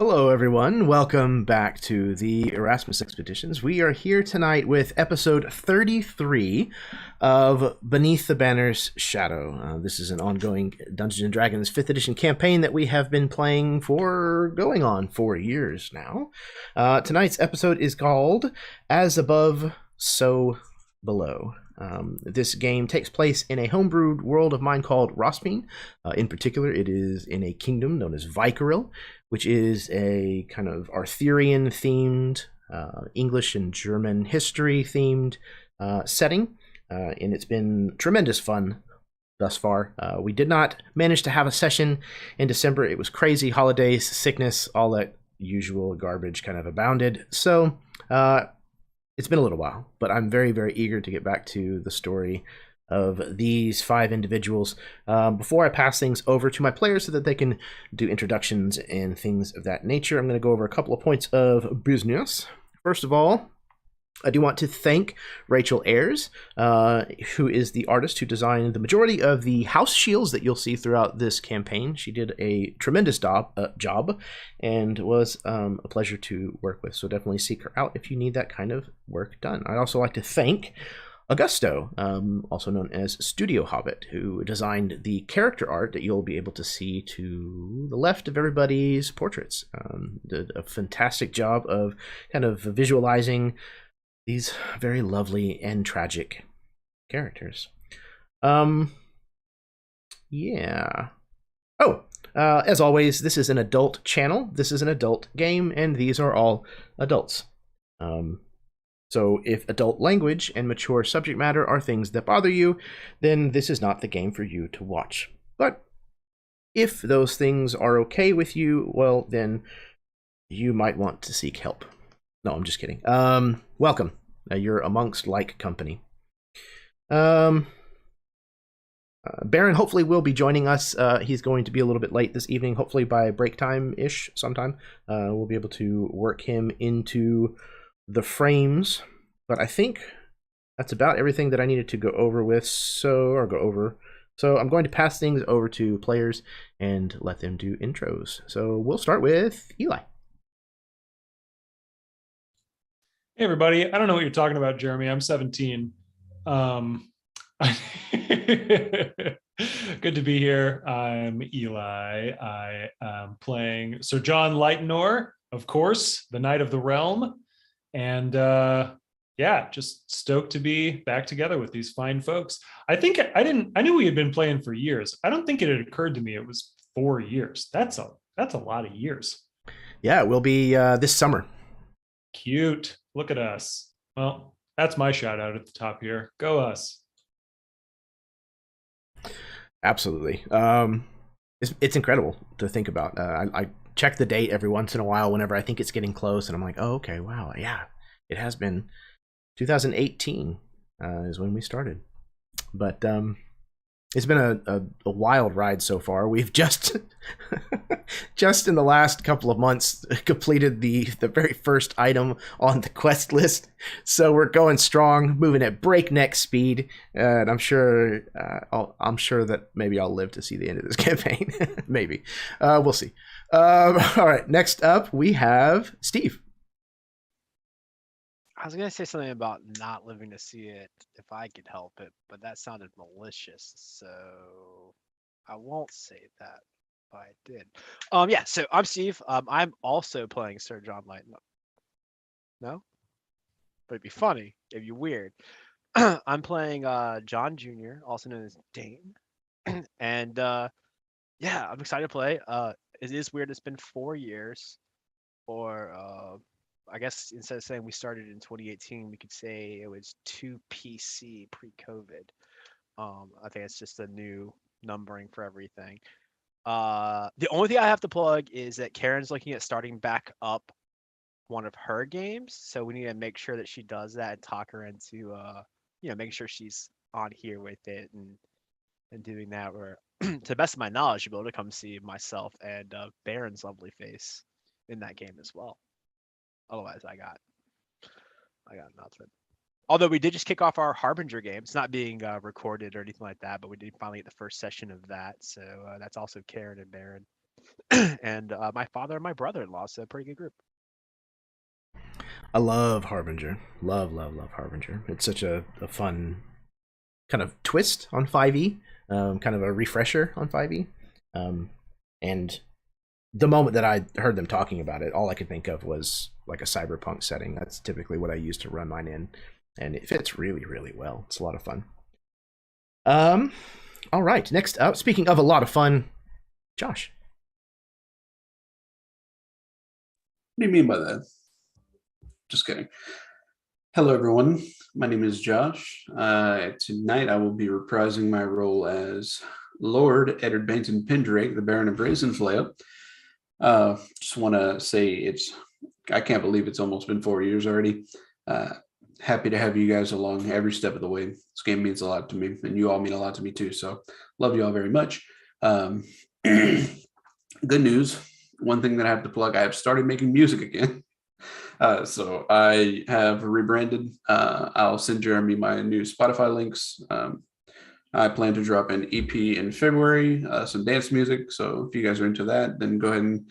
Hello, everyone. Welcome back to the Erasmus Expeditions. We are here tonight with episode 33 of Beneath the Banner's Shadow. This is an ongoing Dungeons & Dragons 5th edition campaign that we have been playing for going on 4 years now. Tonight's episode is called As Above, So Below. This game takes place in a homebrewed world of mine called Rospine. In particular, it is in a kingdom known as Vykaril, which is a kind of Arthurian-themed, English and German history-themed setting, and it's been tremendous fun thus far. We did not manage to have a session in December. It was crazy, holidays, sickness, all that usual garbage kind of abounded. So it's been a little while, but I'm very, very eager to get back to the story of these 5 individuals. Before I pass things over to my players so that they can do introductions and things of that nature, I'm going to go over a couple of points of business. First of all, I do want to thank Rachel Ayres, who is the artist who designed the majority of the house shields that you'll see throughout this campaign. She did a tremendous job and was a pleasure to work with, so definitely seek her out if you need that kind of work done. I'd also like to thank Augusto, also known as Studio Hobbit, who designed the character art that you'll be able to see to the left of everybody's portraits. Did a fantastic job of kind of visualizing these very lovely and tragic characters. Yeah. Oh, as always, this is an adult channel. This is an adult game, and these are all adults. So if adult language and mature subject matter are things that bother you, then this is not the game for you to watch. But if those things are okay with you, well, then you might want to seek help. No, I'm just kidding. Welcome. You're amongst like company. Baron hopefully will be joining us. He's going to be a little bit late this evening, hopefully by break time-ish sometime. We'll be able to work him into the frames, but I think that's about everything that I needed to go over. So I'm going to pass things over to players and let them do intros. So we'll start with Eli. Hey everybody, I don't know what you're talking about, Jeremy. I'm 17. Good to be here. I'm Eli. I am playing Sir John Lightenor, of course, the Knight of the Realm. And yeah, just stoked to be back together with these fine folks. I knew we had been playing for years. I don't think it had occurred to me it was 4 years. That's a lot of years. Yeah, it will be this summer. Cute. Look at us. Well, that's my shout out at the top here. Go us. Absolutely. It's incredible to think about. I check the date every once in a while whenever I think it's getting close, and I'm like, oh, okay, wow, yeah, it has been 2018 is when we started. But it's been a wild ride so far. We've just in the last couple of months completed the very first item on the quest list. So we're going strong, moving at breakneck speed, and I'm sure that maybe I'll live to see the end of this campaign. Maybe. We'll see. All right, next up we have Steve. I was going to say something about not living to see it if I could help it, but that sounded malicious, so I won't say that if I did. Yeah, so I'm Steve. I'm also playing Sir John Lighten. No? But it'd be funny. It'd be weird. I'm playing John Jr., also known as Dane. And yeah, I'm excited to play. It is weird. It's been 4 years, or I guess instead of saying we started in 2018, we could say it was 2 PC pre-COVID. I think it's just a new numbering for everything. The only thing I have to plug is that Karen's looking at starting back up one of her games, so we need to make sure that she does that and talk her into making sure she's on here with it and doing that. Where to the best of my knowledge, you'll be able to come see myself and Baron's lovely face in that game as well. Otherwise, I got nothing. Although we did just kick off our Harbinger game. It's not being recorded or anything like that, but we did finally get the first session of that. So that's also Karen and Baron and my father and my brother-in-law, so a pretty good group. I love Harbinger. Love Harbinger. It's such a fun kind of twist on 5e, kind of a refresher on 5e. And the moment that I heard them talking about it, all I could think of was like a cyberpunk setting. That's typically what I use to run mine in, and it fits really, really well. It's a lot of fun. All right, next up, speaking of a lot of fun, Josh. What do you mean by that? Just kidding. Hello, everyone. My name is Josh. Tonight, I will be reprising my role as Lord Eddard Bainton Pendrake, the Baron of Brazenflail. Just want to say I can't believe it's almost been 4 years already. Happy to have you guys along every step of the way. This game means a lot to me, and you all mean a lot to me too. So love you all very much. Good news. One thing that I have to plug, I have started making music again. So I have rebranded. I'll send Jeremy my new Spotify links. I plan to drop an EP in February, some dance music. So if you guys are into that, then go ahead and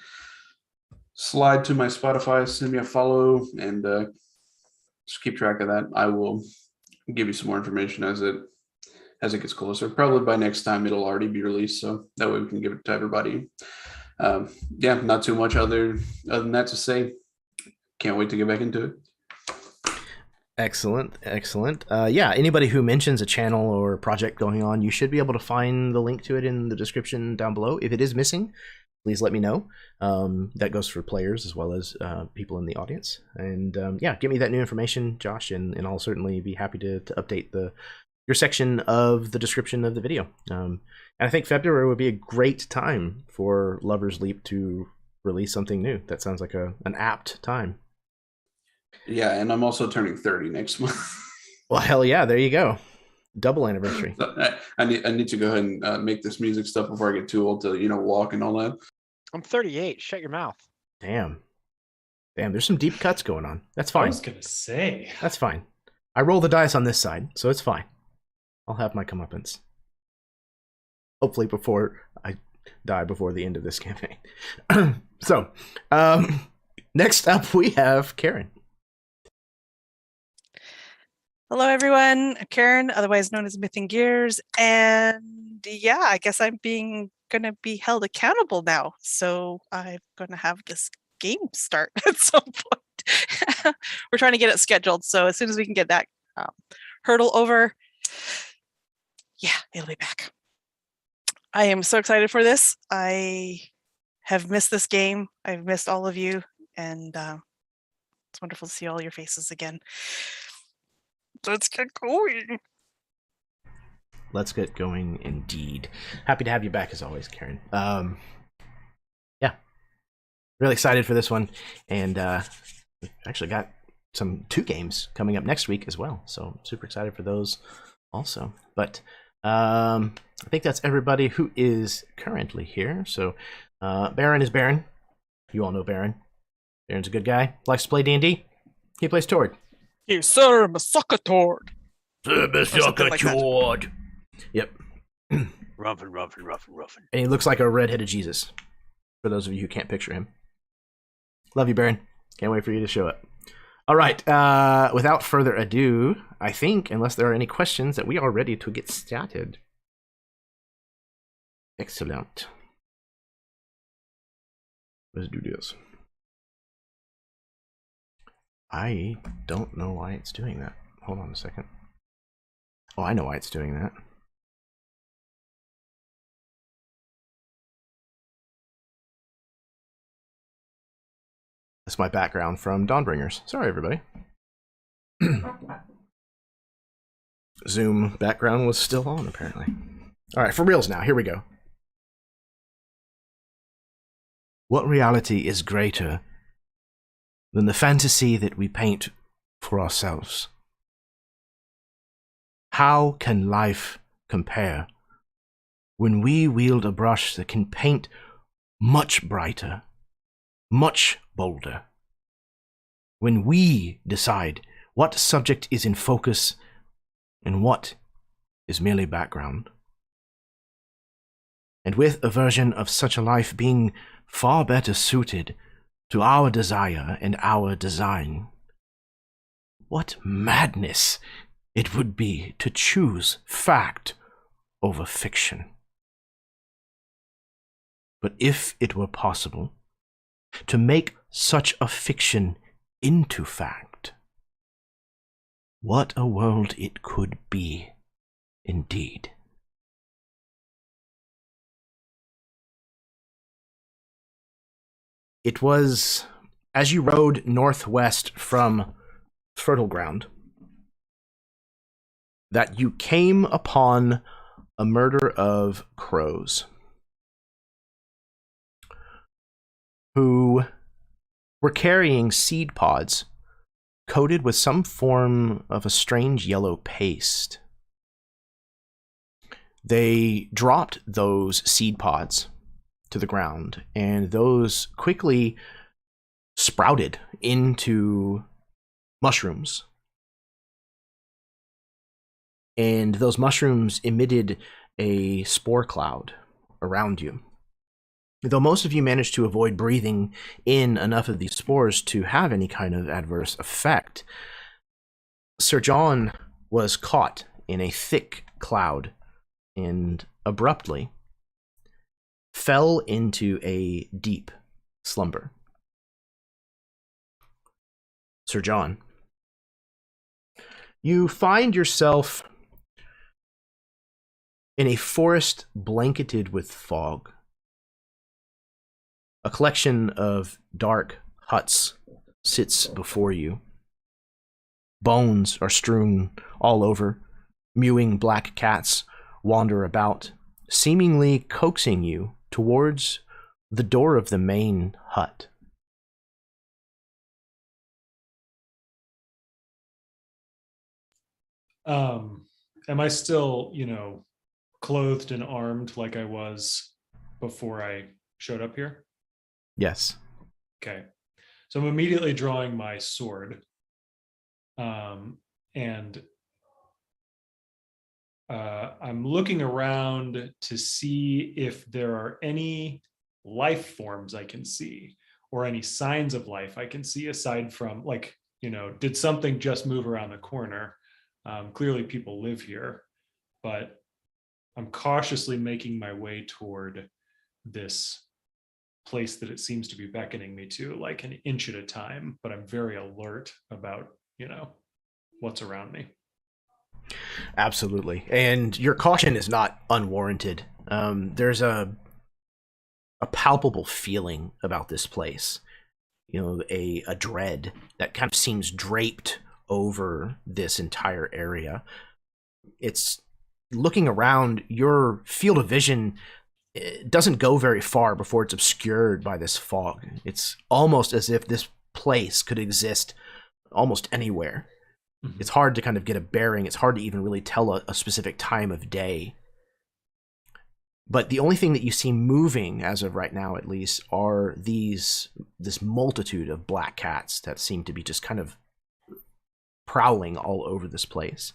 slide to my Spotify, send me a follow, and just keep track of that. I will give you some more information as it gets closer. Probably by next time it'll already be released, so that way we can give it to everybody. Yeah, not too much other than that to say. Can't wait to get back into it. Excellent. Yeah, anybody who mentions a channel or a project going on, you should be able to find the link to it in the description down below. If it is missing, please let me know. That goes for players as well as people in the audience. And yeah, give me that new information, Josh, and I'll certainly be happy to update your section of the description of the video. And I think February would be a great time for Lover's Leap to release something new. That sounds like an apt time. Yeah, and I'm also turning 30 next month. Well, hell yeah, there you go. Double anniversary. I need to go ahead and make this music stuff before I get too old to, walk and all that. I'm 38. Shut your mouth. Damn, there's some deep cuts going on. That's fine. I was gonna say. That's fine. I roll the dice on this side, so it's fine. I'll have my comeuppance. Hopefully before I die before the end of this campaign. So, next up we have Karen. Hello, everyone. I'm Karen, otherwise known as Myth and Gears, and yeah, I guess I'm gonna be held accountable now. So I'm gonna have this game start at some point. We're trying to get it scheduled, so as soon as we can get that hurdle over, yeah, it'll be back. I am so excited for this. I have missed this game. I've missed all of you, and it's wonderful to see all your faces again. Let's get going. Let's get going indeed. Happy to have you back as always, Karen. Yeah, really excited for this one, and we've actually got two games coming up next week as well, so super excited for those also. But I think that's everybody who is currently here. So Baron is Baron. You all know Baron. Baron's a good guy. Likes to play D&D. He plays Tord. Yes, sir, Masaka-tord. Sir, Masaka-tord. Yep. Ruffin. And he looks like a red-headed Jesus, for those of you who can't picture him. Love you, Baron. Can't wait for you to show up. All right, without further ado, I think, unless there are any questions, that we are ready to get started. Excellent. Let's do this. I don't know why it's doing that. Hold on a second. Oh, I know why it's doing that. That's my background from Dawnbringers. Sorry, everybody. Zoom background was still on, apparently. All right, for reals now. Here we go. What reality is greater than the fantasy that we paint for ourselves? How can life compare when we wield a brush that can paint much brighter, much bolder? When we decide what subject is in focus and what is merely background? and with a version of such a life being far better suited to our desire and our design. What madness it would be to choose fact over fiction. But if it were possible to make such a fiction into fact, what a world it could be indeed. It was as you rode northwest from Fertile Ground that you came upon a murder of crows who were carrying seed pods coated with some form of a strange yellow paste. They dropped those seed pods to the ground, and those quickly sprouted into mushrooms. And those mushrooms emitted a spore cloud around you. Though most of you managed to avoid breathing in enough of these spores to have any kind of adverse effect, Sir John was caught in a thick cloud and abruptly fell into a deep slumber. Sir John, you find yourself in a forest blanketed with fog. A collection of dark huts sits before you. Bones are strewn all over. Mewing black cats wander about, seemingly coaxing you towards the door of the main hut. Am I still, clothed and armed like I was before I showed up here? Yes. Okay. So I'm immediately drawing my sword. And I'm looking around to see if there are any life forms I can see or any signs of life I can see aside from, did something just move around the corner? Clearly people live here, but I'm cautiously making my way toward this place that it seems to be beckoning me to, like an inch at a time, but I'm very alert about, what's around me. Absolutely. And your caution is not unwarranted. There's a palpable feeling about this place, a dread that kind of seems draped over this entire area. It's looking around, your field of vision doesn't go very far before it's obscured by this fog. It's almost as if this place could exist almost anywhere. Mm-hmm. It's hard to kind of get a bearing. It's hard to even really tell a specific time of day. But the only thing that you see moving, as of right now at least, are this multitude of black cats that seem to be just kind of prowling all over this place.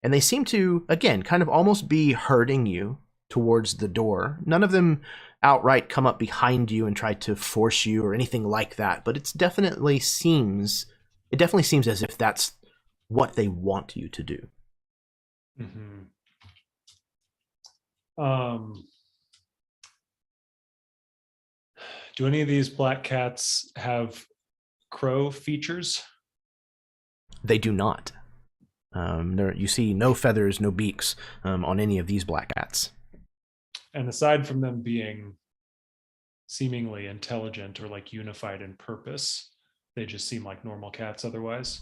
And they seem to, again, kind of almost be herding you towards the door. None of them outright come up behind you and try to force you or anything like that, but it definitely seems as if that's what they want you to do. Mm-hmm. Do any of these black cats have crow features? They do not. You see no feathers, no beaks on any of these black cats. And aside from them being seemingly intelligent or like unified in purpose, they just seem like normal cats otherwise?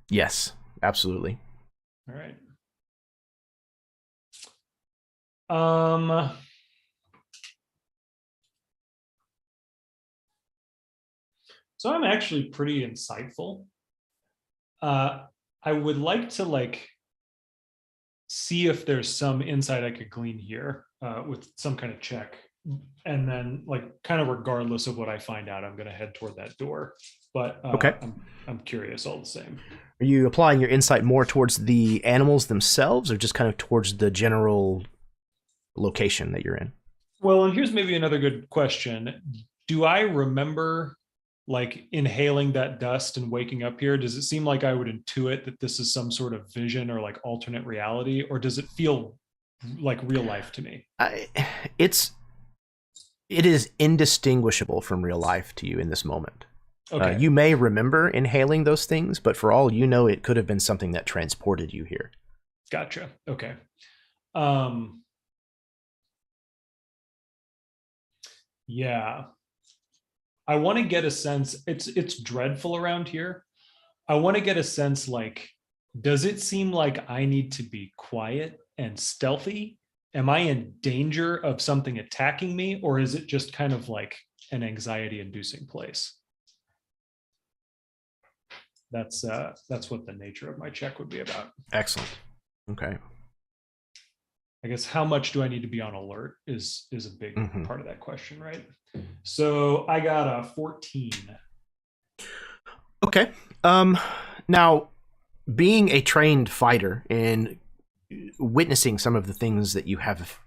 Yes, absolutely. All right. So I'm actually pretty insightful. I would like to see if there's some insight I could glean here with some kind of check. And then kind of regardless of what I find out, I'm going to head toward that door. But okay. I'm curious all the same. Are you applying your insight more towards the animals themselves or just kind of towards the general location that you're in? Well, and here's maybe another good question. Do I remember like inhaling that dust and waking up here? Does it seem like I would intuit that this is some sort of vision or like alternate reality, or does it feel like real life to me? It is indistinguishable from real life to you in this moment. Okay. You may remember inhaling those things, but for all you know, it could have been something that transported you here. Gotcha. Okay. Yeah. I want to get a sense. It's dreadful around here. I want to get a sense like, does it seem like I need to be quiet and stealthy? Am I in danger of something attacking me, or is it just kind of like an anxiety-inducing place? That's what the nature of my check would be about. Excellent. Okay. I guess how much do I need to be on alert is a big Mhm. part of that question, right? So I got a 14. Okay. Now, being a trained fighter and witnessing some of the things that you have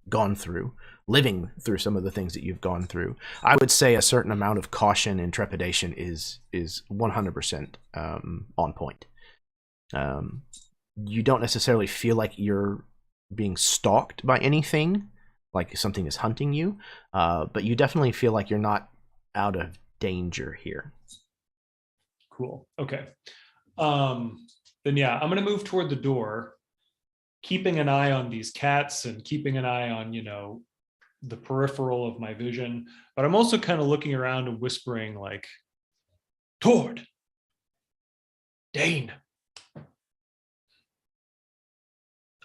gone through, living through some of the things that you've gone through, I would say a certain amount of caution and trepidation is 100% on point. You don't necessarily feel like you're being stalked by anything, like something is hunting you, but you definitely feel like you're not out of danger here. Cool. Okay. Then yeah, I'm going to move toward the door, keeping an eye on these cats and keeping an eye on, the peripheral of my vision. But I'm also kind of looking around and whispering like, Tord, Dane,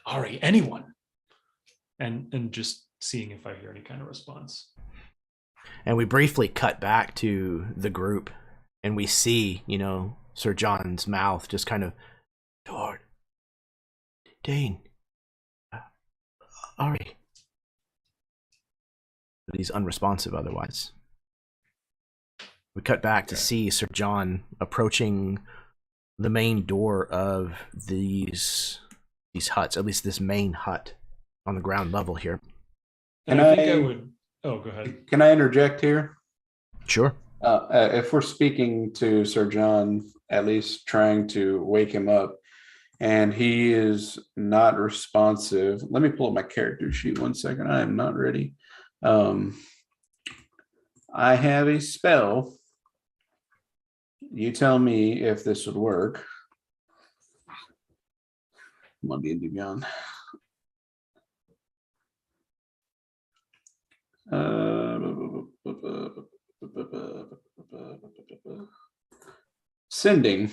Ari, anyone. And just seeing if I hear any kind of response. And we briefly cut back to the group, and we see, Sir John's mouth just kind of, Tord, Dane, Ari. But he's unresponsive otherwise. We cut back to see Sir John approaching the main door of these huts, at least this main hut on the ground level here. And I think I would. Oh, go ahead. Can I interject here? Sure. If we're speaking to Sir John, at least trying to wake him up, and he is not responsive, let me pull up my character sheet 1 second. I am not ready. I have a spell. You tell me if this would work. I'm on D&D Beyond. Sending.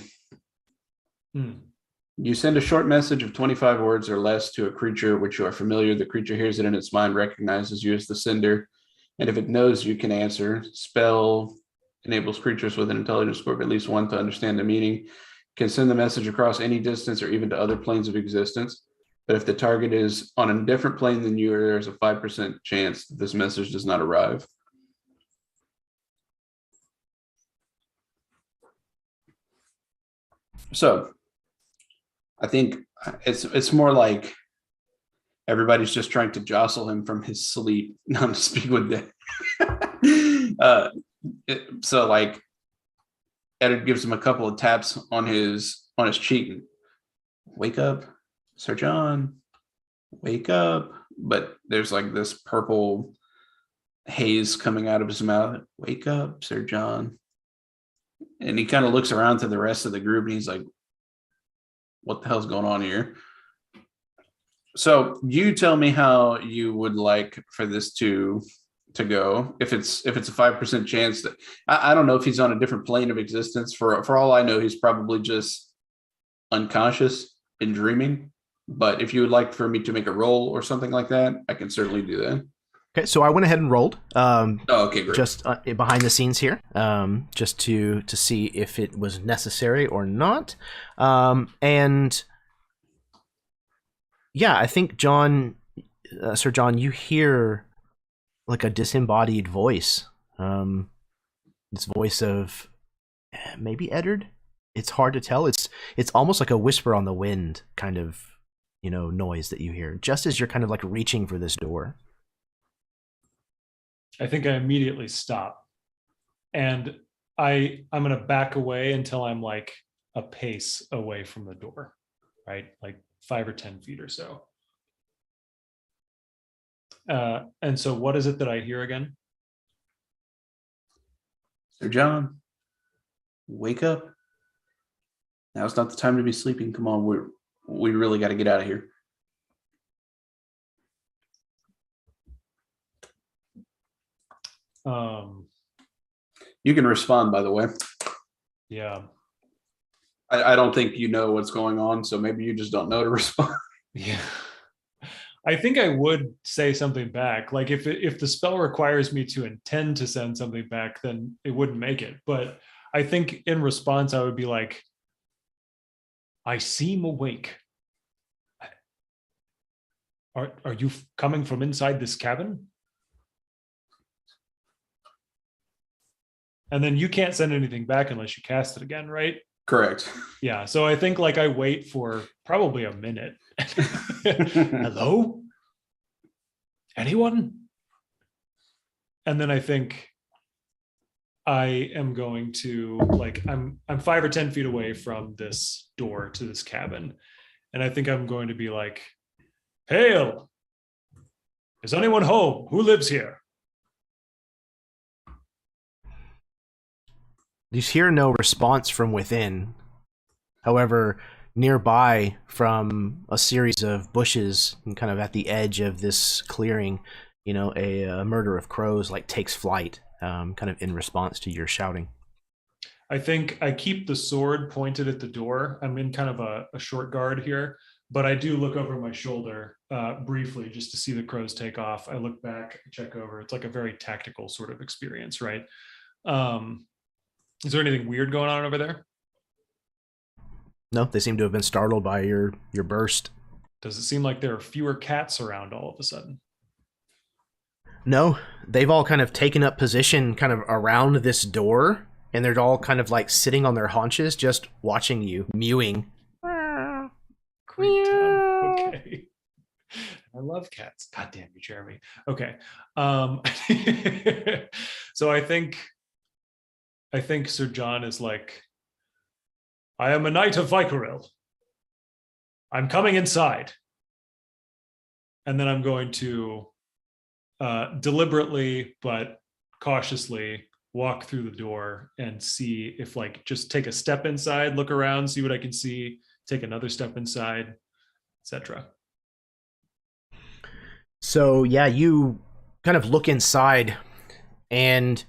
You send a short message of 25 words or less to a creature which you are familiar. The creature hears it in its mind, recognizes you as the sender, and if it knows you can answer. Spell enables creatures with an intelligence score of at least 1 to understand the meaning. Can send the message across any distance or even to other planes of existence. But if the target is on a different plane than you, there's a 5% chance that this message does not arrive. So I think it's more like everybody's just trying to jostle him from his sleep, not to speak with them. So like Ed gives him a couple of taps on his cheek. And, wake up, Sir John, wake up. But there's like this purple haze coming out of his mouth. Wake up, Sir John. And he kind of looks around to the rest of the group and he's like, what the hell's going on here? So you tell me how you would like for this to go. If it's a 5% chance that I don't know if he's on a different plane of existence. For all I know, he's probably just unconscious and dreaming. But if you would like for me to make a roll or something like that, I can certainly do that. Okay, so I went ahead and rolled. Okay, great. Just behind the scenes here, just to see if it was necessary or not. And yeah, I think Sir John, you hear like a disembodied voice. This voice of maybe Eddard. It's hard to tell. It's almost like a whisper on the wind kind of noise that you hear just as you're kind of like reaching for this door. I think I immediately stop, and I'm going to back away until I'm like a pace away from the door, right? Like 5 or 10 feet or so. And so what is it that I hear again? Sir John, wake up. Now's not the time to be sleeping. Come on, we really got to get out of here. You can respond, by the way. Yeah. I don't think you know what's going on, so maybe you just don't know to respond. Yeah. I think I would say something back. Like if the spell requires me to intend to send something back, then it wouldn't make it. But I think in response, I would be like, I seem awake. Are you coming from inside this cabin? And then you can't send anything back unless you cast it again, right? Correct. Yeah. So I think like I wait for probably a minute. Hello? Anyone? And then I think I am going to like I'm 5 or 10 feet away from this door to this cabin. And I think I'm going to be like, "Hail! Is anyone home? Who lives here?" You hear no response from within. However, nearby from a series of bushes and kind of at the edge of this clearing, you know, a murder of crows like takes flight, kind of in response to your shouting. I think I keep the sword pointed at the door. I'm in kind of a short guard here, but I do look over my shoulder briefly just to see the crows take off. I look back, check over. It's like a very tactical sort of experience, right? Is there anything weird going on over there? No, they seem to have been startled by your burst. Does it seem like there are fewer cats around all of a sudden? No, they've all kind of taken up position kind of around this door, and they're all kind of like sitting on their haunches, just watching you, mewing. Okay. I love cats. God damn you, Jeremy. Okay. So I think Sir John is like, I am a knight of Vykaril. I'm coming inside. And then I'm going to deliberately but cautiously walk through the door and see if like just take a step inside, look around, see what I can see, take another step inside, etc. So yeah, you kind of look inside, and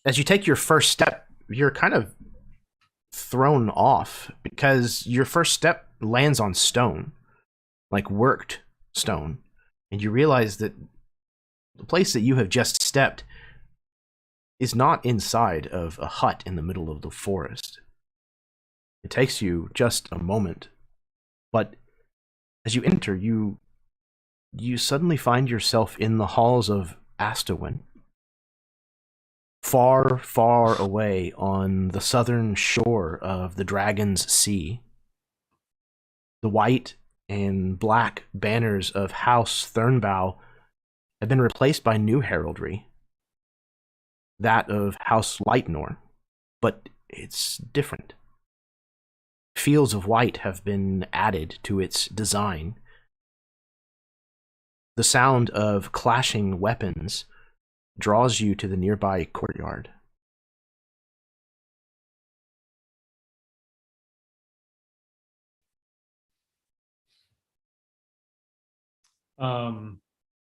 as you take your first step, you're kind of thrown off because your first step lands on stone, like worked stone, and you realize that the place that you have just stepped is not inside of a hut in the middle of the forest. It takes you just a moment, but as you enter, you suddenly find yourself in the halls of Astawin, far, far away on the southern shore of the Dragon's Sea. The white and black banners of House Thurnbow have been replaced by new heraldry, that of House Lightnor, but it's different. Fields of white have been added to its design. The sound of clashing weapons draws you to the nearby courtyard.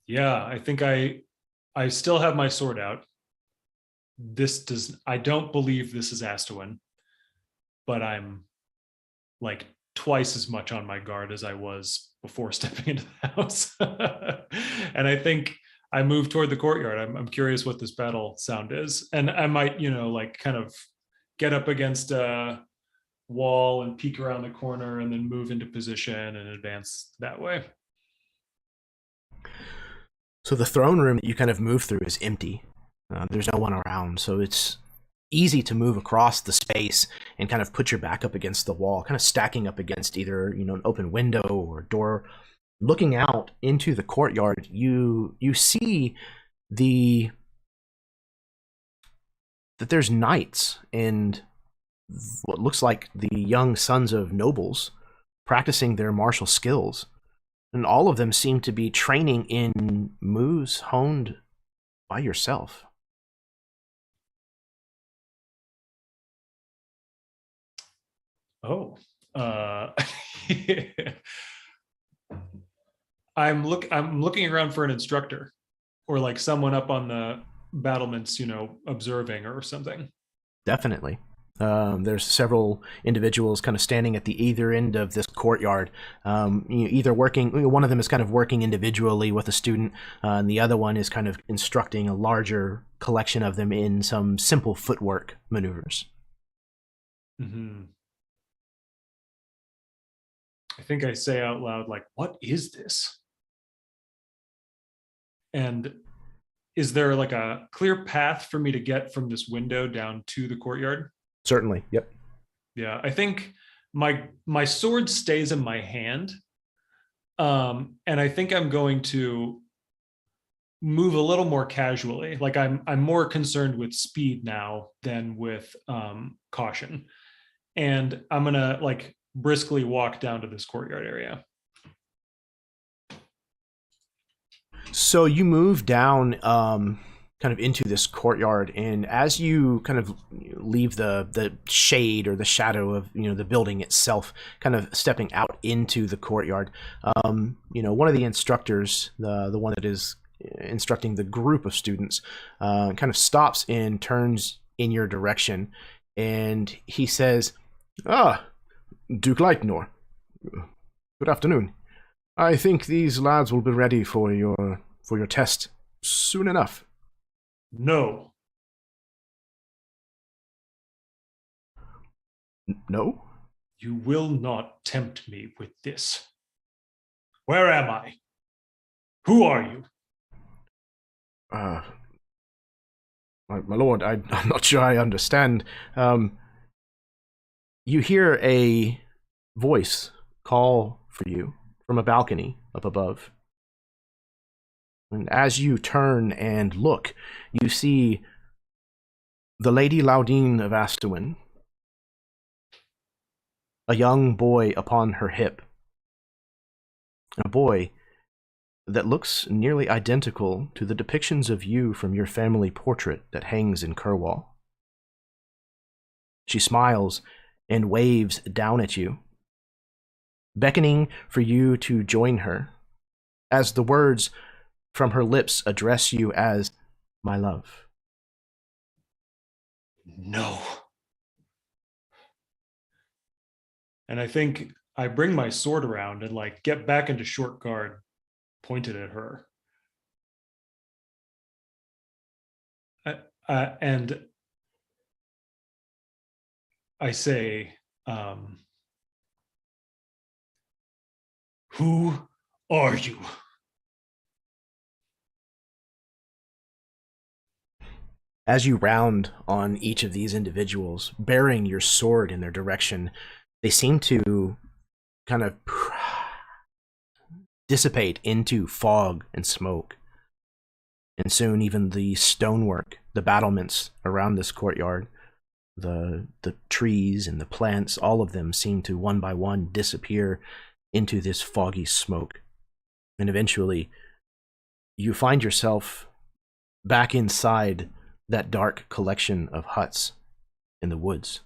Yeah, I think I still have my sword out. I don't believe this is Astawin, but I'm like twice as much on my guard as I was before stepping into the house. And I think I move toward the courtyard. I'm curious what this battle sound is. And I might, like kind of get up against a wall and peek around the corner and then move into position and advance that way. So the throne room that you kind of move through is empty. There's no one around, so it's easy to move across the space and kind of put your back up against the wall, kind of stacking up against either an open window or door. Looking out into the courtyard, you see that there's knights and what looks like the young sons of nobles practicing their martial skills. And all of them seem to be training in moves honed by yourself. Oh. I'm looking around for an instructor or like someone up on the battlements, observing or something. Definitely. There's several individuals kind of standing at the either end of this courtyard, either working, one of them is kind of working individually with a student, and the other one is kind of instructing a larger collection of them in some simple footwork maneuvers. Mm-hmm. I think I say out loud, like, what is this? And is there like a clear path for me to get from this window down to the courtyard? Certainly, yep. Yeah, I think my sword stays in my hand. And I think I'm going to move a little more casually. Like I'm more concerned with speed now than with caution. And I'm gonna like briskly walk down to this courtyard area. So you move down kind of into this courtyard, and as you kind of leave the shade or the shadow of the building itself, kind of stepping out into the courtyard, one of the instructors, the one that is instructing the group of students, kind of stops and turns in your direction, and he says, Duke Lightnor, good afternoon. I think these lads will be ready for your test soon enough. No. No? You will not tempt me with this. Where am I? Who are you? My lord, I'm not sure I understand. You hear a voice call for you from a balcony up above. And as you turn and look, you see the Lady Laudine of Astuin, a young boy upon her hip. A boy that looks nearly identical to the depictions of you from your family portrait that hangs in Kerwall. She smiles and waves down at you, beckoning for you to join her, as the words from her lips address you as my love. No. And I think I bring my sword around and like get back into short guard, pointed at her. And I say, who are you? As you round on each of these individuals, bearing your sword in their direction, they seem to kind of dissipate into fog and smoke. And soon even the stonework, the battlements around this courtyard, the trees and the plants, all of them seem to one by one disappear into this foggy smoke. And eventually you find yourself back inside that dark collection of huts in the woods.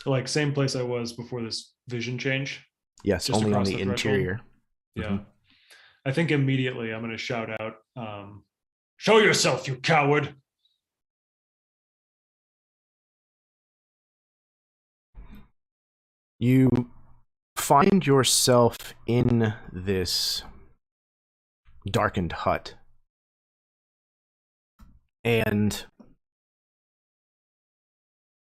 Like same place I was before this vision change? Yes, Just only on across the the threshold? interior. Yeah. Mhm. I think immediately I'm going to shout out, show yourself, you coward. You find yourself in this darkened hut. And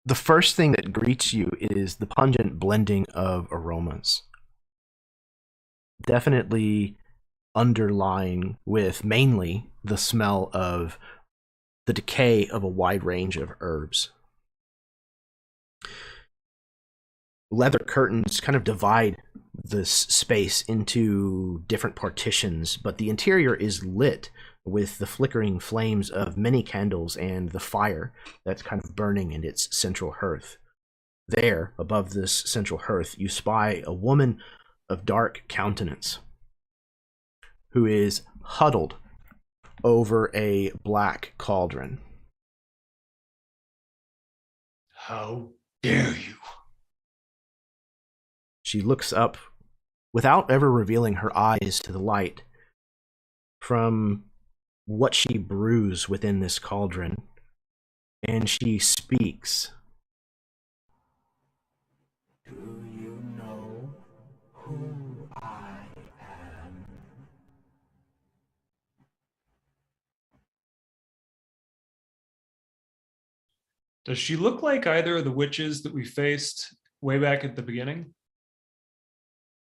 the first thing that greets you is the pungent blending of aromas. Definitely underlying with mainly the smell of the decay of a wide range of herbs. Leather curtains kind of divide this space into different partitions, but the interior is lit with the flickering flames of many candles and the fire that's kind of burning in its central hearth. There, above this central hearth, you spy a woman of dark countenance who is huddled over a black cauldron. How dare you? She looks up without ever revealing her eyes to the light from what she brews within this cauldron, and she speaks. Do you know who I am? Does she look like either of the witches that we faced way back at the beginning?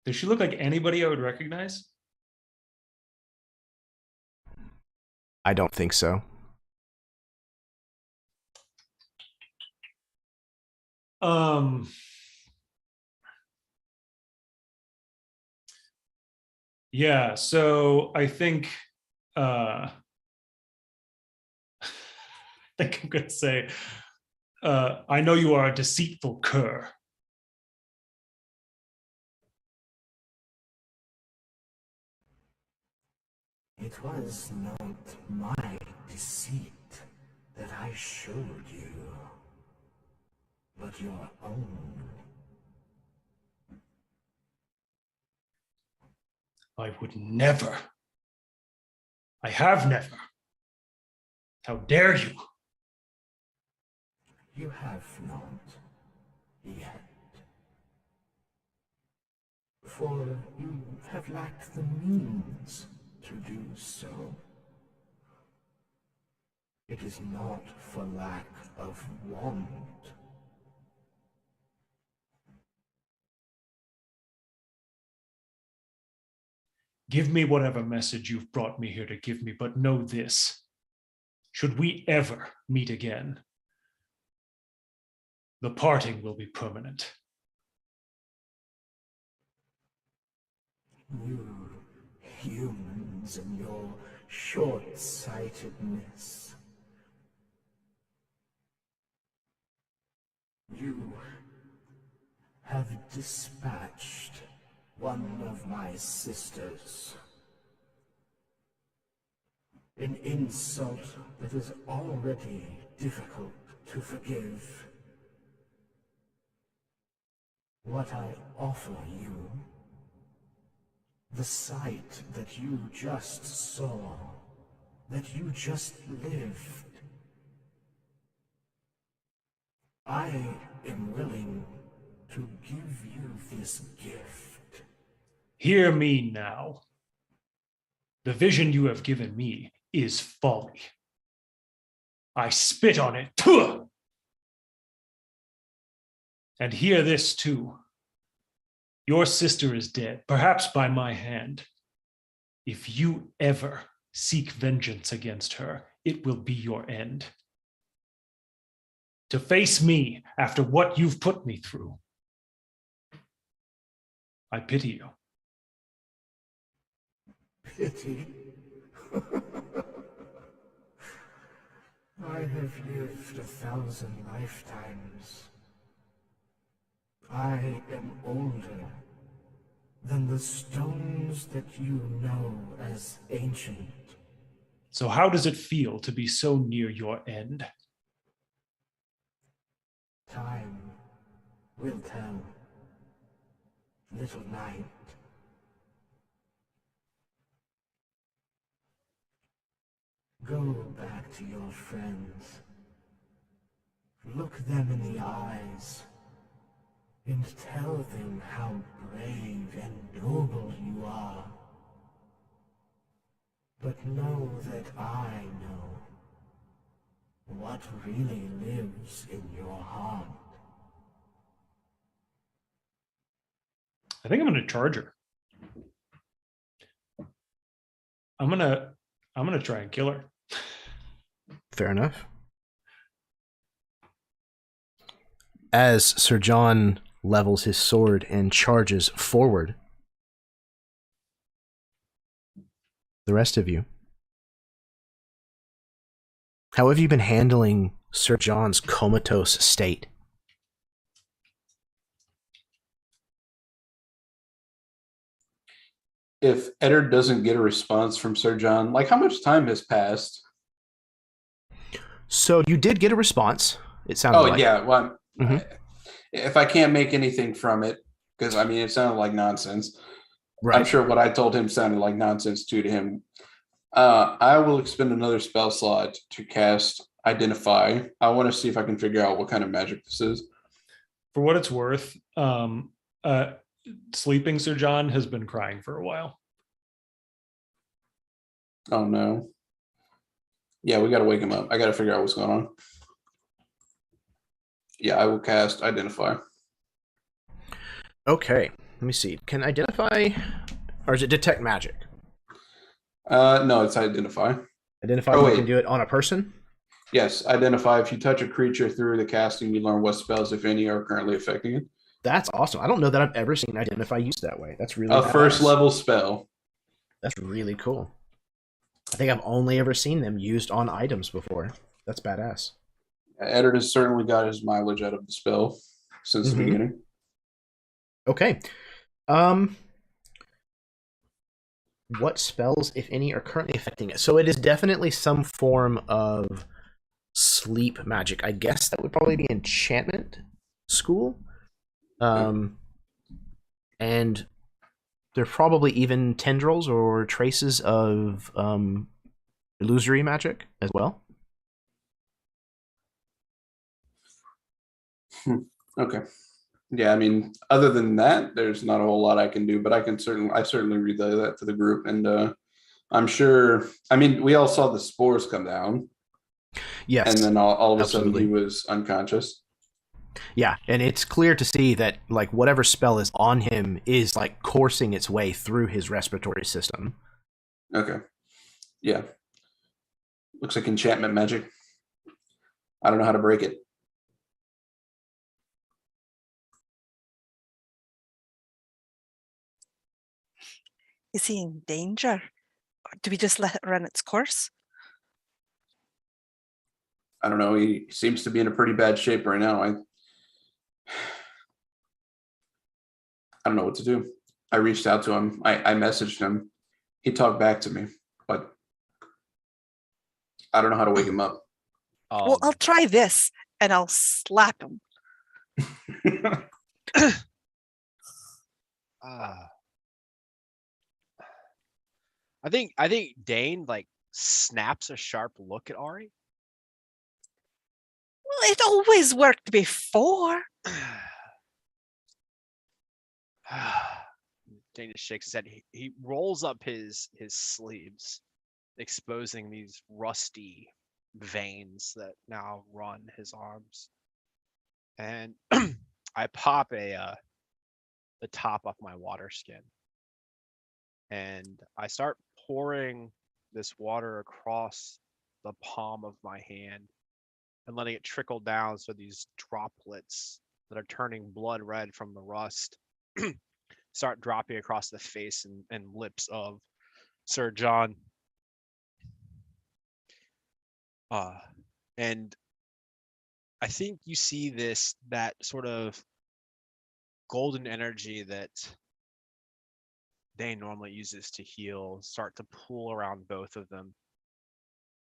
Does she look like anybody I would recognize? I don't think so. Yeah, so I think I think I'm gonna say I know you are a deceitful cur. It was not my deceit that I showed you, but your own. I would never. I have never. How dare you? You have not yet. For you have lacked the means to do so. It is not for lack of want. Give me whatever message you've brought me here to give me, but know this. Should we ever meet again, the parting will be permanent. You humans and your short-sightedness. You have dispatched one of my sisters. An insult that is already difficult to forgive. What I offer you, the sight that you just saw, that you just lived, I am willing to give you this gift. Hear me now. The vision you have given me is folly. I spit on it. Tuh! And hear this too. Your sister is dead, perhaps by my hand. If you ever seek vengeance against her, it will be your end. To face me after what you've put me through, I pity you. Pity? I have lived 1,000 lifetimes. I am older than the stones that you know as ancient. So how does it feel to be so near your end? Time will tell. Little knight. Go back to your friends. Look them in the eyes. And tell them how brave and noble you are. But know that I know what really lives in your heart. I think I'm going to charge her. I'm gonna try and kill her. Fair enough. As Sir John levels his sword and charges forward, the rest of you, How have you been handling Sir John's comatose state? If Eddard doesn't get a response from Sir John, like how much time has passed? So you did get a response. It sounded Oh like. yeah, well, Mhm. if I can't make anything from it, because I mean it sounded like nonsense. Right. I'm sure what I told him sounded like nonsense too to him. I will expend another spell slot to cast Identify. I want to see if I can figure out what kind of magic this is. For what it's worth, sleeping Sir John has been crying for a while. Oh no. Yeah, we got to wake him up. I got to figure out what's going on. Yeah, I will cast Identify. Okay. Let me see. Can Identify, or is it Detect Magic? No, it's Identify. Identify, Oh, you wait. can do it on a person? Yes, Identify. If you touch a creature through the casting, you learn what spells, if any, are currently affecting it. That's awesome. I don't know that I've ever seen Identify used that way. That's really A badass. first level spell. That's really cool. I think I've only ever seen them used on items before. That's badass. Eddard has certainly got his mileage out of the spell since the beginning. Okay. What spells, if any, are currently affecting it? So it is definitely some form of sleep magic. I guess that would probably be enchantment school. And there are probably even tendrils or traces of illusory magic as well. Okay. Yeah, I mean, other than that, there's not a whole lot I can do, but I certainly relay that to the group, and I'm sure. I mean, we all saw the spores come down. Yes, and then all of a absolutely. sudden he was unconscious. Yeah, and it's clear to see that like whatever spell is on him is like coursing its way through his respiratory system. Okay. Yeah. Looks like enchantment magic. I don't know how to break it. Is he in danger? Or do we just let it run its course? I don't know. He seems to be in a pretty bad shape right now. I don't know what to do. I reached out to him. I messaged him. He talked back to me, but I don't know how to wake him up. Well, I'll try this and I'll slap him. I think Dane like snaps a sharp look at Ari. Well, it always worked before. Dane just shakes his head. He rolls up his sleeves, exposing these rusty veins that now run his arms. And I pop the top off my water skin. And I start pouring this water across the palm of my hand and letting it trickle down so these droplets that are turning blood red from the rust start dropping across the face and lips of Sir John. And I think you see that sort of golden energy that Dane normally uses to heal start to pool around both of them.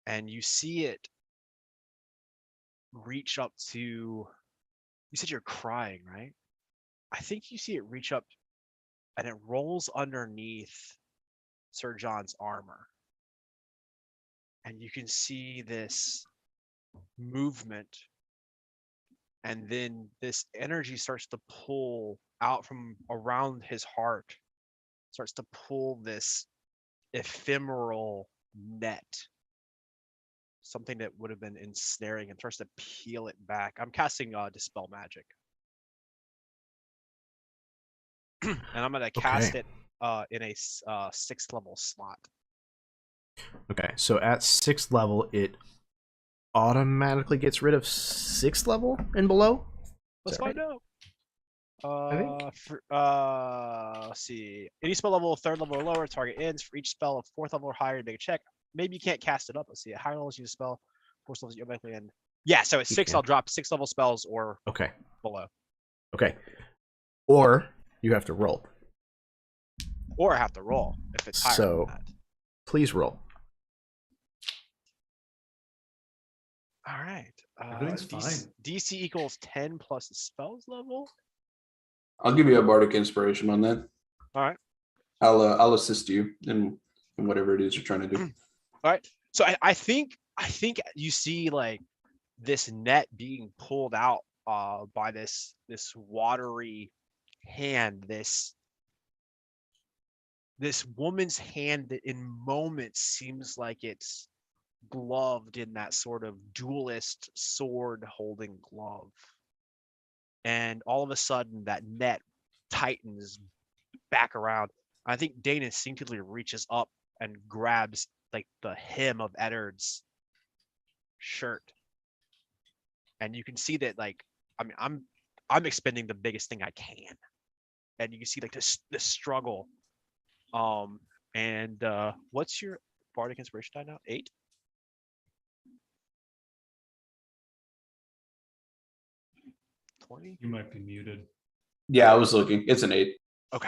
And you see it reach up to, you said you're crying, right? I think you see it reach up and it rolls underneath Sir John's armor. And you can see this movement. And then this energy starts to pull out from around his heart, starts to pull this ephemeral net, something that would have been ensnaring, and starts to peel it back. I'm casting Dispel Magic. And I'm going to cast it in a 6th level slot. Okay, so at 6th level, it automatically gets rid of 6th level and below? Let's find out. Let's see. Any spell level 3rd level or lower, target ends. For each spell of 4th level or higher, make a check. Maybe you can't cast it up. Let's see. At higher levels, use a spell. force levels you automatically end. Yeah, so at 6, can. I'll drop 6 level spells or Okay. below. Okay. Or you have to roll. Or I have to roll if it's higher So than that. please roll. All right. Everything's fine. DC equals 10 plus the spells level. I'll give you a bardic inspiration on that. All right. I'll assist you in whatever it is you're trying to do. All right. So I think you see like this net being pulled out by this watery hand, this woman's hand that in moments seems like it's gloved in that sort of duelist sword holding glove. And all of a sudden that net tightens back around. I think Dane instinctively reaches up and grabs like the hem of Eddard's shirt. And you can see that, like, I mean, I'm expending the biggest thing I can. And you can see like this struggle. And what's your bardic inspiration die now? 8? You might be muted. Yeah, I was looking. It's an 8. Okay.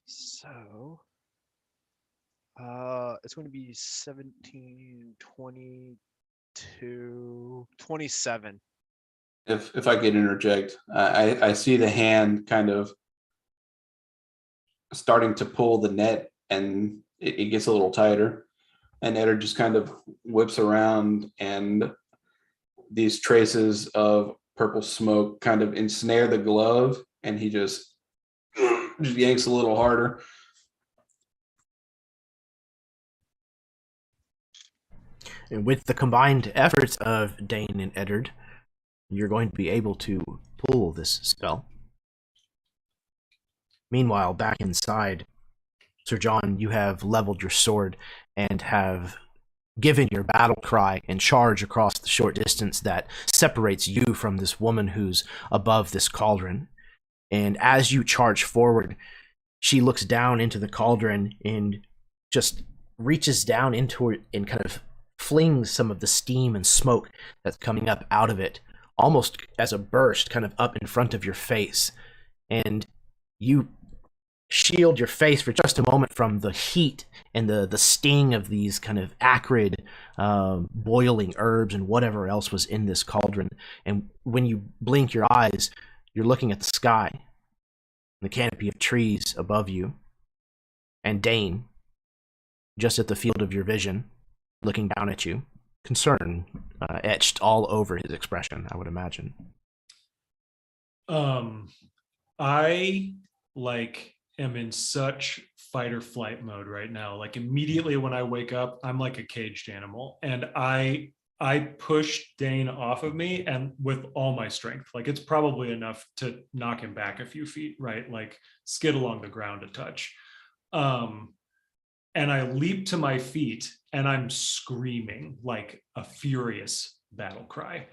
So it's going to be 17, 22, 27. If I could interject, I see the hand kind of starting to pull the net, and it gets a little tighter, and Eddard just kind of whips around, and these traces of purple smoke kind of ensnare the glove, and he just yanks a little harder. And with the combined efforts of Dane and Eddard, you're going to be able to pull this spell. Meanwhile, back inside, Sir John, you have leveled your sword and have given your battle cry and charge across the short distance that separates you from this woman who's above this cauldron. And as you charge forward, she looks down into the cauldron and just reaches down into it and kind of flings some of the steam and smoke that's coming up out of it, almost as a burst, kind of up in front of your face. And you shield your face for just a moment from the heat and the sting of these kind of acrid boiling herbs and whatever else was in this cauldron. And when you blink your eyes, you're looking at the sky, the canopy of trees above you, and Dane, just at the field of your vision, looking down at you, concern etched all over his expression, I would imagine. I am in such fight or flight mode right now. Like immediately when I wake up, I'm like a caged animal, and I push Dane off of me, and with all my strength, like it's probably enough to knock him back a few feet, right? Like skid along the ground a touch. And I leap to my feet, and I'm screaming like a furious battle cry.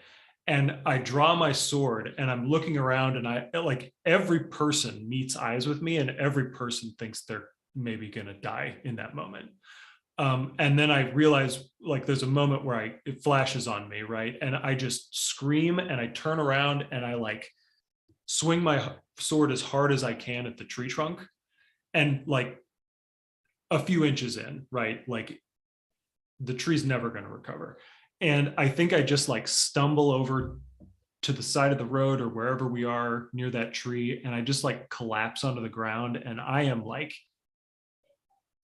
And I draw my sword, and I'm looking around, and I like every person meets eyes with me, and every person thinks they're maybe gonna die in that moment. And then I realize like there's a moment where it flashes on me, right? And I just scream, and I turn around, and I like swing my sword as hard as I can at the tree trunk, and like a few inches in, right? Like the tree's never going to recover. And I think I just like stumble over to the side of the road or wherever we are near that tree, and I just like collapse onto the ground, and I am like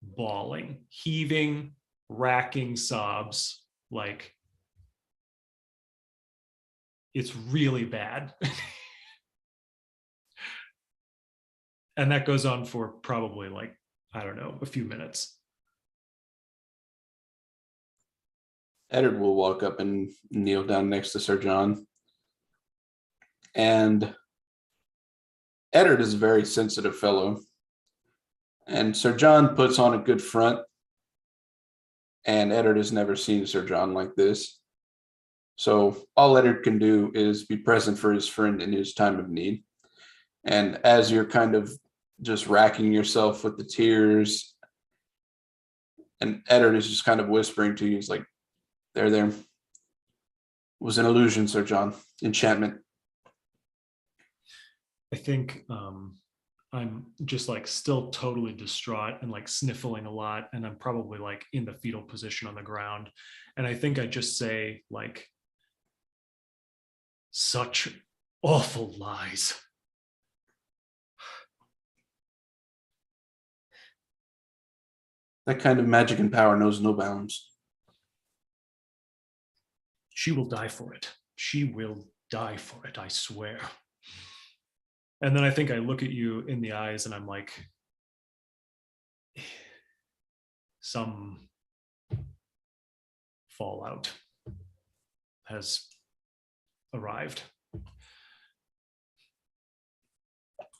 bawling, heaving, racking sobs. Like it's really bad. And that goes on for probably like, I don't know, a few minutes. Eddard will walk up and kneel down next to Sir John. And Eddard is a very sensitive fellow. And Sir John puts on a good front. And Eddard has never seen Sir John like this. So all Eddard can do is be present for his friend in his time of need. And as you're kind of just racking yourself with the tears, And Eddard is just kind of whispering to you. He's like, there. It was an illusion, Sir John. Enchantment. I think I'm just like still totally distraught and like sniffling a lot, and I'm probably like in the fetal position on the ground. And I think I just say like, such awful lies. That kind of magic and power knows no bounds. She will die for it. She will die for it, I swear. And then I think I look at you in the eyes and I'm like, some fallout has arrived.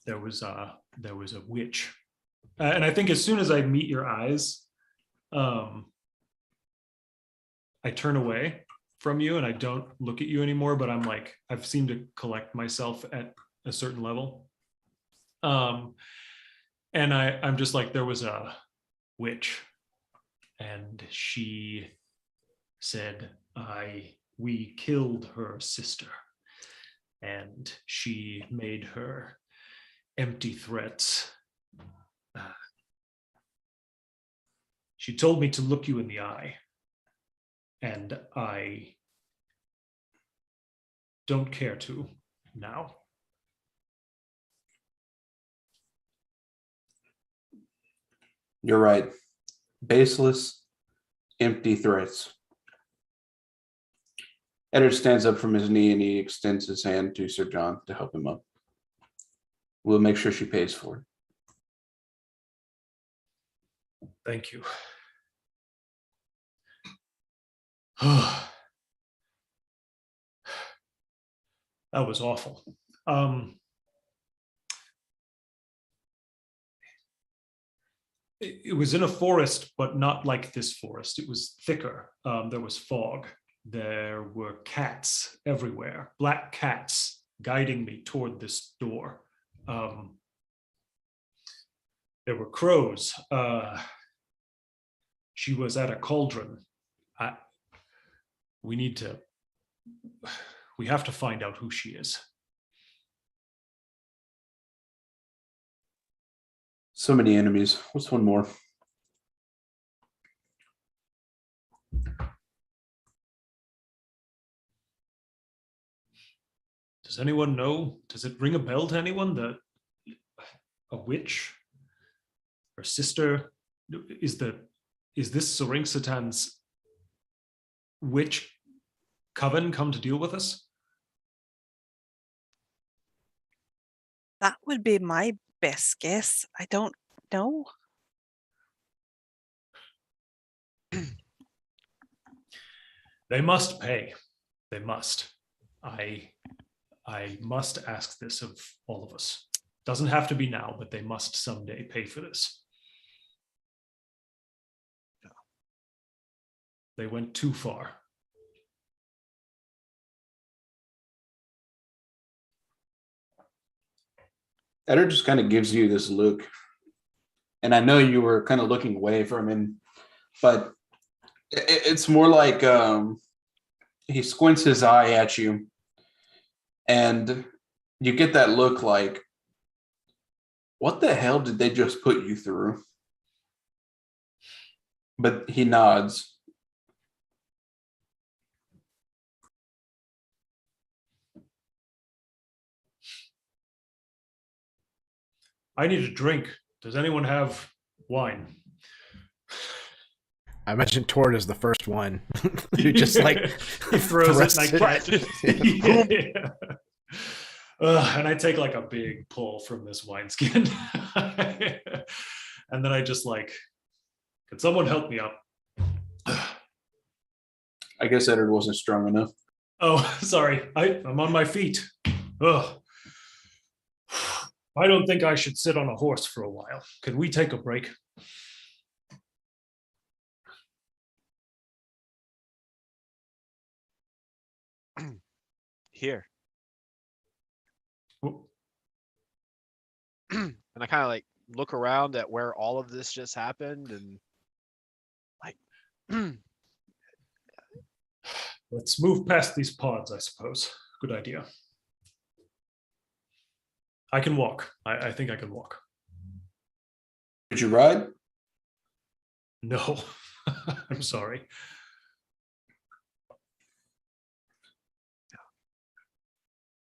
There was a witch. And I think as soon as I meet your eyes, I turn away from you and I don't look at you anymore, but I'm like, I've seemed to collect myself at a certain level. And I'm just like, there was a witch and she said, we killed her sister, and she made her empty threats. She told me to look you in the eye, and I don't care to now. You're right. Baseless, empty threats. Eddard stands up from his knee and he extends his hand to Sir John to help him up. We'll make sure she pays for it. Thank you. That was awful. It was in a forest, but not like this forest. It was thicker. There was fog. There were cats everywhere, black cats guiding me toward this door. There were crows. She was at a cauldron. We have to find out who she is. So many enemies. What's one more? Does anyone know? Does it ring a bell to anyone that a witch, her sister, is this Sorinksatan's witch coven come to deal with us? That would be my best guess. I don't know. They must pay. They must. I must ask this of all of us. Doesn't have to be now, but they must someday pay for this. They went too far. Eddard just kind of gives you this look. And I know you were kind of looking away from him, but it's more like he squints his eye at you. And you get that look like, what the hell did they just put you through? But he nods. I need a drink. Does anyone have wine? I imagine Tord is the first one who just like he throws it and I thrusts can't. And I take like a big pull from this wineskin. And then I just like, can someone help me up? I guess Eddard wasn't strong enough. Oh, sorry. I'm on my feet. Ugh. I don't think I should sit on a horse for a while. Can we take a break? Here. Oh, And I kind of like look around at where all of this just happened, and Let's move past these pods, I suppose. Good idea. I can walk. I think I can walk. Did you ride? No, I'm sorry.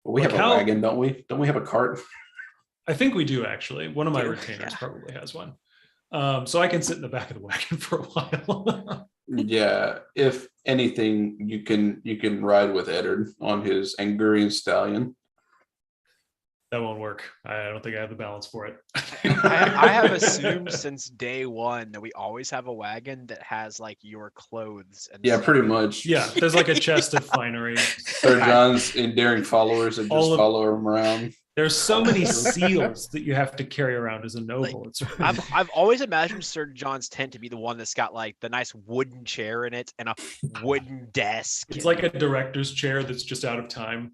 Well, we Like have a how- wagon, don't we? Don't we have a cart? I think we do actually. One of my Do, retainers yeah. probably has one. So I can sit in the back of the wagon for a while. Yeah. If anything, you can ride with Eddard on his Angurian stallion. That won't work. I don't think I have the balance for it. I have assumed since day one that we always have a wagon that has like your clothes and Yeah, stuff pretty in it. much. Yeah, there's like a chest of finery. Sir John's endearing followers that just All of- follow him around. There's so many seals that you have to carry around as a noble. It's really... I've always imagined Sir John's tent to be the one that's got like the nice wooden chair in it and a wooden desk. It's like a director's chair that's just out of time.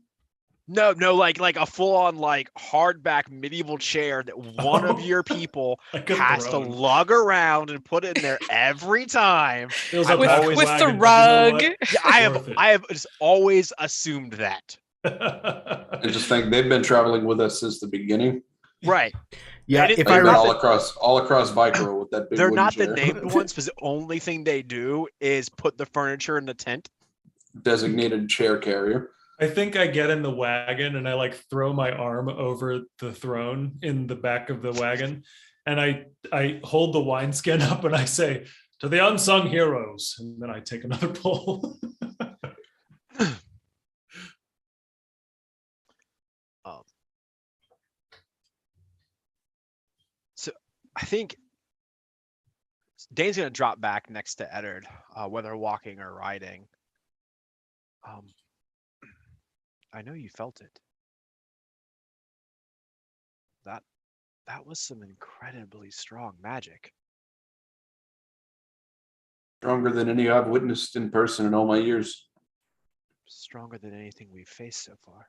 No, like a full on like hardback medieval chair that one of your people Like a has to throne. lug around and put in there every time. Feels I've like a always- with the wagon, but rug. you know Yeah, Worth it. I have just always assumed that. what? And just think they've been traveling with us since the beginning. Right. Yeah, And if They've I been not re- all across Vykaril with that big They're wooden not the chair. named ones because the only thing they do is put the furniture in the tent. Designated chair carrier. I think I get in the wagon and I like throw my arm over the throne in the back of the wagon, and I hold the wineskin up and I say, "To the unsung heroes," and then I take another pull. So I think Dane's gonna drop back next to Eddard, whether walking or riding. I know you felt it. That was some incredibly strong magic. Stronger than any I've witnessed in person in all my years. Stronger than anything we've faced so far.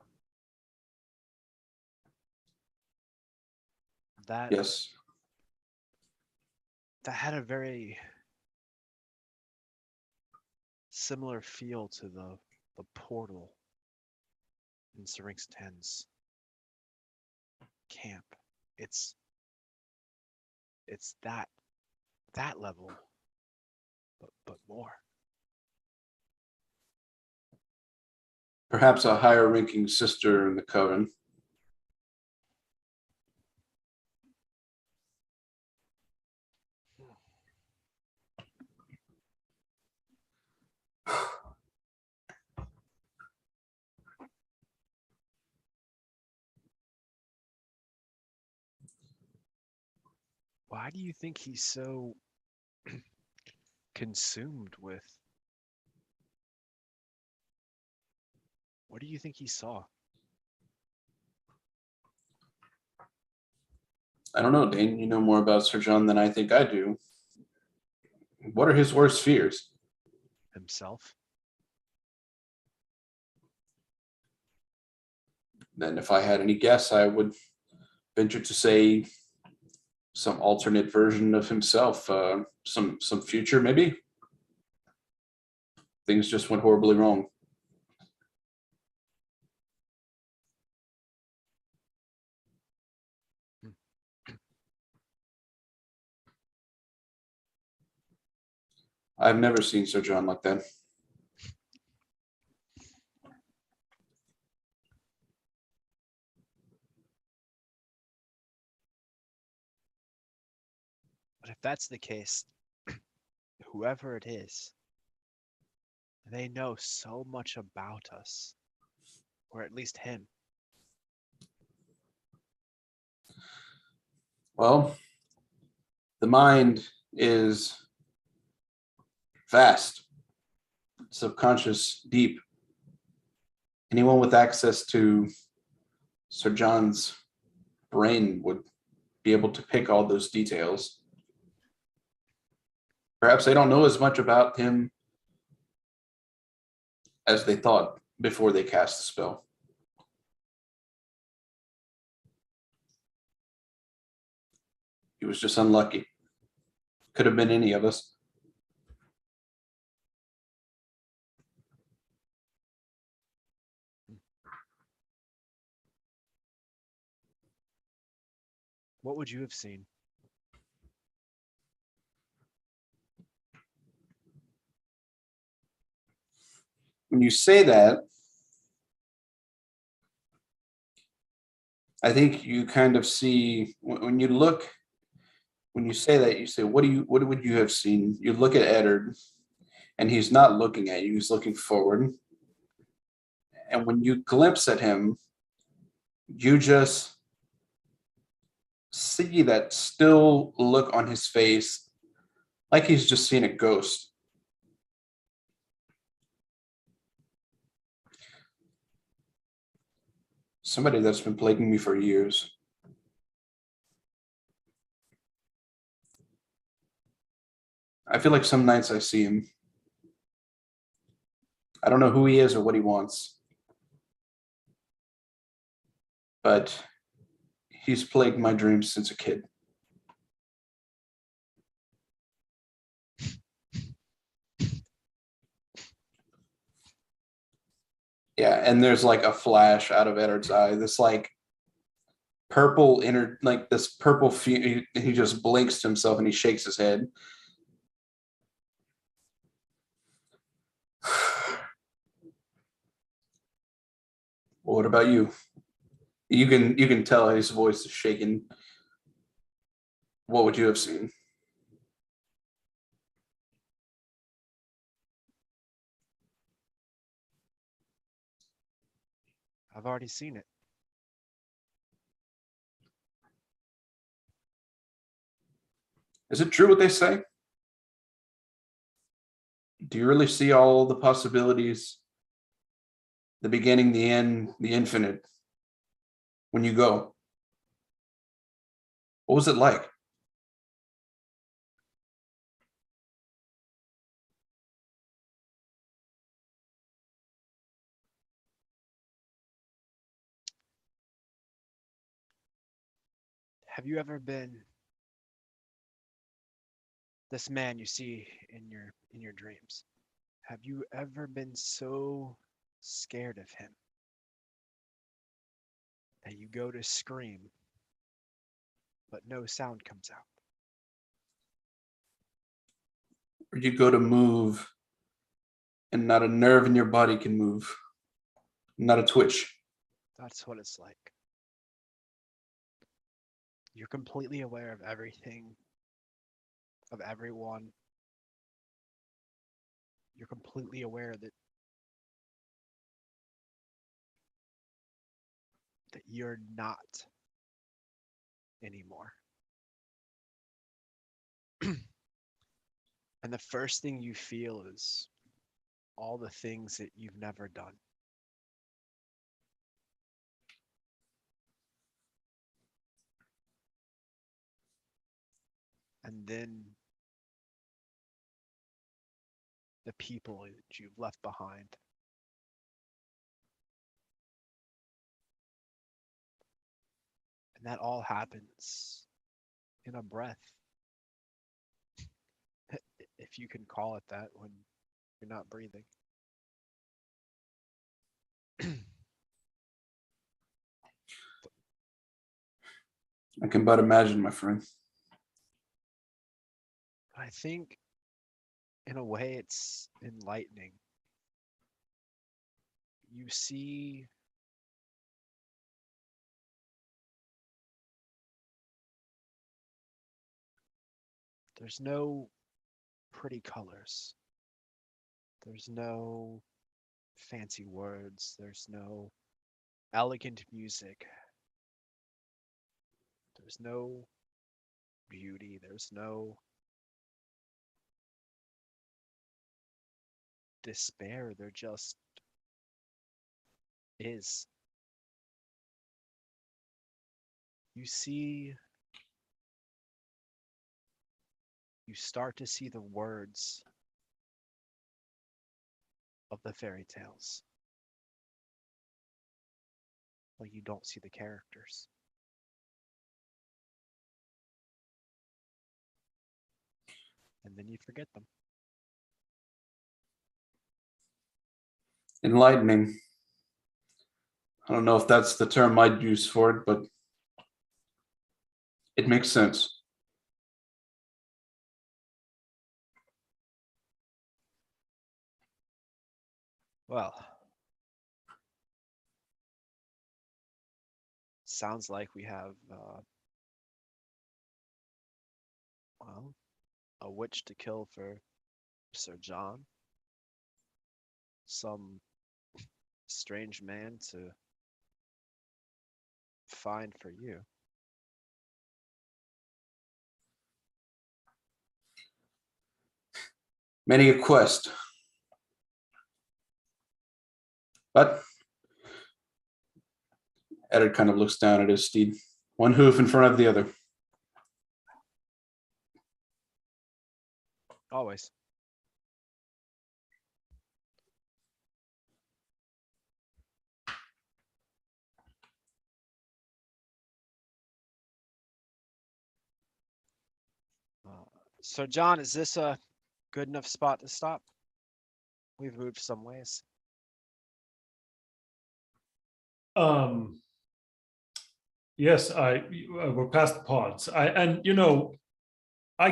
That Yes. that had a very similar feel to the portal in Syrinx 10's camp. It's that level, but more. Perhaps a higher ranking sister in the coven. Why do you think he's so consumed with? What do you think he saw? I don't know, Dane. You know more about Sir John than I think I do. What are his worst fears? Himself? Then, if I had any guess, I would venture to say some alternate version of himself, some future maybe. Things just went horribly wrong. I've never seen Sir John like that. But if that's the case, whoever it is, they know so much about us, or at least him. Well, the mind is vast, subconscious, deep. Anyone with access to Sir John's brain would be able to pick all those details. Perhaps they don't know as much about him as they thought before they cast the spell. He was just unlucky. Could have been any of us. What would you have seen? When you say that, I think you kind of see when you look. When you say that, you say, what would you have seen? You look at Eddard, and he's not looking at you, he's looking forward. And when you glimpse at him, you just see that still look on his face, like he's just seen a ghost. Somebody that's been plaguing me for years. I feel like some nights I see him. I don't know who he is or what he wants, but he's plagued my dreams since a kid. Yeah, and there's like a flash out of Eddard's eye. This like purple inner, like this purple. He just blinks to himself and he shakes his head. Well, what about you? You can tell his voice is shaking. What would you have seen? I've already seen it. Is it true what they say? Do you really see all the possibilities, the beginning, the end, the infinite, when you go? What was it like? Have you ever been this man you see in your dreams? Have you ever been so scared of him that you go to scream, but no sound comes out? Or you go to move and not a nerve in your body can move, not a twitch? That's what it's like. You're completely aware of everything, of everyone. You're completely aware that you're not anymore. And the first thing you feel is all the things that you've never done. And then the people that you've left behind. And that all happens in a breath. If you can call it that when you're not breathing. I can but imagine, my friend. I think in a way it's enlightening. You see there's no pretty colors. There's no fancy words. There's no elegant music. There's no beauty. There's no despair. There just is. You start to see the words of the fairy tales, but you don't see the characters. And then you forget them. Enlightening. I don't know if that's the term I'd use for it, but It makes sense. Well, sounds like we have, well, a witch to kill for Sir John. Some strange man to find for you. Many a quest. But Eddard kind of looks down at his steed. One hoof in front of the other. Always. Sir John, is this a good enough spot to stop? We've moved some ways. Yes, we're past the pods. I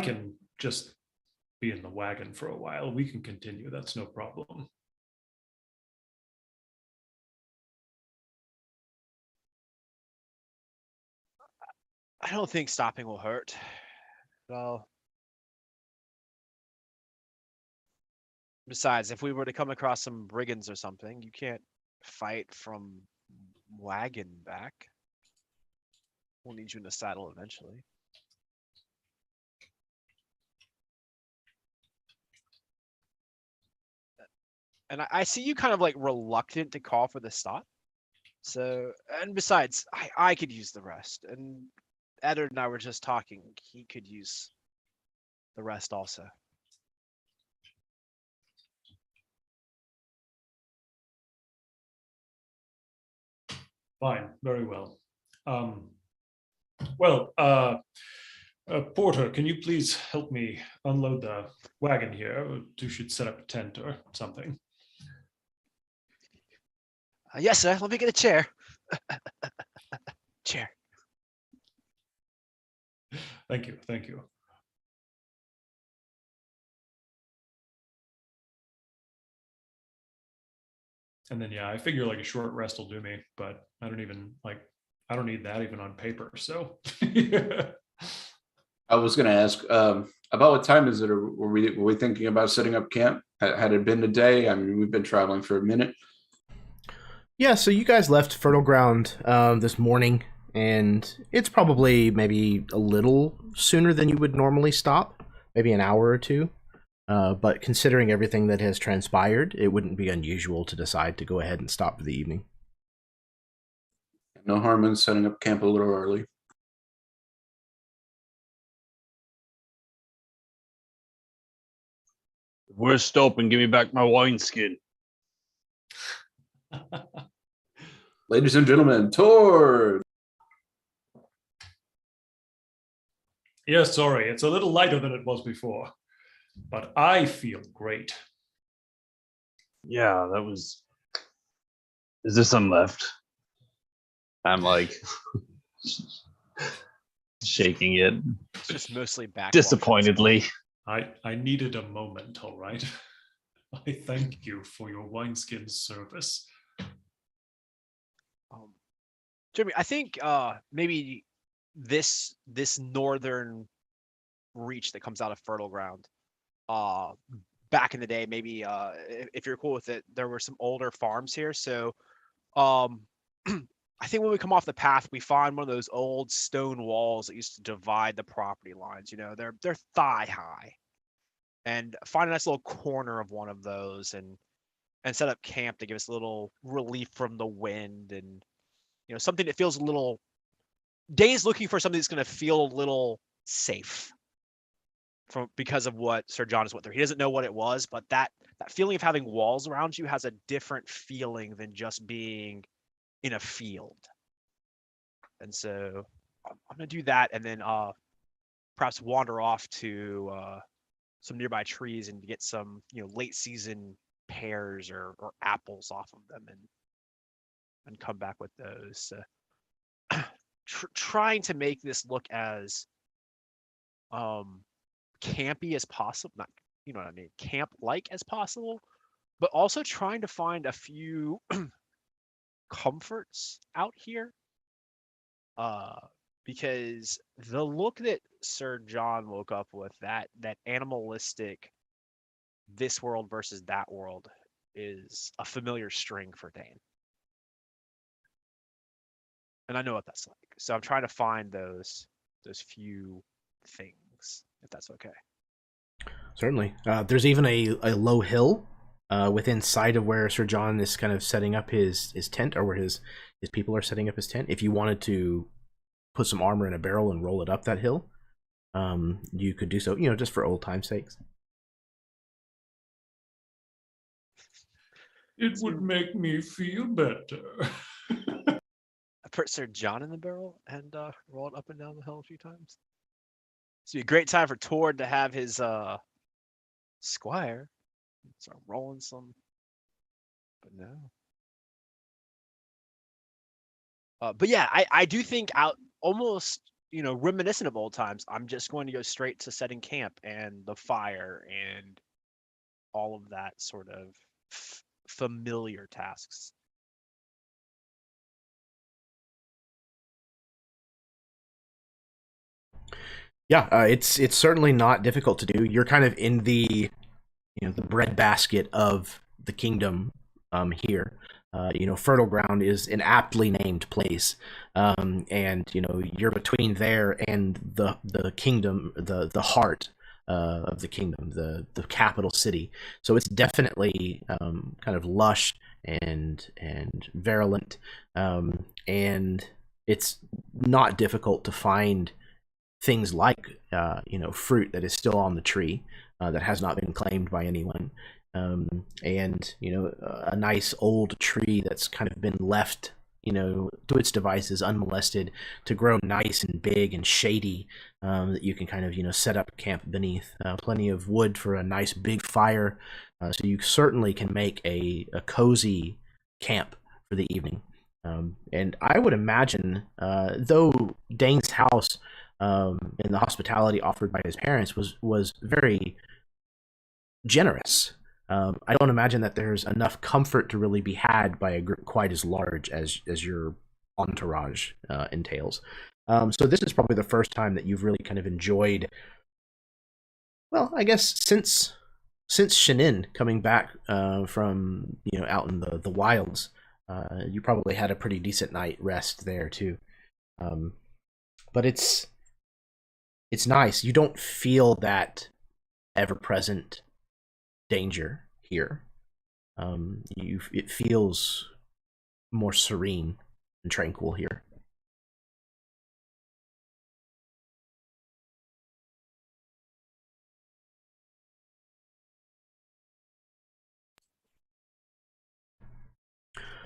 can just be in the wagon for a while. We can continue. That's no problem. I don't think stopping will hurt. Well, besides, if we were to come across some brigands or something, you can't fight from wagon back. We'll need you in the saddle eventually. And I see you kind of like reluctant to call for the stop. So, and besides, I could use the rest. And Eddard and I were just talking. He could use the rest also. Fine, very well. Porter, can you please help me unload the wagon here? You should set up a tent or something. Yes, sir. Let me get a chair. Chair. Thank you. Thank you. And then, yeah, I figure like a short rest will do me, but I don't need that even on paper. So I was going to ask, about what time is it? Or were we thinking about setting up camp? Had it been a day? I mean, we've been traveling for a minute. Yeah, so you guys left Fertile Ground this morning, and it's probably maybe a little sooner than you would normally stop, maybe an hour or two. But considering everything that has transpired, it wouldn't be unusual to decide to go ahead and stop for the evening. No harm in setting up camp a little early. We're stopping. Give me back my wineskin. Ladies and gentlemen, Tord! yeah, sorry, it's a little lighter than it was before, but I feel great. Yeah, that was. Is there some left? I'm like shaking it It's just mostly back. disappointedly. I needed a moment, all right? I thank you for your wineskin service. Jeremy, I think maybe this northern reach that comes out of Fertile Ground, back in the day, maybe if you're cool with it, there were some older farms here. So I think when we come off the path, we find one of those old stone walls that used to divide the property lines. You know, they're thigh high, and find a nice little corner of one of those and set up camp to give us a little relief from the wind and, you know, something that feels a little. Dane's looking for something that's going to feel a little safe because of what Sir John has went through. He doesn't know what it was, but that feeling of having walls around you has a different feeling than just being in a field. And so I'm going to do that, and then perhaps wander off to some nearby trees and get some, you know, late season pears or apples off of them and come back with those. trying to make this look as campy as possible. Not, you know what I mean, camp-like as possible, but also trying to find a few comforts out here. Because the look that Sir John woke up with, that animalistic, this world versus that world, is a familiar string for Dane. And I know what that's like. So I'm trying to find those few things, if that's okay. Certainly. There's even a low hill within sight of where Sir John is kind of setting up his tent, or where his people are setting up his tent. If you wanted to put some armor in a barrel and roll it up that hill, you could do so, just for old time's sakes. It would make me feel better. I put Sir John in the barrel and roll it up and down the hill a few times. It's be a great time for Tord to have his squire start rolling some, but no. But yeah, I do think out almost, reminiscent of old times, I'm just going to go straight to setting camp and the fire and all of that sort of familiar tasks. Yeah, it's certainly not difficult to do. You're kind of in the the breadbasket of the kingdom here. Fertile Ground is an aptly named place, and you're between there and the kingdom, the heart of the kingdom, the capital city. So it's definitely kind of lush and virulent, and it's not difficult to find things like fruit that is still on the tree that has not been claimed by anyone, and a nice old tree that's kind of been left to its devices unmolested to grow nice and big and shady, that you can kind of set up camp beneath. Plenty of wood for a nice big fire, so you certainly can make a cozy camp for the evening. And I would imagine, though Dane's house and the hospitality offered by his parents was very generous, I don't imagine that there's enough comfort to really be had by a group quite as large as your entourage entails. So this is probably the first time that you've really kind of enjoyed, well, I guess since Shenin coming back from out in the wilds. You probably had a pretty decent night rest there too. But it's nice. You don't feel that ever-present danger here. It feels more serene and tranquil here.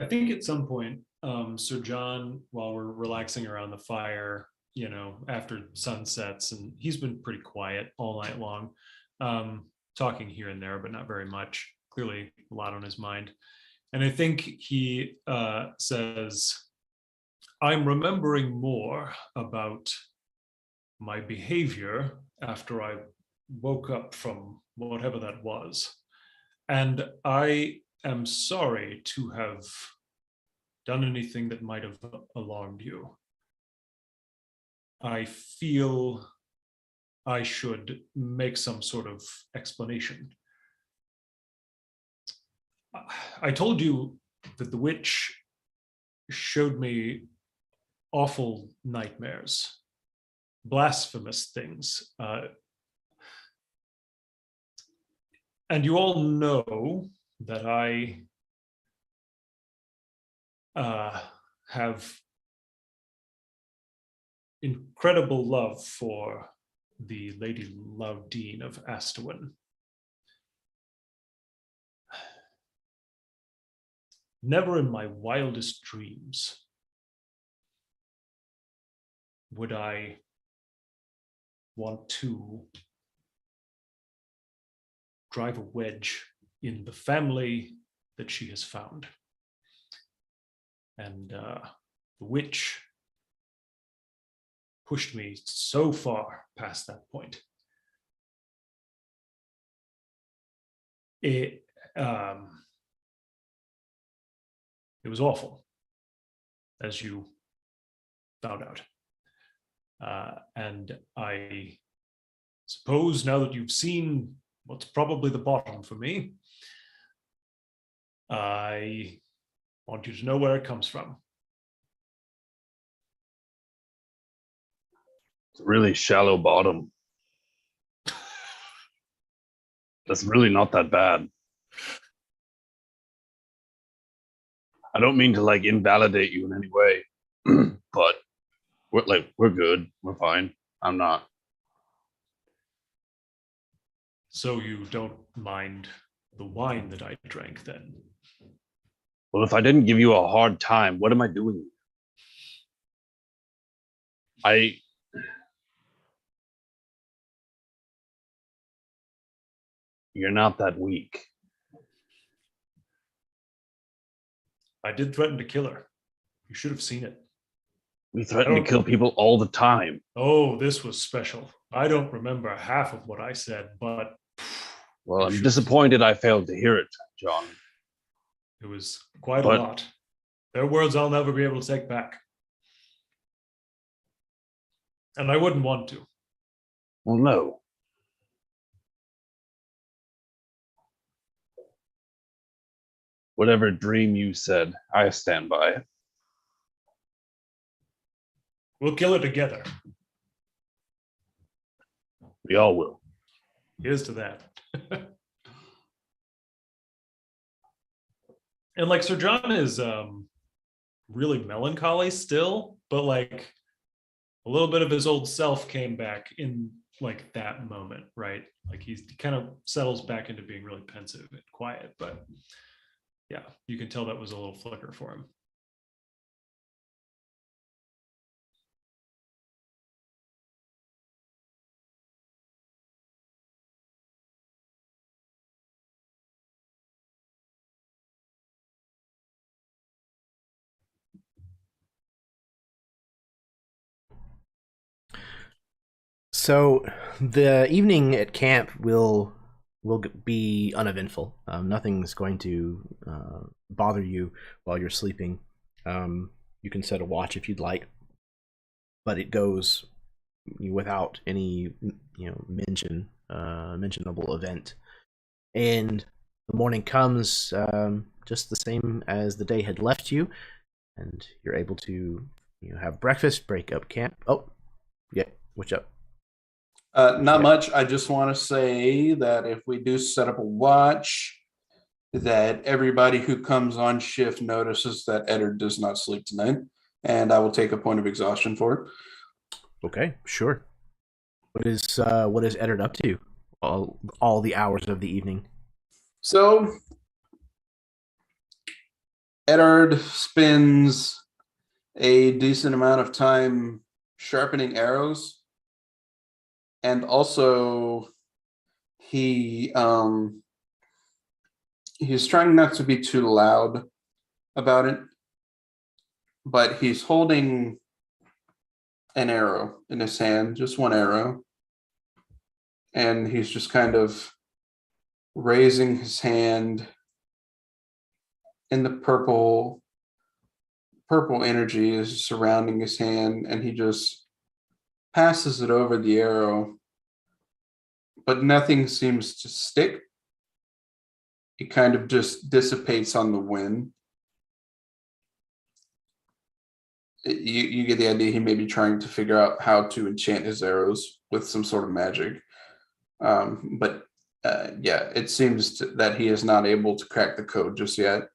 I think at some point, Sir John, while we're relaxing around the fire, after sunsets, and he's been pretty quiet all night long, talking here and there, but not very much. Clearly a lot on his mind. And I think he says, I'm remembering more about my behavior after I woke up from whatever that was. And I am sorry to have done anything that might have alarmed you. I feel I should make some sort of explanation. I told you that the witch showed me awful nightmares, blasphemous things. And you all know that I have incredible love for the Lady Loudine of Astowin. Never in my wildest dreams would I want to drive a wedge in the family that she has found. And the witch pushed me so far past that point. It was awful, as you found out. And I suppose now that you've seen what's probably the bottom for me, I want you to know where it comes from. It's a really shallow bottom. That's really not that bad. I don't mean to like invalidate you in any way, but we're good. We're fine. I'm not. So you don't mind the wine that I drank then? Well, if I didn't give you a hard time, what am I doing? You're not that weak. I did threaten to kill her. You should have seen it. We threaten to kill people all the time. Oh, this was special. I don't remember half of what I said, but... Well, I'm disappointed I failed to hear it, John. It was quite a lot. There are words I'll never be able to take back. And I wouldn't want to. Well, no. Whatever dream you said, I stand by it. We'll kill her together. We all will. Here's to that. And like Sir John is really melancholy still, but like a little bit of his old self came back in like that moment, right? Like he kind of settles back into being really pensive and quiet, but yeah, you can tell that was a little flicker for him. So the evening at camp will be uneventful. Nothing's going to bother you while you're sleeping. You can set a watch if you'd like, but it goes without any mentionable event. And the morning comes just the same as the day had left you, and you're able to have breakfast, break up camp. Oh, yeah, what's up? Not much. I just want to say that if we do set up a watch, that everybody who comes on shift notices that Eddard does not sleep tonight, and I will take a point of exhaustion for it. Okay, sure. What is Eddard up to all the hours of the evening? So Eddard spends a decent amount of time sharpening arrows. And also, he's trying not to be too loud about it, but he's holding an arrow in his hand, just one arrow, and he's just kind of raising his hand, and the purple energy is surrounding his hand, and he just passes it over the arrow, but nothing seems to stick. It kind of just dissipates on the wind. You get the idea he may be trying to figure out how to enchant his arrows with some sort of magic. But it seems that he is not able to crack the code just yet.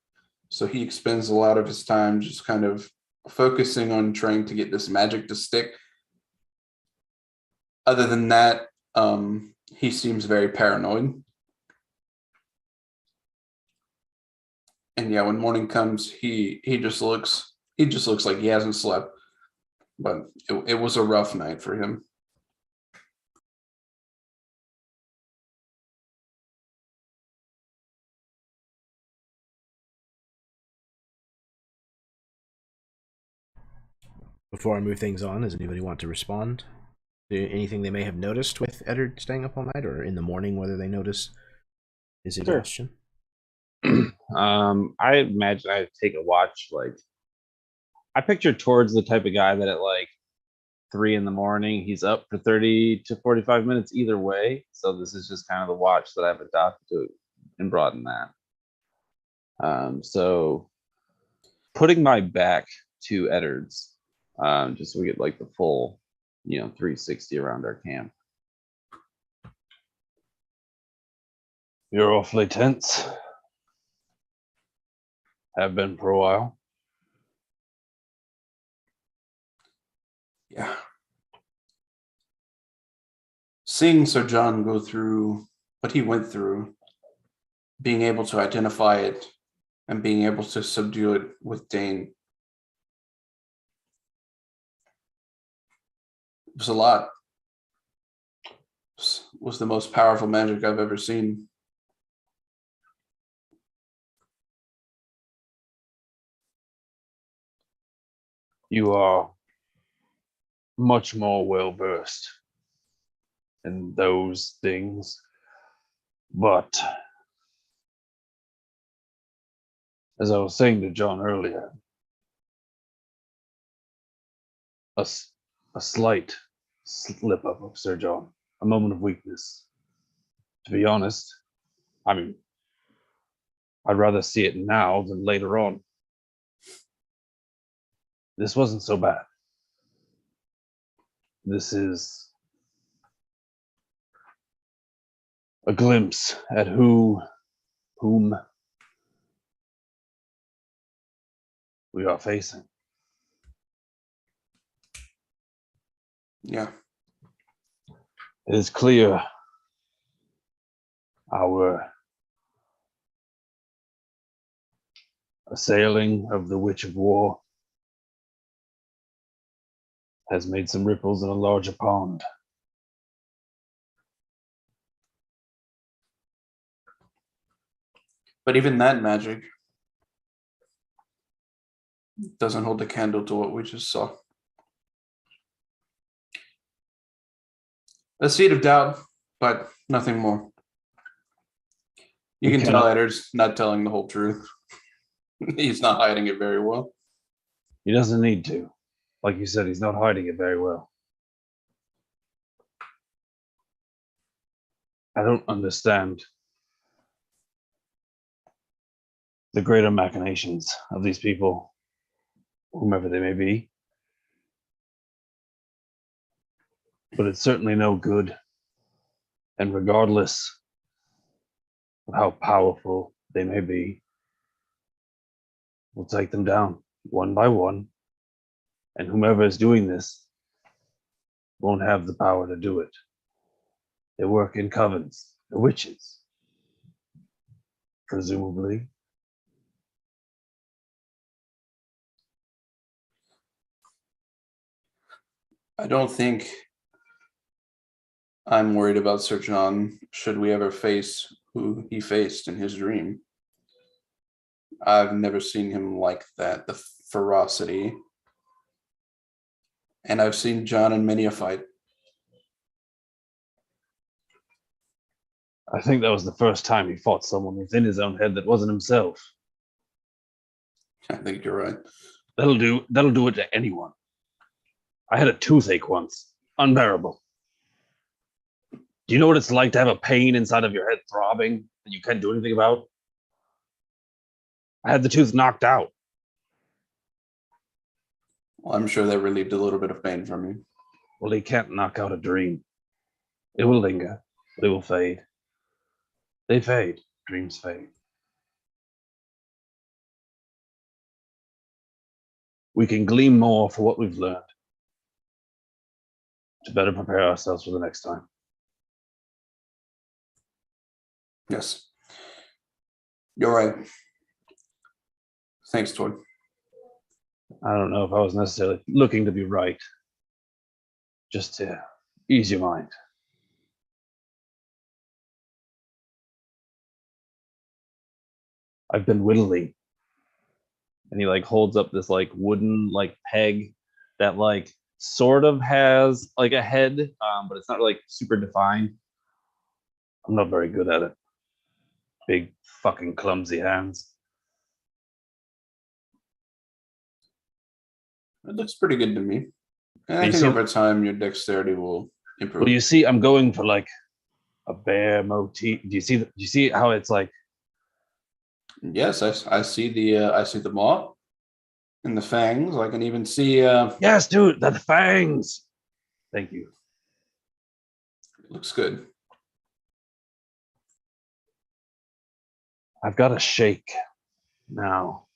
So he expends a lot of his time just kind of focusing on trying to get this magic to stick. Other than that, he seems very paranoid. And yeah, when morning comes, he just looks like he hasn't slept. But it was a rough night for him. Before I move things on, does anybody want to respond to anything they may have noticed with Eddard staying up all night, or in the morning whether they notice his exhaustion? I imagine I'd take a watch. Like, I picture towards the type of guy that at like 3 in the morning, he's up for 30 to 45 minutes either way. So this is just kind of the watch that I've adopted to and broaden that. So putting my back to Eddard's, just so we get like the full, 360 around our camp. You're awfully tense. Have been for a while. Yeah. Seeing Sir John go through what he went through, being able to identify it and being able to subdue it with Dane was a lot. Was the most powerful magic I've ever seen. You are much more well versed in those things, but as I was saying to John earlier, a slight slip up of Sir John, a moment of weakness. To be honest, I mean, I'd rather see it now than later on. This wasn't so bad. This is a glimpse at whom we are facing. Yeah. It is clear our assailing of the Witch of War has made some ripples in a larger pond. But even that magic doesn't hold a candle to what we just saw. A seed of doubt, but nothing more. You can tell Eddard's not telling the whole truth. He's not hiding it very well. He doesn't need to. Like you said, he's not hiding it very well. I don't understand the greater machinations of these people, whomever they may be. But it's certainly no good. And regardless of how powerful they may be, we'll take them down one by one. And whomever is doing this won't have the power to do it. They work in covens, the witches, presumably. I don't think I'm worried about Sir John should we ever face who he faced in his dream. I've never seen him like that, the ferocity. And I've seen John in many a fight. I think that was the first time he fought someone within his own head that wasn't himself. I think you're right. That'll do it to anyone. I had a toothache once. Unbearable. Do you know what it's like to have a pain inside of your head throbbing that you can't do anything about? I had the tooth knocked out. Well, I'm sure that relieved a little bit of pain from you. Well, he can't knock out a dream. It will linger, but it will fade. They fade. Dreams fade. We can glean more for what we've learned to better prepare ourselves for the next time. Yes. You're right. Thanks, Tord. I don't know if I was necessarily looking to be right. Just to ease your mind. I've been whittling. And he like holds up this like wooden like peg that like sort of has like a head, but it's not like super defined. I'm not very good at it. Big fucking clumsy hands. It looks pretty good to me. And I You think see- over time your dexterity will improve. Well, you see, I'm going for like a bear motif. Do you see how it's like? Yes, I see the maw and the fangs. I can even see Yes, dude, the fangs. Thank you. it looks good. I've got a shake now.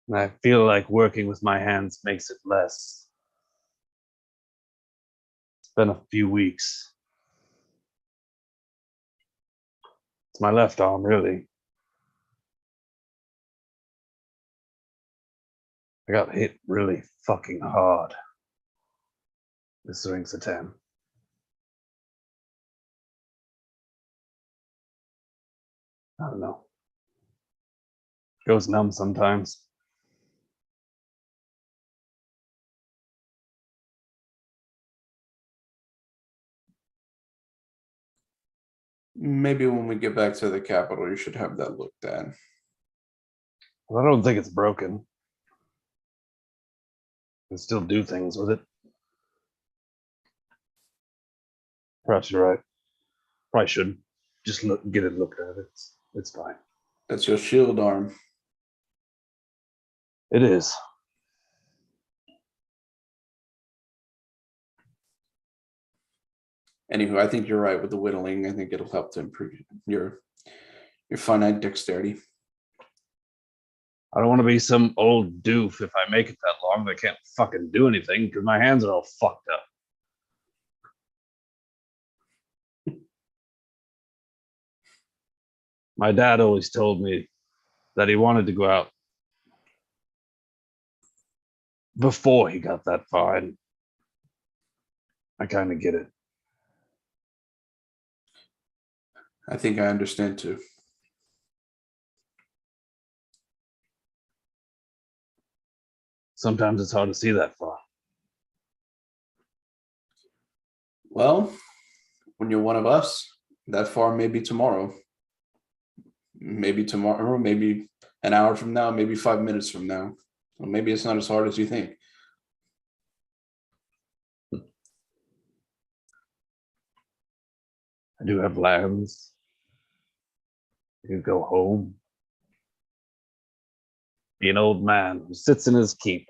And I feel like working with my hands makes it less. It's been a few weeks. It's my left arm, really. I got hit really fucking hard with XXXIII. I don't know. Goes numb sometimes. Maybe when we get back to the capital, you should have that looked at. Well, I don't think it's broken. You can still do things with it. Perhaps you're right. Probably should just get it looked at. It's fine. That's your shield arm. It is. Anywho, I think you're right with the whittling. I think it'll help to improve your finite dexterity. I don't want to be some old doof if I make it that long that I can't fucking do anything because my hands are all fucked up. My dad always told me that he wanted to go out before he got that far, and I kind of get it. I think I understand too. Sometimes it's hard to see that far. Well, when you're one of us, that far may be tomorrow. Maybe tomorrow, maybe an hour from now, maybe 5 minutes from now. Or maybe it's not as hard as you think. I do have lands. You go home. Be an old man who sits in his keep.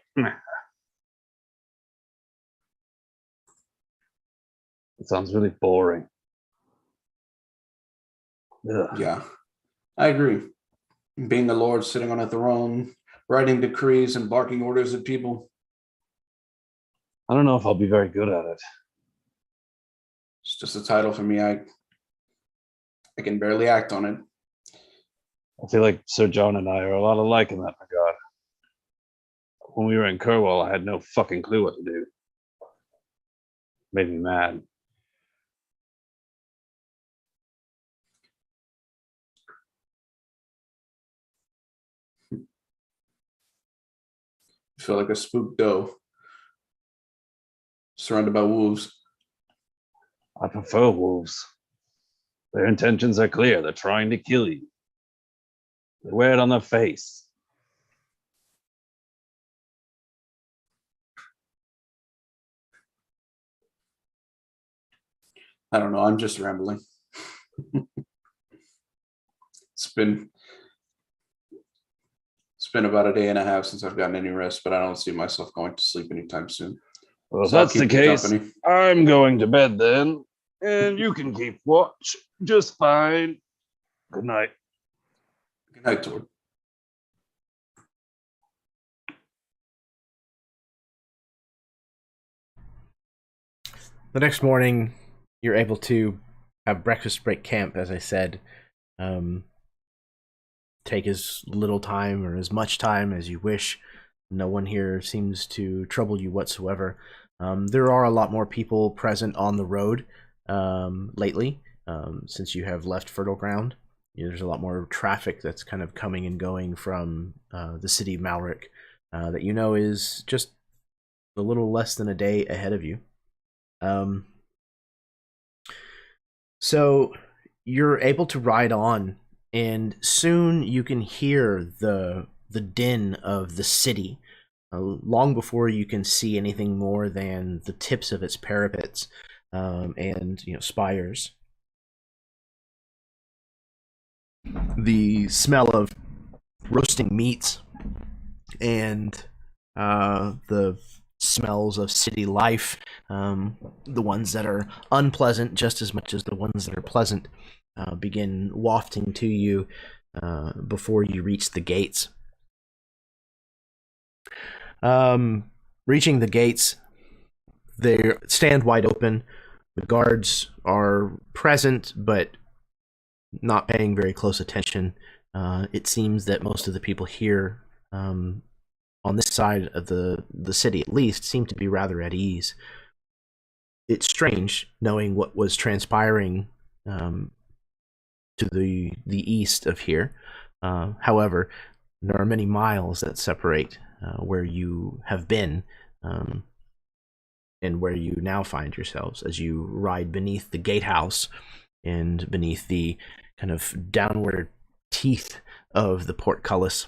It sounds really boring. Ugh. Yeah, I agree. Being a lord sitting on a throne, writing decrees and barking orders at people. I don't know if I'll be very good at it. It's just a title for me. I can barely act on it. I feel like Sir John and I are a lot alike in that regard. When we were in Kerwell, I had no fucking clue what to do. Made me mad. I feel like a spooked doe surrounded by wolves. I prefer wolves. Their intentions are clear. They're trying to kill you. They wear it on their face. I don't know. I'm just rambling. It's been about a day and a half since I've gotten any rest, but I don't see myself going to sleep anytime soon. Well, if So I'll that's the keep you case, company. I'm going to bed then, and you can keep watch just fine. Good night. Good night, Tord. The next morning, you're able to have breakfast break camp, as I said. Take as little time or as much time as you wish. No one here seems to trouble you whatsoever. There are a lot more people present on the road lately, since you have left Fertile Ground. There's a lot more traffic that's kind of coming and going from the city of Malric that is just a little less than a day ahead of you. So you're able to ride on, and soon you can hear the din of the city, long before you can see anything more than the tips of its parapets and spires. The smell of roasting meats and the smells of city life, the ones that are unpleasant just as much as the ones that are pleasant, begin wafting to you before you reach the gates. Reaching the gates, they stand wide open. The guards are present, but not paying very close attention. It seems that most of the people here, on this side of the city at least, seem to be rather at ease. It's strange knowing what was transpiring to the east of here. However, there are many miles that separate where you have been and where you now find yourselves as you ride beneath the gatehouse and beneath the kind of downward teeth of the portcullis.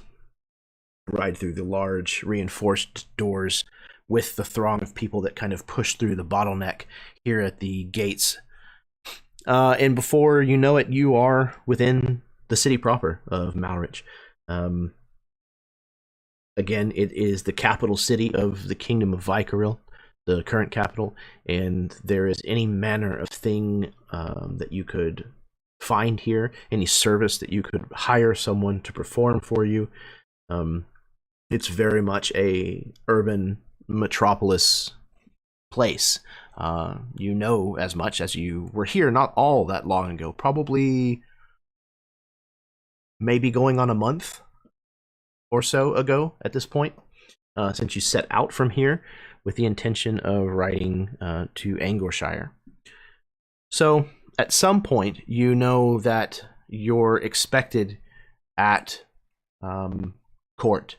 Ride through the large reinforced doors with the throng of people that kind of push through the bottleneck here at the gates. And before you know it, you are within the city proper of Malrich. Again, it is the capital city of the kingdom of Vykaril, the current capital, and there is any manner of thing that you could find here, any service that you could hire someone to perform for you. It's very much a urban metropolis place. You know as much as you were here not all that long ago, probably maybe going on a month or so ago at this point, since you set out from here with the intention of riding to Angorshire. So at some point, you know that you're expected at court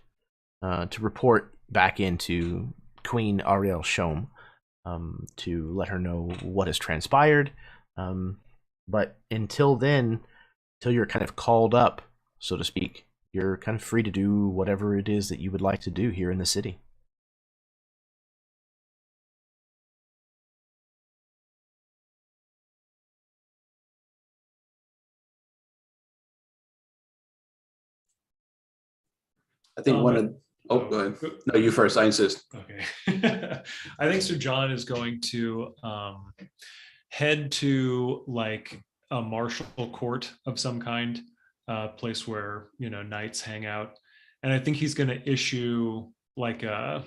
to report back into Queen Ariel Shom, to let her know what has transpired. But until then, till you're kind of called up, so to speak, you're kind of free to do whatever it is that you would like to do here in the city. I think one of go ahead. No, you first. I insist. Okay. I think Sir John is going to head to like a martial court of some kind, place where knights hang out, and I think he's going to issue like a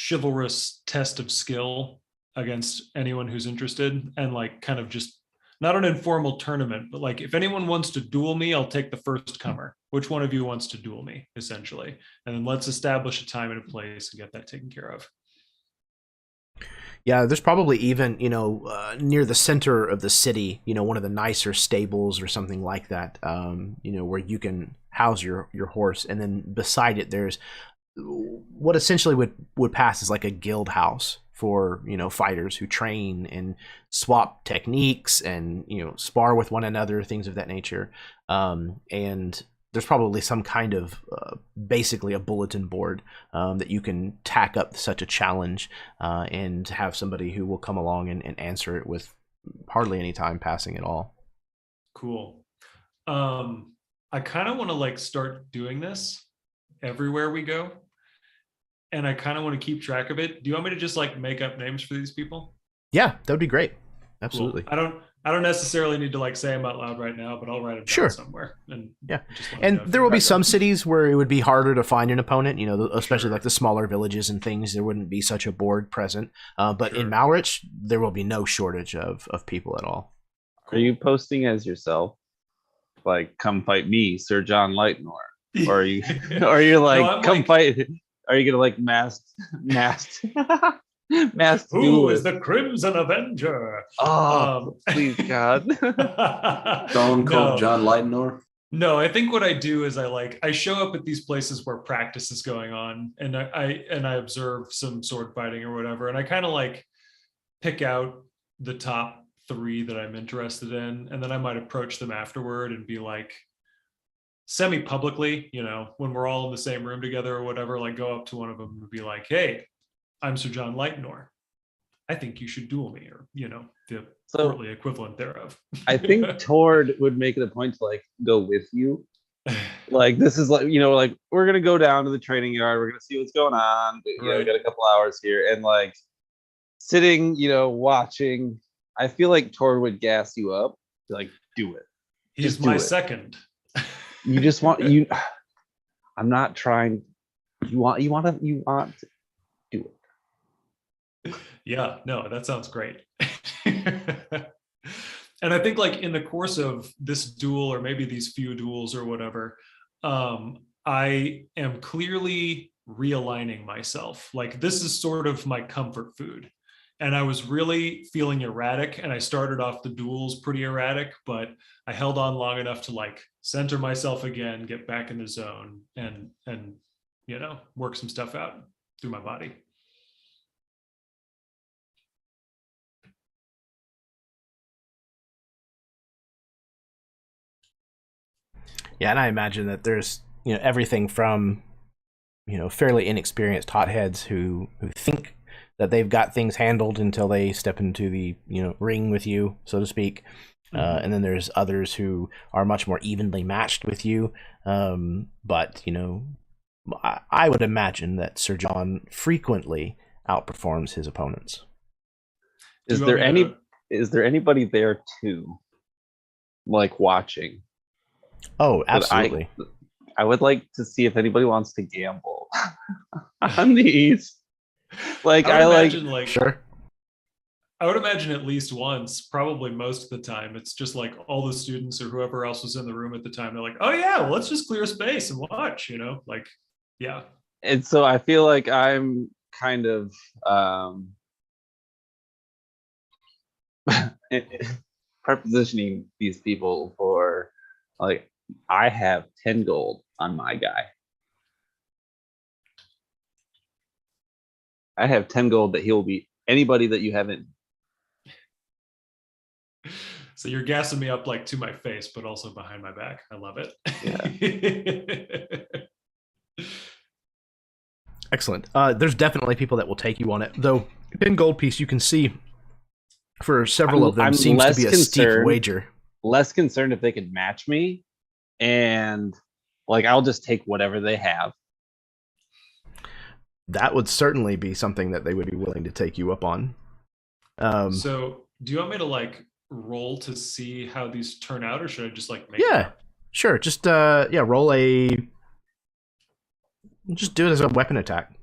chivalrous test of skill against anyone who's interested, and like kind of just not an informal tournament, but like if anyone wants to duel me, I'll take the first comer. Which one of you wants to duel me, essentially? And then let's establish a time and a place and get that taken care of. Yeah, there's probably even, near the center of the city, one of the nicer stables or something like that, where you can house your horse. And then beside it, there's what essentially would pass as like a guild house for, fighters who train and swap techniques and, spar with one another, things of that nature. And there's probably some kind of basically a bulletin board that you can tack up such a challenge and have somebody who will come along and answer it with hardly any time passing at all. Cool. I kind of want to like start doing this everywhere we go. And I kind of want to keep track of it. Do you want me to just like make up names for these people? Yeah, that would be great. Absolutely. Cool. I don't necessarily need to like say them out loud right now, but I'll write them down somewhere. And yeah, and there will be some cities where it would be harder to find an opponent. Especially like the smaller villages and things. There wouldn't be such a board present. But in Malrich, there will be no shortage of people at all. Are you posting as yourself? Like, come fight me, Sir John Lightnor, or are you like, come fight? Are you gonna like masked? Who is the Crimson Avenger? Oh, please God. Stone Cold John Lightnor. No, I think what I do is I show up at these places where practice is going on, and I observe some sword fighting or whatever, and I kind of like pick out the top three that I'm interested in, and then I might approach them afterward and be like, semi-publicly, when we're all in the same room together or whatever, like go up to one of them and be like, "Hey, I'm Sir John Lightnor. I think you should duel me," or the So courtly equivalent thereof. I think Tord would make it a point to like go with you. Like this is like like we're gonna go down to the training yard. We're gonna see what's going on. We Right. got a couple hours here, and like sitting, watching. I feel like Tord would gas you up. Like, do it. He's Just do my it. second. You just want you. I'm not trying. You want to do it. Yeah, no, that sounds great. And I think like in the course of this duel, or maybe these few duels or whatever, I am clearly realigning myself. Like this is sort of my comfort food. And I was really feeling erratic, and I started off the duels pretty erratic, but I held on long enough to like center myself again, get back in the zone, and work some stuff out through my body. Yeah, and I imagine that there's everything from fairly inexperienced hotheads who think that they've got things handled until they step into the ring with you, so to speak. And then there's others who are much more evenly matched with you. But I would imagine that Sir John frequently outperforms his opponents. Is there anybody there too, like watching? Oh, absolutely. I would like to see if anybody wants to gamble on these. Like I would imagine, sure. I would imagine at least once, probably most of the time, it's just like all the students or whoever else was in the room at the time. They're like, "Oh yeah, well, let's just clear space and watch." Like, yeah. And so I feel like I'm kind of prepositioning these people for like I have 10 gold on my guy. I have 10 gold that he'll beat anybody that you haven't. So you're gassing me up like to my face, but also behind my back. I love it. Yeah. Excellent. There's definitely people that will take you on it, though. 10 gold piece, you can see for several of them seems to be a steep wager. Less concerned if they could match me, and like I'll just take whatever they have. That would certainly be something that they would be willing to take you up on. So do you want me to like roll to see how these turn out, or should I just like make sure, just roll just do it as a weapon attack.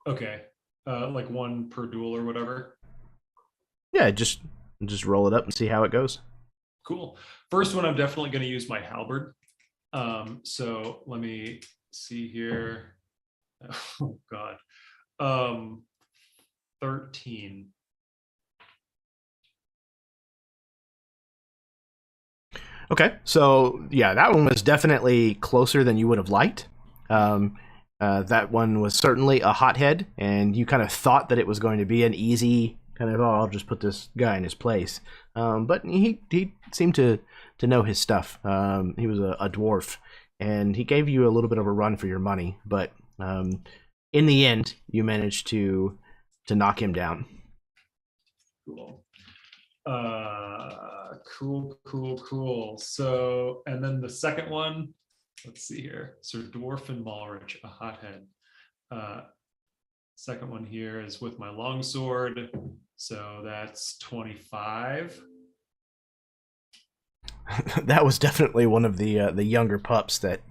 Okay. Like one per duel or whatever. Yeah, just roll it up and see how it goes. Cool. First one, I'm definitely going to use my halberd. So let me see here. Oh God. 13. Okay, so yeah, that one was definitely closer than you would have liked. That one was certainly a hothead, and you kind of thought that it was going to be an easy kind of, I'll just put this guy in his place. But he seemed to know his stuff. He was a dwarf, and he gave you a little bit of a run for your money, but in the end, you managed to knock him down. Cool. So, and then the second one, let's see here. Sir Dwarf and Malrich, a hothead. Second one here is with my longsword. So that's 25. That was definitely one of the younger pups that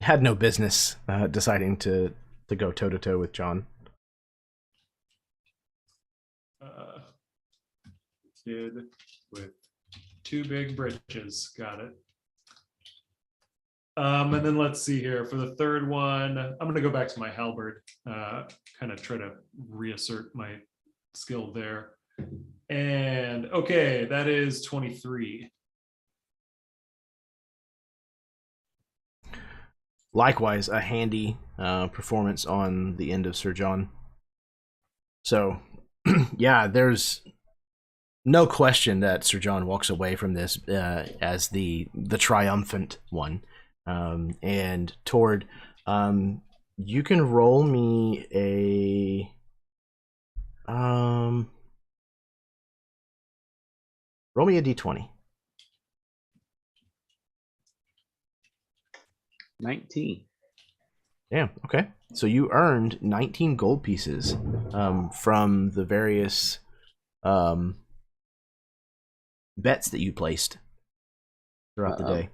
had no business deciding to go toe to toe with John. Kid with two big britches, got it. And then let's see here for the third one. I'm gonna go back to my halberd, kind of try to reassert my skill there. And okay, that is 23. likewise a handy performance on the end of Sir John. So, yeah, there's no question that Sir John walks away from this as the triumphant one. And Tord, you can roll me a d20. 19. Yeah, okay. So you earned 19 gold pieces from the various bets that you placed throughout the day.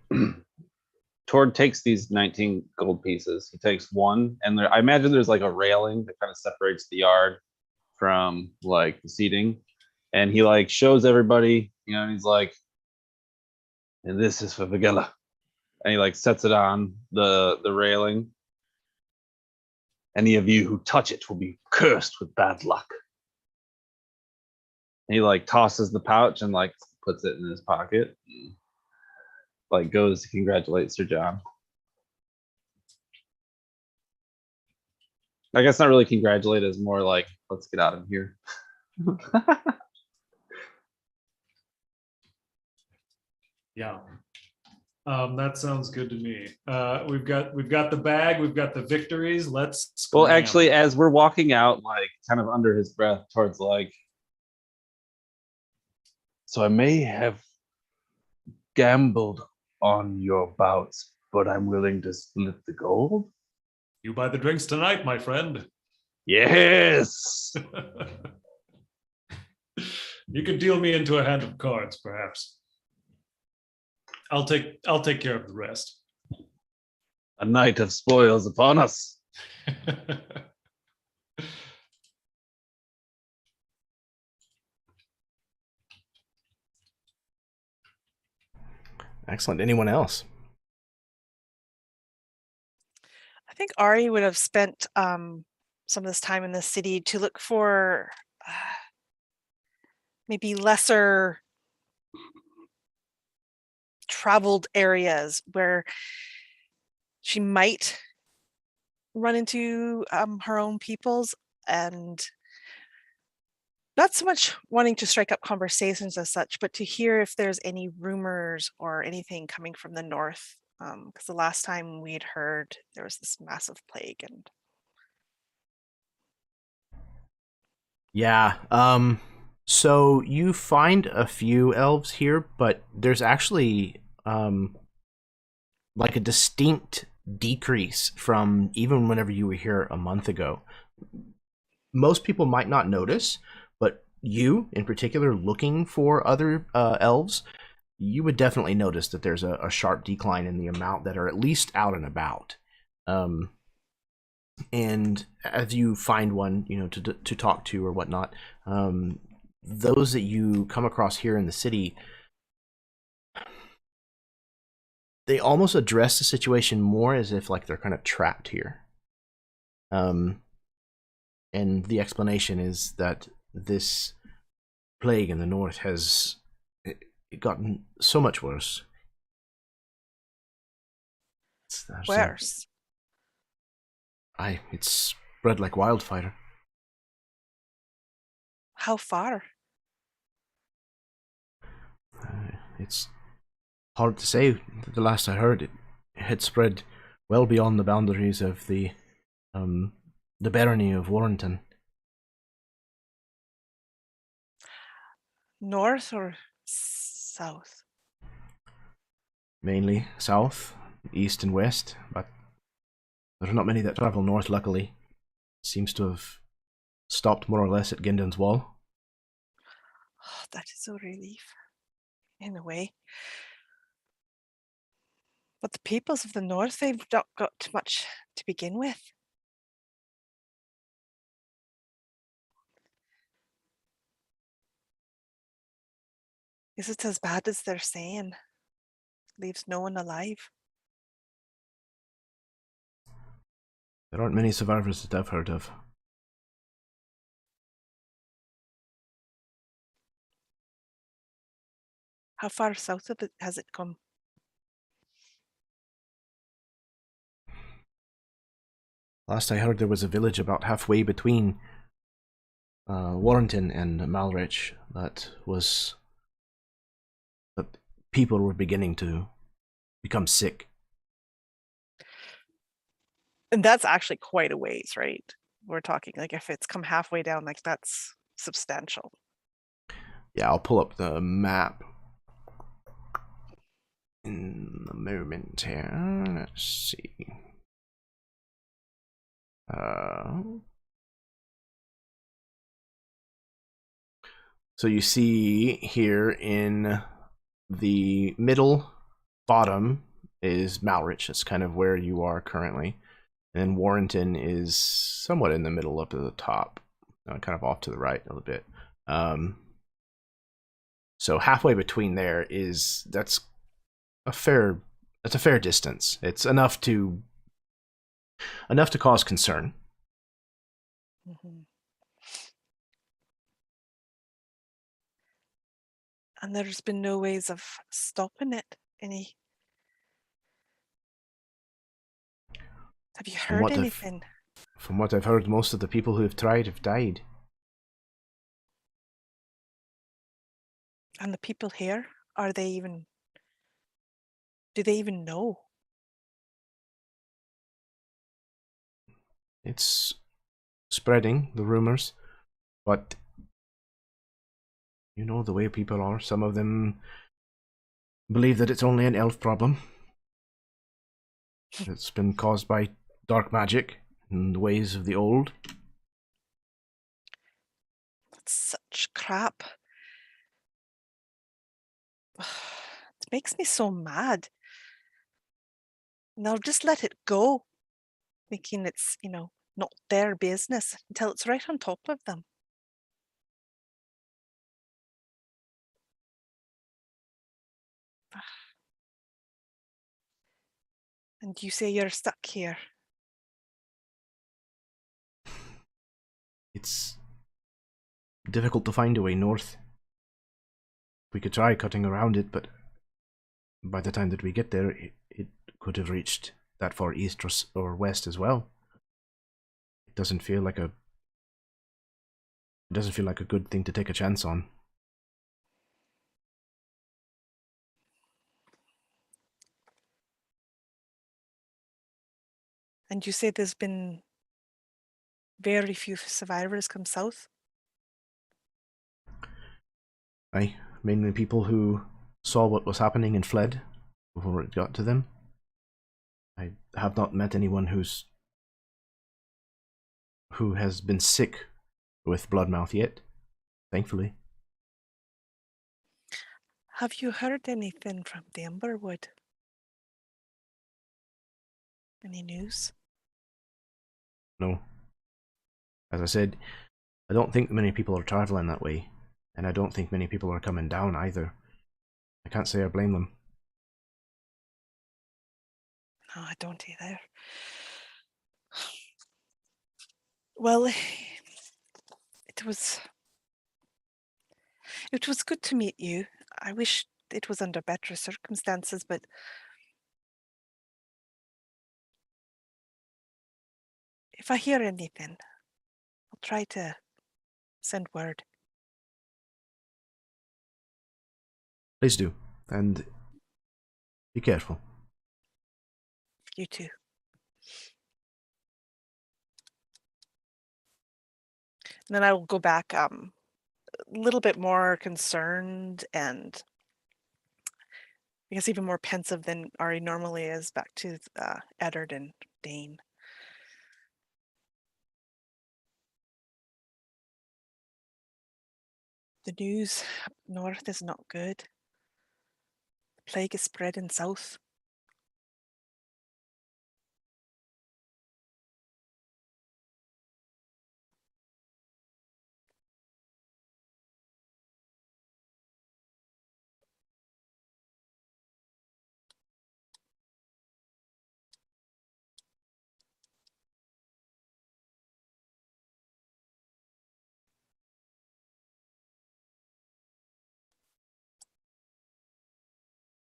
Tord takes these 19 gold pieces. He takes one, and I imagine there's like a railing that kind of separates the yard from like the seating. And he like shows everybody, and he's like, and this is for Vigilla. And he like sets it on the railing. Any of you who touch it will be cursed with bad luck. And he like tosses the pouch and like puts it in his pocket. And, like goes to congratulate Sir John. I guess not really congratulate, is more like, let's get out of here. Yeah. That sounds good to me. We've got the bag, we've got the victories. Let's Well, scram. actually, as we're walking out, like kind of under his breath, towards like, so I may have gambled on your bouts, but I'm willing to split the gold. You buy the drinks tonight, my friend. Yes. You could deal me into a hand of cards, perhaps. I'll take care of the rest. A night of spoils upon us. Excellent. Anyone else? I think Ari would have spent some of this time in the city to look for maybe lesser traveled areas where she might run into her own peoples, and not so much wanting to strike up conversations as such, but to hear if there's any rumors or anything coming from the north. Because the last time we'd heard there was this massive plague, and Yeah. So you find a few elves here, but there's actually like a distinct decrease from even whenever you were here a month ago. Most people might not notice, but you in particular, looking for other elves, you would definitely notice that there's a sharp decline in the amount that are at least out and about. And as you find one, to talk to or whatnot, those that you come across here in the city, they almost address the situation more as if like they're kind of trapped here. And the explanation is that this plague in the north has gotten so much worse. worse. It's spread like wildfire. How far? It's hard to say. The last I heard, it had spread well beyond the boundaries of the barony of Warrington. North or south? Mainly south, east and west, but there are not many that travel north, luckily. It seems to have stopped more or less at Ginden's Wall. Oh, that is a relief, in a way. But the peoples of the north, they've not got much to begin with. Is it as bad as they're saying? Leaves no one alive. There aren't many survivors that I've heard of. How far south of it has it come? Last I heard, there was a village about halfway between Warrenton and Malrich that people were beginning to become sick. And that's actually quite a ways, right? We're talking like if it's come halfway down, like that's substantial. Yeah, I'll pull up the map in a moment here. Let's see. So you see here in the middle bottom is Malrich. That's kind of where you are currently. And Warrenton is somewhat in the middle up to the top, kind of off to the right a little bit. So halfway between there that's a fair distance. It's enough to cause concern. Mm-hmm. And there's been no ways of stopping it. Have you heard anything? From what I've heard, most of the people who have tried have died. And the people here, do they even know? It's spreading, the rumors, but you know the way people are. Some of them believe that it's only an elf problem. It's been caused by dark magic and the ways of the old. That's such crap. It makes me so mad. And they'll just let it go, thinking it's, not their business until it's right on top of them. And you say you're stuck here. It's difficult to find a way north. We could try cutting around it, but by the time that we get there, it could have reached that far east or west as well. It doesn't feel like a good thing to take a chance on. And you say there's been very few survivors come south? Aye, mainly people who saw what was happening and fled before it got to them. I have not met anyone who has been sick with bloodmouth yet, thankfully. Have you heard anything from the Emberwood? Any news? No. As I said, I don't think many people are traveling that way, and I don't think many people are coming down either. I can't say I blame them. No, I don't either. Well, it was good to meet you. I wish it was under better circumstances, but if I hear anything, I'll try to send word. Please do, and be careful. You too. And then I will go back a little bit more concerned and I guess even more pensive than Ari normally is, back to Eddard and Dane. The news up north is not good. The plague is spreading south.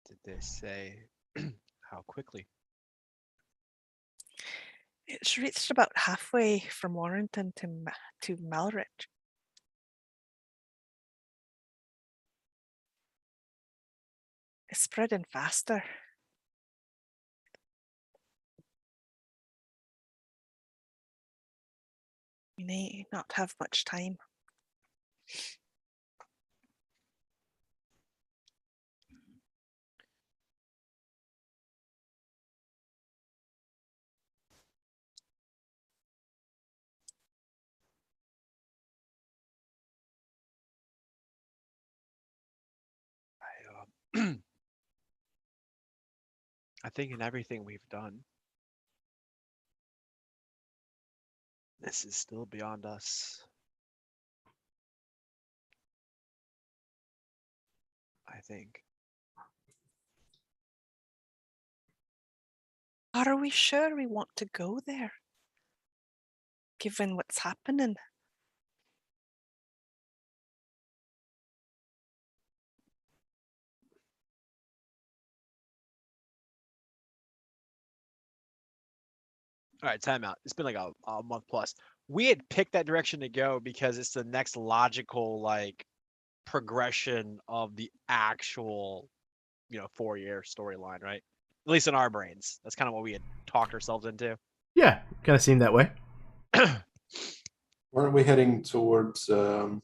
Did they say how quickly? It's reached about halfway from Warrington to Malrich. It's spreading faster. We may not have much time. I think in everything we've done, this is still beyond us. I think. Are we sure we want to go there? Given what's happening? All right, time out. It's been like a month plus. We had picked that direction to go because it's the next logical like progression of the actual, 4-year storyline, right? At least in our brains. That's kind of what we had talked ourselves into. Yeah, kind of seemed that way. Weren't we heading towards? To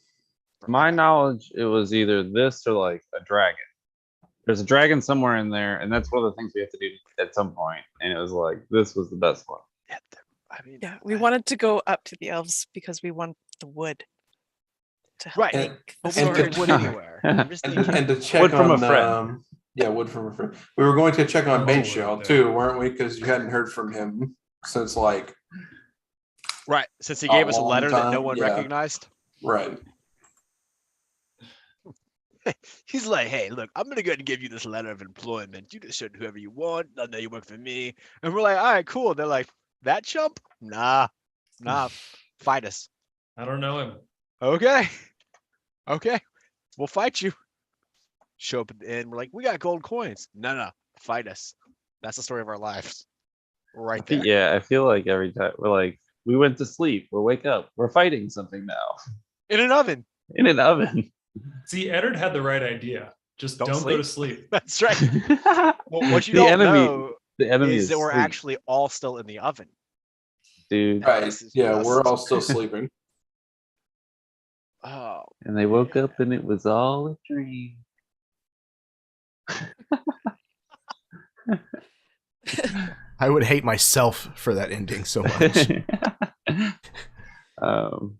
my knowledge, it was either this or like a dragon. There's a dragon somewhere in there, and that's one of the things we have to do at some point. And it was like, this was the best one. Yeah, I mean, Yeah, we wanted to go up to the elves because we want the wood to help Right. make the but we and sword. could wood anywhere. I'm just thinking. and to check Wood from a on friend. yeah, wood from a friend. We were going to check on Oh, Baneshell yeah. too, weren't we? Because you hadn't heard from him since like Right, since he a gave us a long letter that no time, one yeah. recognized. right. He's like, hey, look, I'm gonna go ahead and give you this letter of employment. You just show it whoever you want. I know you work for me. And we're like, all right, cool. They're like, that chump? Nah, fight us. I don't know him. Okay. Okay. We'll fight you. Show up at the end. We're like, we got gold coins. No. Fight us. That's the story of our lives. Right there. Yeah, I feel like every time we're like, we went to sleep, we'll wake up, we're fighting something now In an oven. in an oven. See, Eddard had the right idea. Just Don't don't go to sleep. That's right. Well, what you The don't enemy- know The enemy is that we're sleep, actually all still in the oven. dude. Right. This is Yeah, us. we're all still sleeping. Oh, And they woke up and it was all a dream. I would hate myself for that ending so much. um,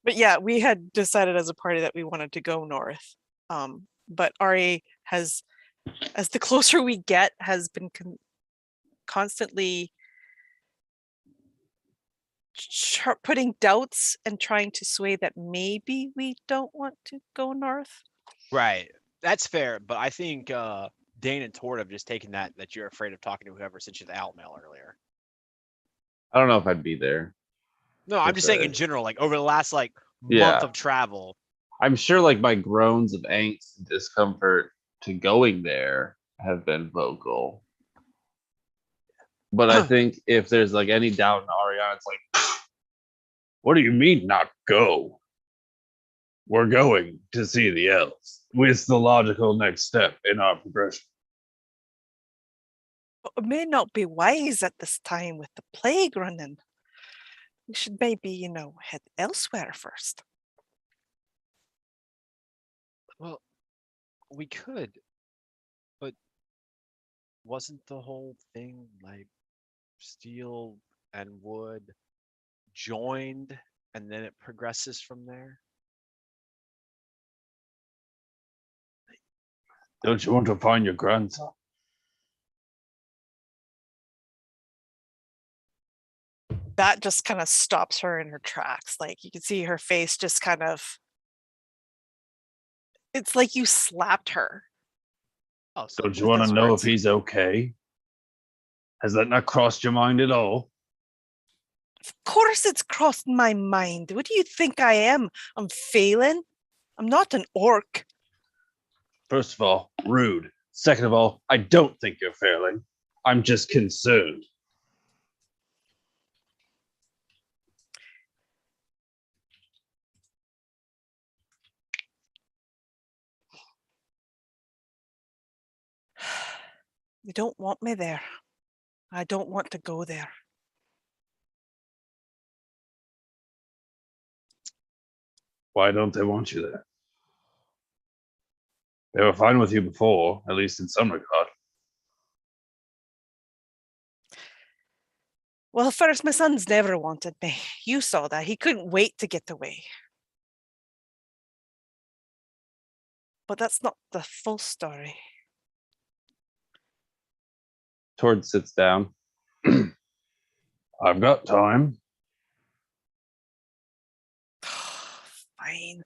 But yeah, we had decided as a party that we wanted to go north. But Ari has, as the closer we get, has been constantly putting doubts and trying to sway that maybe we don't want to go north. right. That's fair. But I think Dane and Tord have just taken that you're afraid of talking to whoever sent you the out mail earlier. I don't know if I'd be there. No, I'm just saying in Okay. general, like over the last month Yeah. of travel. I'm sure like my groans of angst and discomfort to going there have been vocal. But I think if there's like any doubt in Ariana, it's like, what do you mean not go? We're going to see the elves. It's the logical next step in our progression. But it may not be wise at this time with the plague running. We should maybe, head elsewhere first. Well, we could, but wasn't the whole thing like steel and wood joined and then it progresses from there? Don't you want to find your grandson? That just kind of stops her in her tracks. Like you can see her face just kind of, it's like you slapped her. Oh, so Don't you want to those know if words. he's okay? Has that not crossed your mind at all? Of course it's crossed my mind. What do you think I am? I'm failing? I'm not an orc. First of all, rude. Second of all, I don't think you're failing. I'm just concerned. They don't want me there. I don't want to go there. Why don't they want you there? They were fine with you before, at least in some regard. Well, first, my son's never wanted me. You saw that. He couldn't wait to get away. But that's not the full story. Tord sits down. I've got time. Fine.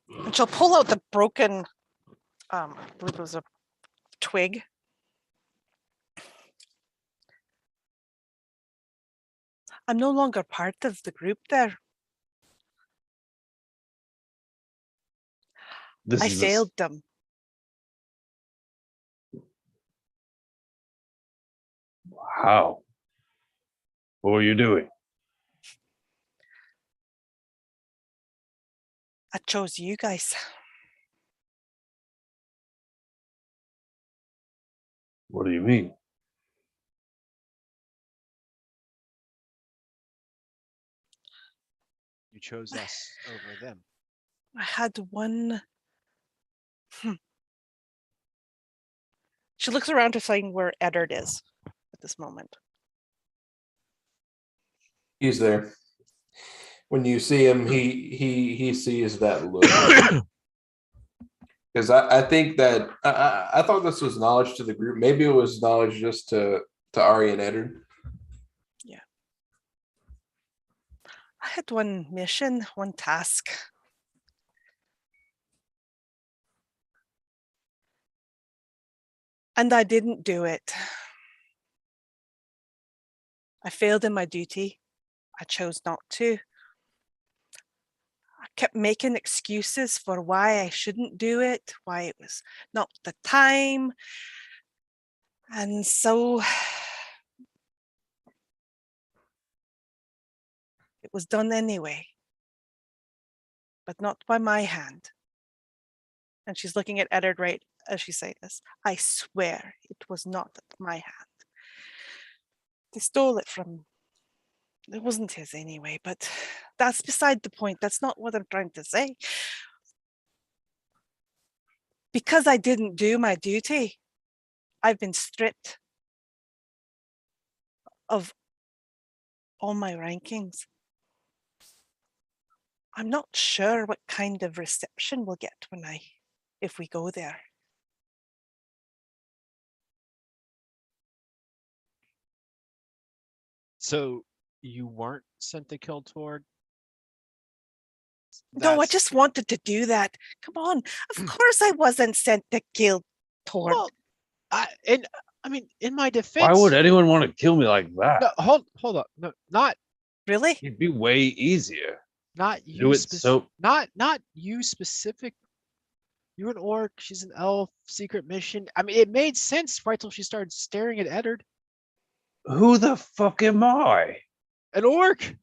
And she'll pull out the broken, I believe it was a twig. I'm no longer part of the group there. I failed them. How? What were you doing? I chose you guys. What do you mean? You chose us over them. I had one. She looks around to find where Eddard is at this moment. He's there. When you see him, he sees that look. Because I think that I thought this was knowledge to the group. Maybe it was knowledge just to Ari and Eddard. Yeah. I had one mission, one task. And I didn't do it. I failed in my duty. I chose not to. I kept making excuses for why I shouldn't do it, why it was not the time. And so it was done anyway, but not by my hand. And she's looking at Eddard right as she says this. I swear it was not at my hand. They stole it from, it wasn't his anyway, but that's beside the point. That's not what I'm trying to say. Because I didn't do my duty, I've been stripped of all my rankings. I'm not sure what kind of reception we'll get if we go there. So you weren't sent to kill Tord? No, I just wanted to do that. Come on. Of course I wasn't sent to kill Tord. Well, I mean, in my defense. Why would anyone want to kill me like that? No, hold up. No, not really. It'd be way easier. Not you. Do it so. Not you specific. You're an orc. She's an elf. Secret mission. I mean, it made sense right till she started staring at Eddard. Who the fuck am I? An orc.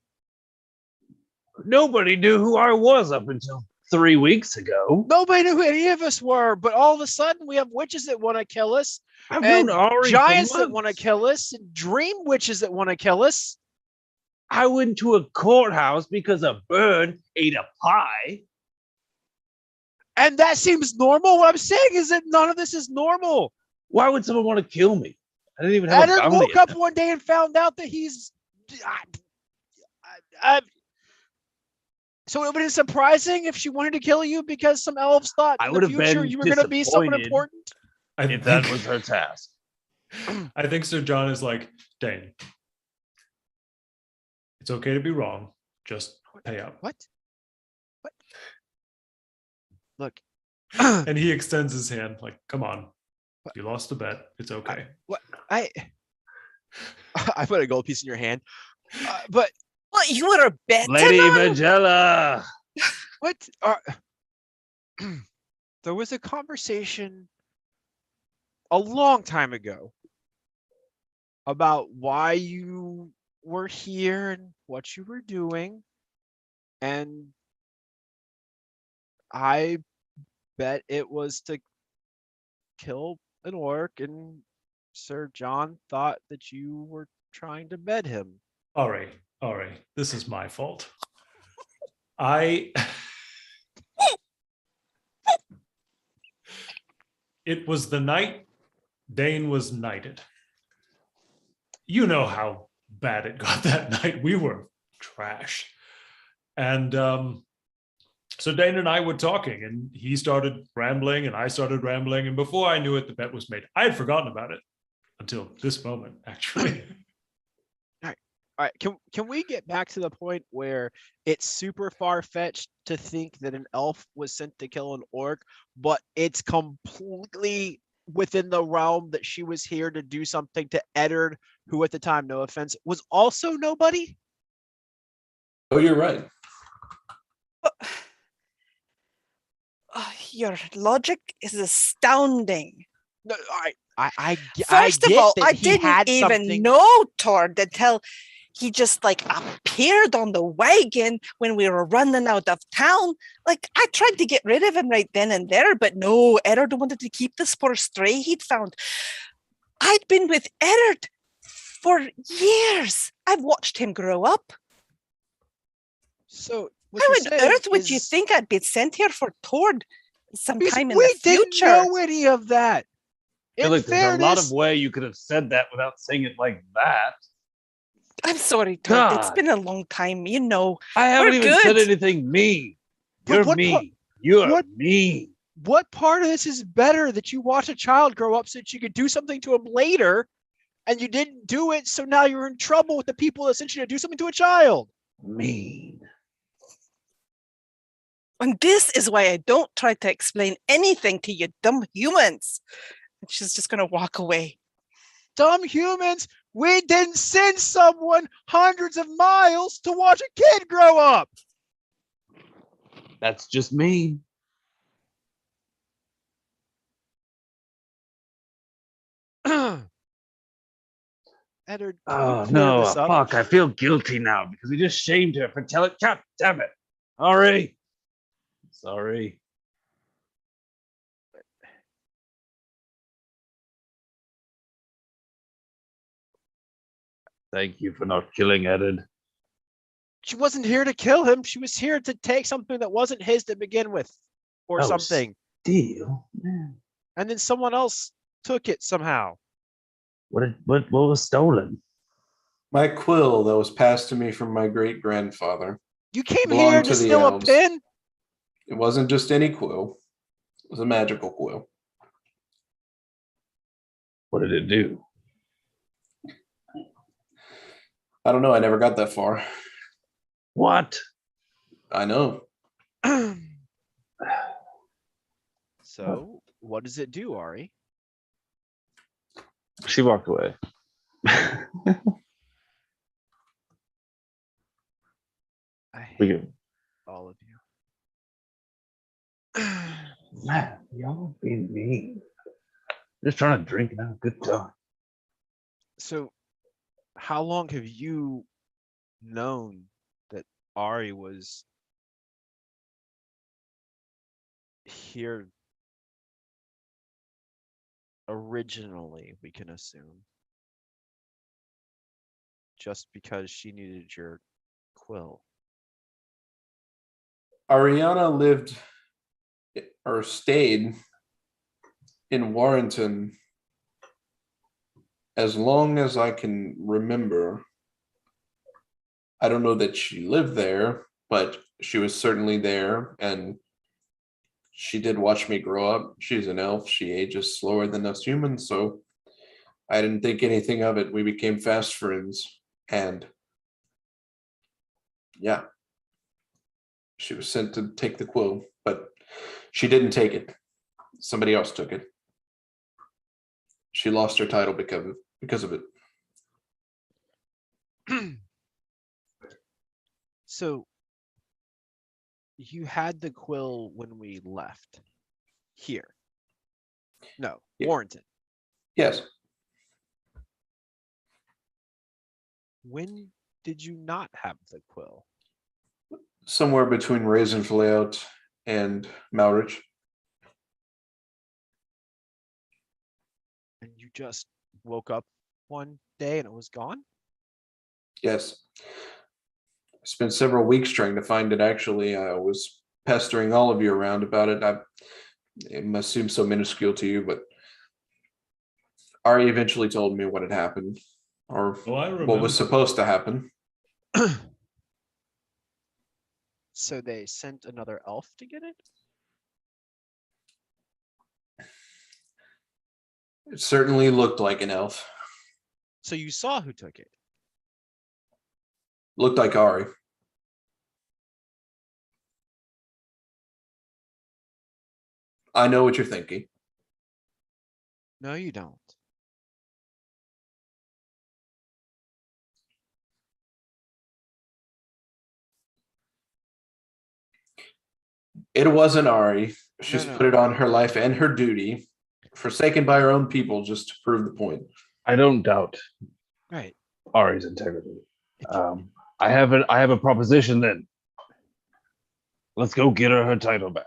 Nobody knew who I was up until 3 weeks ago. Nobody knew who any of us were, but all of a sudden we have witches that want to kill us, I've and known Ari for giants that months. want to kill us, and dream witches that want to kill us. I went to a courthouse because a bird ate a pie. And that seems normal. What I'm saying is that none of this is normal. Why would someone want to kill me? I didn't even have a Eddard bounty. woke up one day and found out that he's. So it would have been surprising if she wanted to kill you because some elves thought I in would the have future been you were going to be someone disappointed. important. If that was her task. I think Sir John is like, Dane, it's okay to be wrong. Just pay up. What? Look. And he extends his hand like, come on. You lost a bet. It's okay. I put a gold piece in your hand. But What, you were a bet? Lady Magella. what? There was a conversation a long time ago about why you were here and what you were doing. And I bet it was to kill an orc, and Sir John thought that you were trying to bed him. All right. This is my fault. I. It was the night Dane was knighted. You know how bad it got that night. We were trash. And so Dane and I were talking, and he started rambling, and I started rambling. And before I knew it, the bet was made. I had forgotten about it until this moment, actually. All right, can we get back to the point where it's super far-fetched to think that an elf was sent to kill an orc, but it's completely within the realm that she was here to do something to Eddard, who at the time, no offense, was also nobody? Oh, you're right. Your logic is astounding. No, all right. I First of get all, that I he didn't had even something- know Tord until he just like appeared on the wagon when we were running out of town. Like, I tried to get rid of him right then and there, but no, Eddard wanted to keep this poor stray he'd found. I'd been with Eddard for years. I've watched him grow up. So what How you're on saying earth would you is- think I'd be sent here for Tord because sometime in we the didn't future? know any of that. I feel In like there's a lot of fairness, way you could have said that without saying it like that. I'm sorry, Tord. It's God. been a long time, you know. I haven't We're even said good. anything mean. But You're what part- mean. You're what- mean. what part of this is better that you watch a child grow up so that you could do something to him later, and you didn't do it, so now you're in trouble with the people that sent you to do something to a child? Mean. And this is why I don't try to explain anything to you dumb humans. And she's just going to walk away. Dumb humans, we didn't send someone hundreds of miles to watch a kid grow up. That's just mean. Eddard, can Oh you clear no, this up? fuck! I feel guilty now because we just shamed her for telling. God damn it! Sorry. Thank you for not killing Eddard. She wasn't here to kill him. She was here to take something that wasn't his to begin with, or Oh, something. Deal, man. And then someone else took it somehow. What was stolen? My quill that was passed to me from my great grandfather. You came Belonged here to to the steal a elves. pin? It wasn't just any quill. It was a magical quill. What did it do? I don't know. I never got that far. What? I know. So, what does it do, Ari? She walked away. I We hate can- all of you. Man, y'all being mean. Just trying to drink and have a good time. So, how long have you known that Ari was here originally, we can assume? Just because she needed your quill. Ariana lived or stayed in Warrington as long as I can remember. I don't know that she lived there, but she was certainly there, and she did watch me grow up. She's an elf. She ages slower than us humans, so I didn't think anything of it. We became fast friends, and yeah, she was sent to take the quill, but she didn't take it. Somebody else took it. She lost her title because of it. So, you had the quill when we left here. No, Yeah. Warrington. Yes. When did you not have the quill? Somewhere between Raisin Layout and Mauridge. just woke up one day and it was gone? Yes. I spent several weeks trying to find it, actually. I was pestering all of you around about it. It must seem so minuscule to you, but Ari eventually told me what had happened, or Oh, I what was remember. supposed to happen. So they sent another elf to get it? It certainly looked like an elf. So you saw who took it? Looked like Ari. I know what you're thinking. No, you don't. It wasn't Ari. She's No. put it on her life and her duty, forsaken by her own people, just to prove the point. I don't doubt Right. Ari's integrity. If you- I have a proposition then. Let's go get her title back.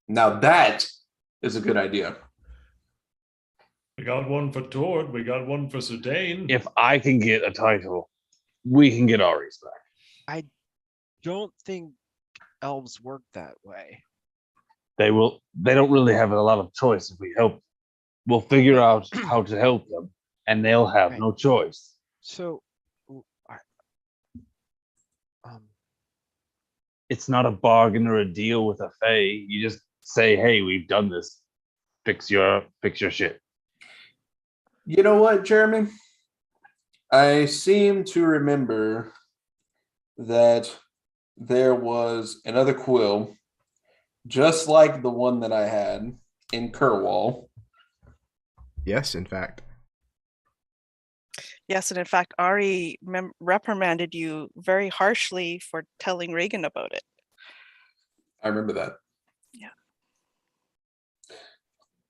Now that is a good idea. We got one for Tord. We got one for Sudane. If I can get a title, we can get Ari's back. don't think elves work that way. They don't really have a lot of choice if we help. We'll figure out how to help them, and they'll have Right. no choice. So, It's not a bargain or a deal with a fae. You just say, "Hey, we've done this. Fix your shit." You know what, Jeremy? I seem to remember that there was another quill, just like the one that I had in Kerwall. Yes, in fact. Yes, and in fact, Ari reprimanded you very harshly for telling Reagan about it. I remember that. Yeah.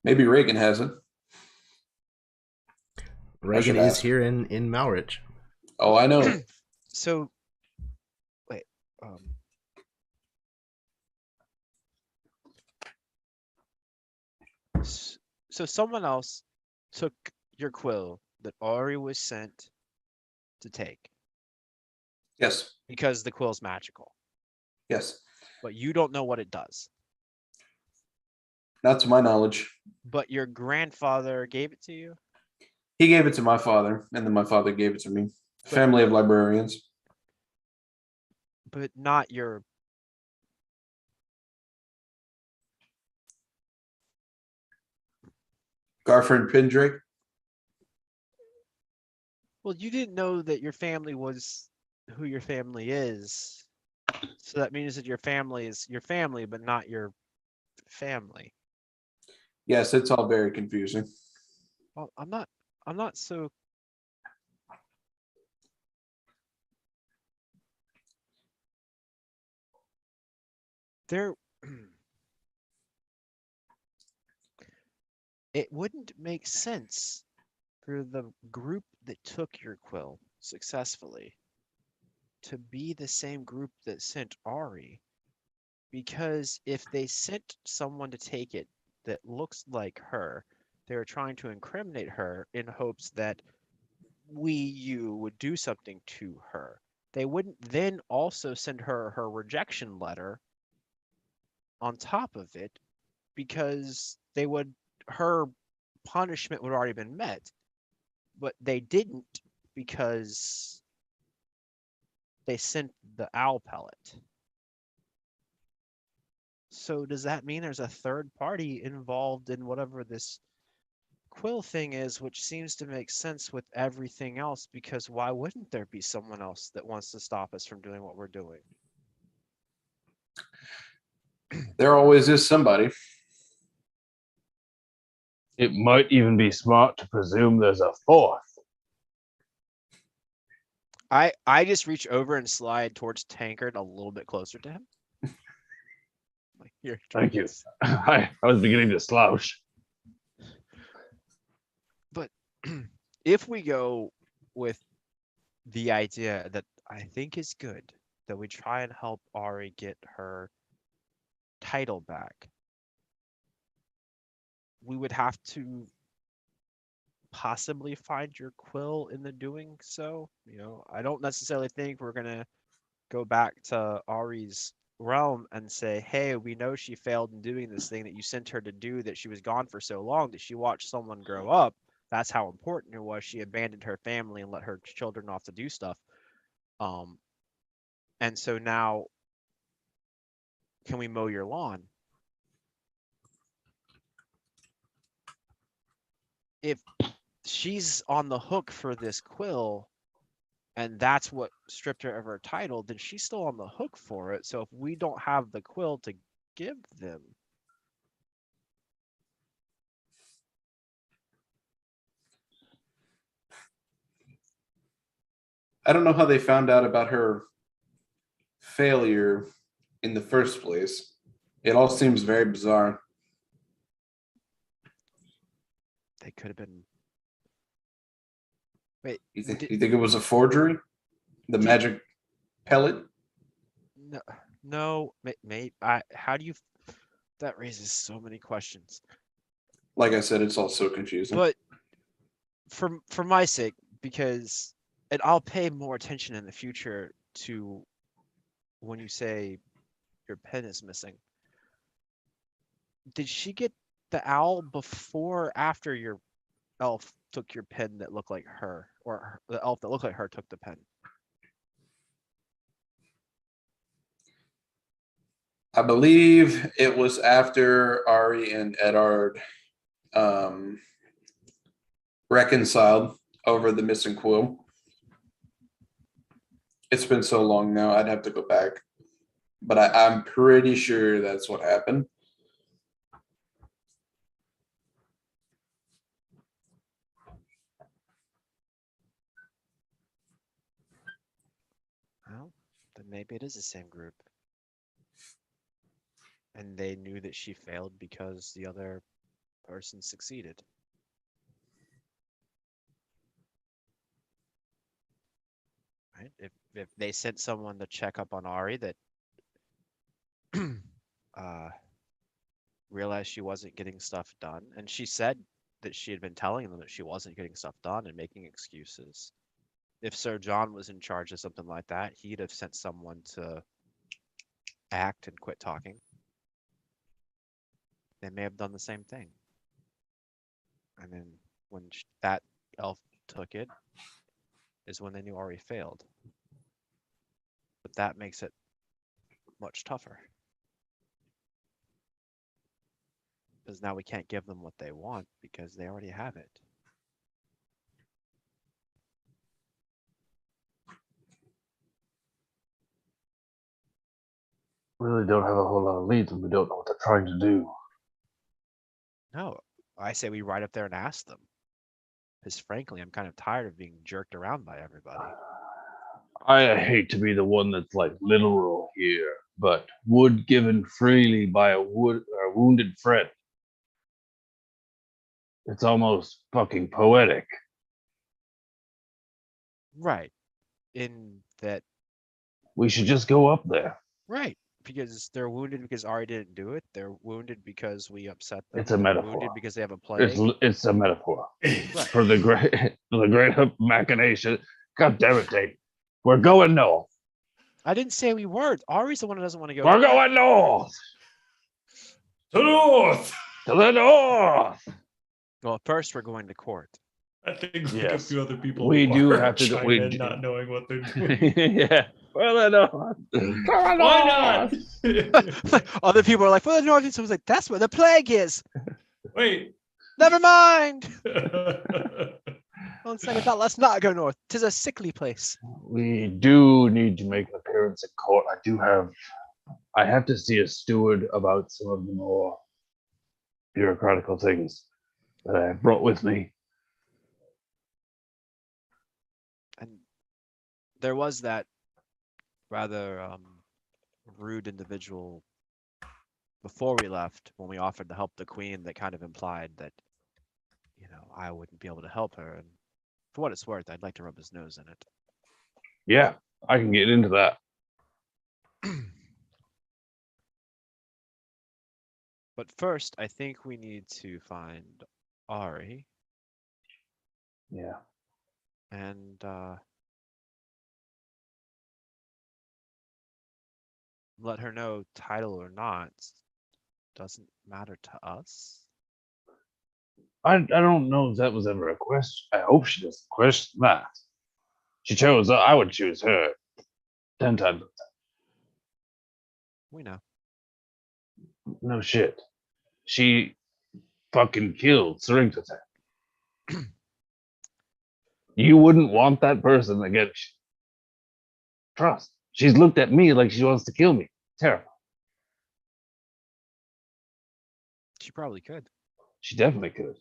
Maybe Reagan hasn't. Reagan is here in Malrich. Oh, I know. so wait. So someone else took your quill that Ari was sent to take Yes. because the quill's magical, Yes. but you don't know what it does. Not to my knowledge. But your grandfather gave it to you? He gave it to my father, and then my father gave it to me. Family of librarians. But not your... Garford Pendrake. Well, you didn't know that your family was who your family is. So that means that your family is your family, but not your family. Yes, it's all very confusing. Well, I'm not so... There... It wouldn't make sense for the group that took your quill successfully to be the same group that sent Ari, because if they sent someone to take it that looks like her, they're trying to incriminate her in hopes that you would do something to her. They wouldn't then also send her her rejection letter on top of it, because her punishment would already been met, but they didn't because they sent the owl pellet. So does that mean there's a third party involved in whatever this quill thing is, which seems to make sense with everything else, because why wouldn't there be someone else that wants to stop us from doing what we're doing? There always is somebody. It might even be smart to presume there's a fourth. I just reach over and slide towards Tankard a little bit closer to him. Like, here, Thank you. I was beginning to slouch. But if we go with the idea that I think is good, that we try and help Ari get her title back, we would have to possibly find your quill in the doing so. You know, I don't necessarily think we're gonna go back to Ari's realm and say, hey, we know she failed in doing this thing that you sent her to do, that she was gone for so long, that she watched someone grow up. That's how important it was. She abandoned her family and let her children off to do stuff. And so now, can we mow your lawn? If she's on the hook for this quill, and that's what stripped her of her title, then she's still on the hook for it. So if we don't have the quill to give them, I don't know how they found out about her failure in the first place. It all seems very bizarre. they could have been. Wait, You think it was a forgery? The magic pellet? no, mate. How do you? That raises so many questions. Like I said, it's all so confusing. But for my sake, because, and I'll pay more attention in the future to when you say your pen is missing. Did she get the owl before or after your elf took your pen that looked like her, or the elf that looked like her took the pen? I believe it was after Ari and Edard reconciled over the missing quill. It's been so long now, I'd have to go back. But I'm pretty sure that's what happened. Well, then maybe it is the same group. And they knew that she failed because the other person succeeded. Right? If they sent someone to check up on Ari that realized she wasn't getting stuff done, and she said that she had been telling them that she wasn't getting stuff done and making excuses. If Sir John was in charge of something like that, he'd have sent someone to act and quit talking. They may have done the same thing. And then when that elf took it, is when they knew Ari failed. But that makes it much tougher. Because now we can't give them what they want because they already have it. We really don't have a whole lot of leads and we don't know what they're trying to do. No, I say we ride up there and ask them. Because frankly, I'm kind of tired of being jerked around by everybody. I hate to be the one that's like literal here, but wood given freely by a wounded friend. It's almost fucking poetic. Right. In that. We should just go up there. Right. Because they're wounded because Ari didn't do it. They're wounded because we upset them. It's a metaphor. Wounded because they have a plague. It's a metaphor Right. for the great machination. God damn it, Dave. We're going north. I didn't say we weren't. Ari's the one who doesn't want to go. We're going north. To the north. To the north. Well, first we're going to court. I think like a Yes. few other people We do are have to go- chime we in, do. not knowing what they're doing. Yeah. Well, the north. Why not? Other people are like, well, the north. So I was like, that's where the plague is. Wait. Never mind. One second thought, let's not go north. 'Tis a sickly place. We do need to make an appearance in court. I have to see a steward about some of the more bureaucratical things that I have brought with me. And there was that rather rude individual before we left when we offered to help the queen that kind of implied that, you know, I wouldn't be able to help her. And for what it's worth, I'd like to rub his nose in it. Yeah, I can get into that. But first, I think we need to find Ari Yeah. and let her know, title or not, doesn't matter to us. I don't know if that was ever a question. I hope she doesn't question that. She chose. I would choose her 10 times. We know. No shit. She fucking killed Serinthate. You wouldn't want that person against you. Trust. She's looked at me like she wants to kill me. Terrible. She probably could. She definitely could.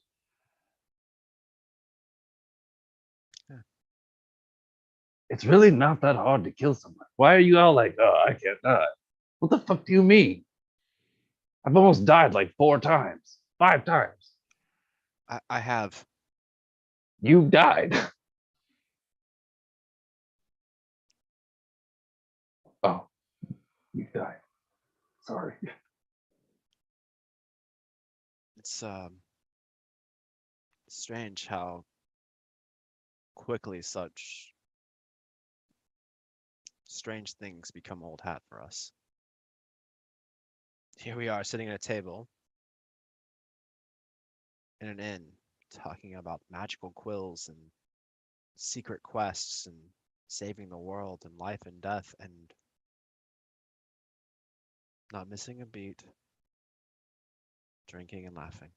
Yeah. It's really not that hard to kill someone. Why are you all like, oh, I can't die? What the fuck do you mean? I've almost died like 4 times, 5 times. I have. You died. Oh, you died. Sorry. It's strange how quickly such strange things become old hat for us. Here we are sitting at a table in an inn talking about magical quills and secret quests and saving the world and life and death and not missing a beat, drinking and laughing.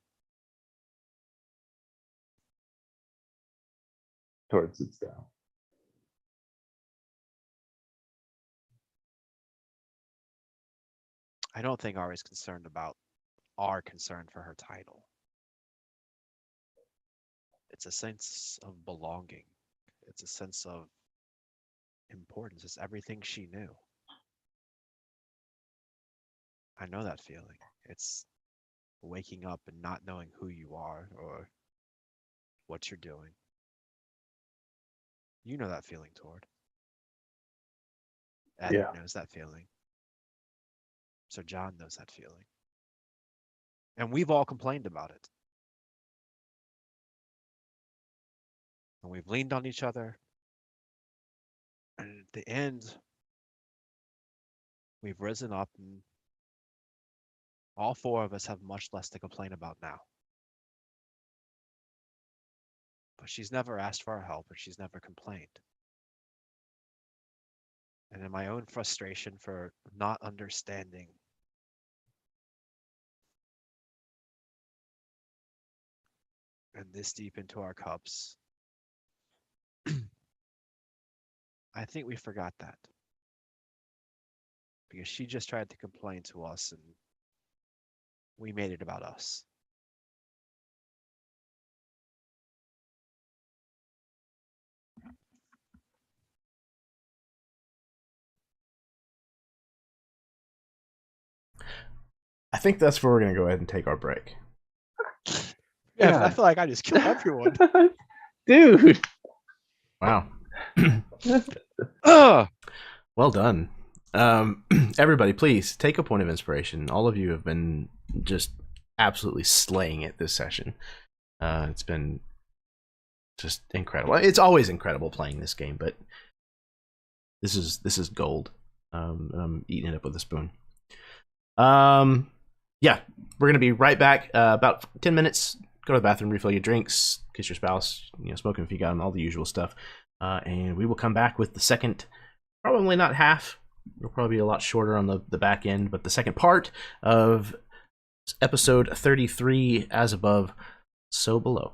Tord sits down. I don't think Ari's concerned about our concern for her title. It's a sense of belonging. It's a sense of importance. It's everything she knew. I know that feeling. It's waking up and not knowing who you are or what you're doing. You know that feeling, Tord. Eddie Yeah. knows that feeling. Sir John knows that feeling. And we've all complained about it. And we've leaned on each other. And at the end, we've risen up and all 4 of us have much less to complain about now. But she's never asked for our help and she's never complained. And in my own frustration for not understanding and this deep into our cups, I think we forgot that. Because she just tried to complain to us and we made it about us. I think that's where we're going to go ahead and take our break. Yeah, I feel like I just killed everyone. Dude. Wow. Ugh! Well done. Everybody, please take a point of inspiration. All of you have been just absolutely slaying it this session. It's been just incredible. It's always incredible playing this game, but this is gold. And I'm eating it up with a spoon. Yeah, we're gonna be right back. About 10 minutes. Go to the bathroom, refill your drinks, kiss your spouse, smoke them if you got them, all the usual stuff. And we will come back with the second, probably not half. It'll probably be a lot shorter on the back end, but the second part of episode 33, As Above, So Below.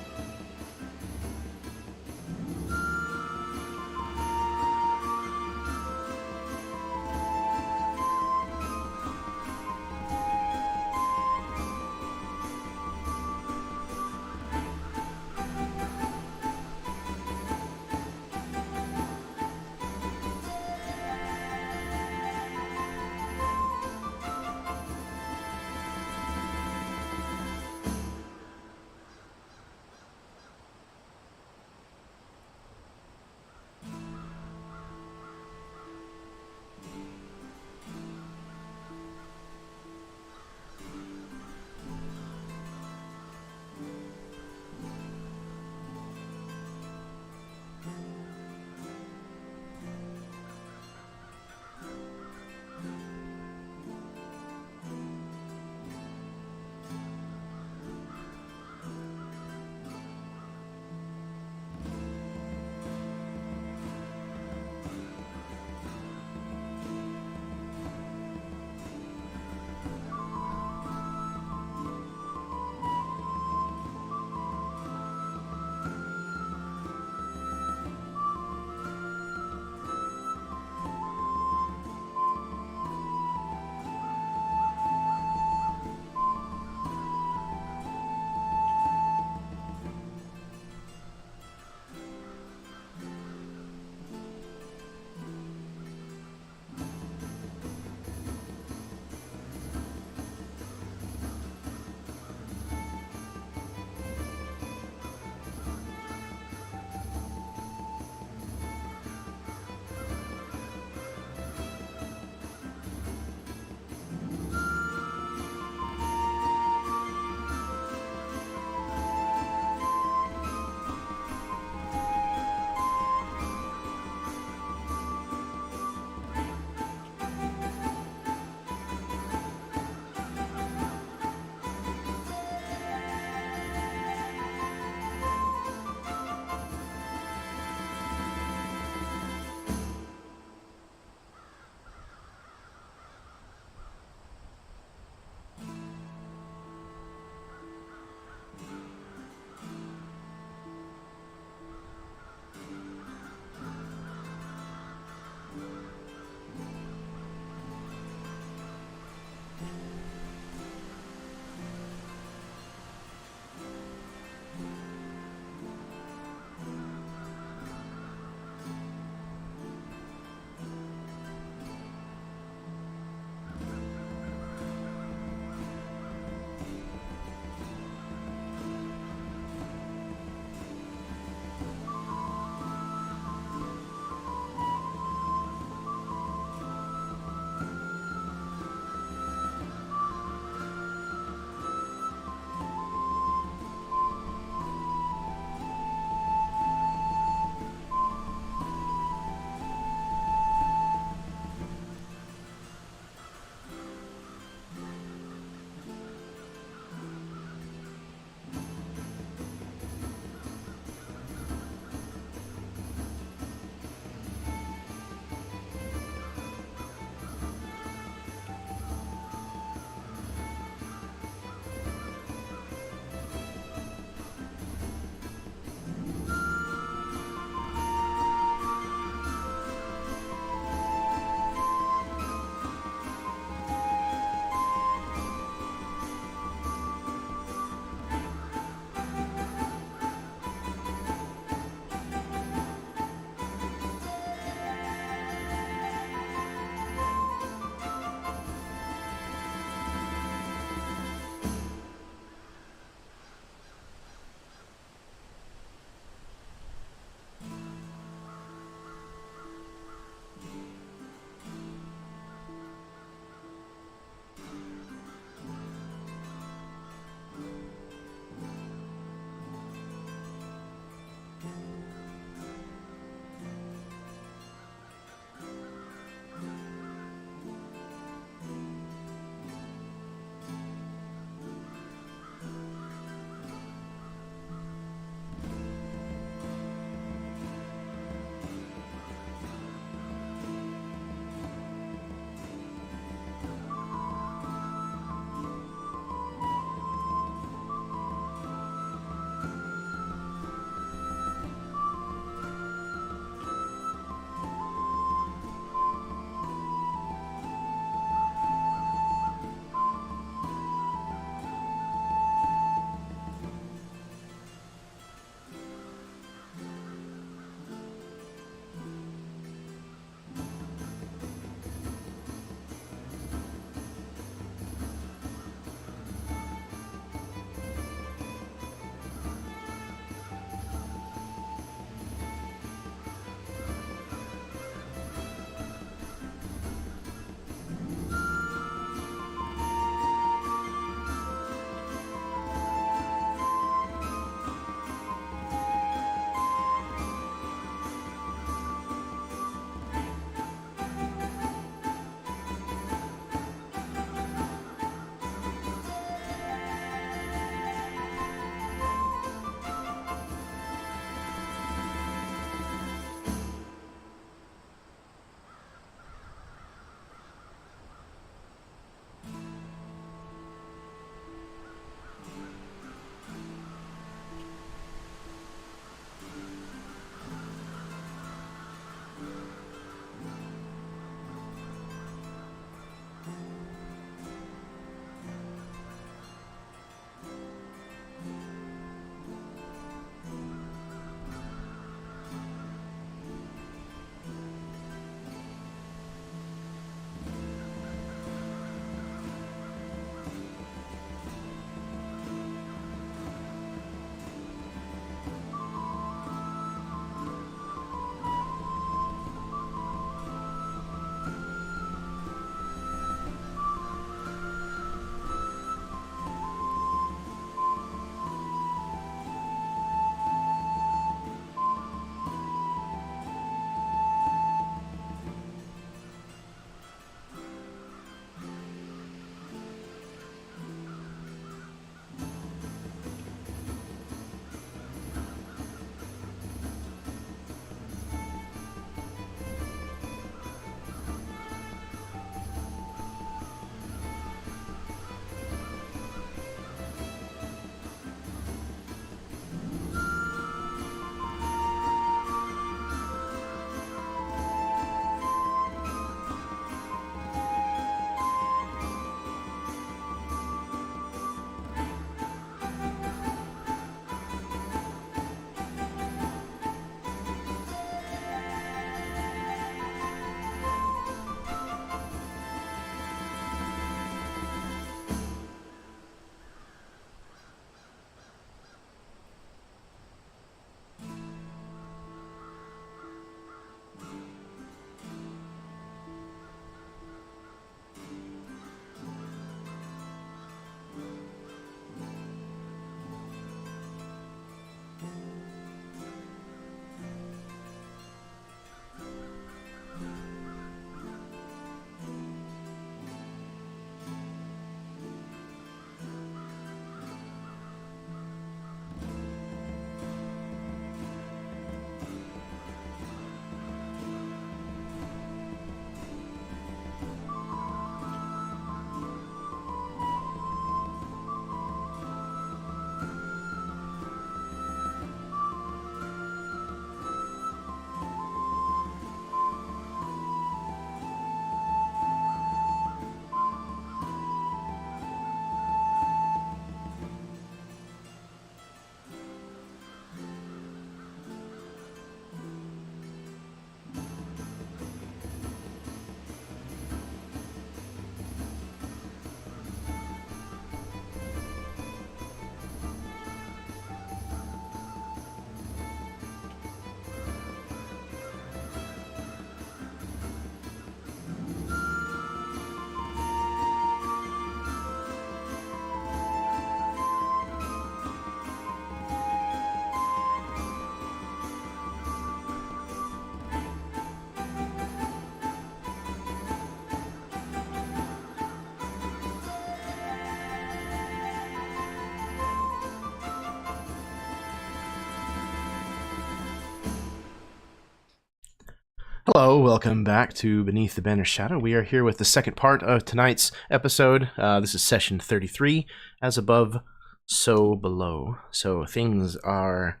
Hello, welcome back to Beneath the Banner's Shadow. We are here with the second part of tonight's episode. This is session 33, as above, so below. So things are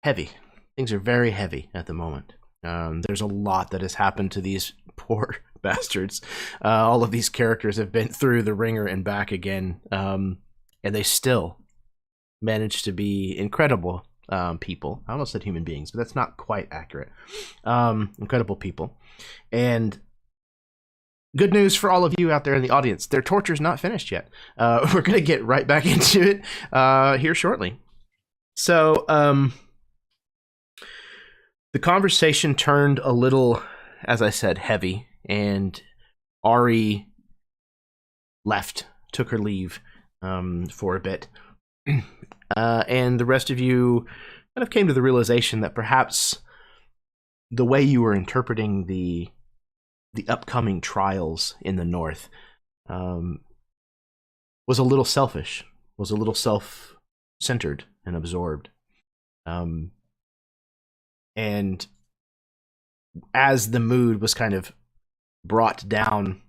heavy. Things are very heavy at the moment. There's a lot that has happened to these poor bastards. All of these characters have been through the ringer and back again, and they still manage to be incredible people. I almost said human beings, but that's not quite accurate. Incredible people. And good news for all of you out there in the audience, their torture's not finished yet. We're going to get right back into it here shortly. So, the conversation turned a little, as I said, heavy, and Ari left, took her leave for a bit. And the rest of you kind of came to the realization that perhaps the way you were interpreting the upcoming trials in the north was a little selfish, was a little self-centered and absorbed. And as the mood was kind of brought down,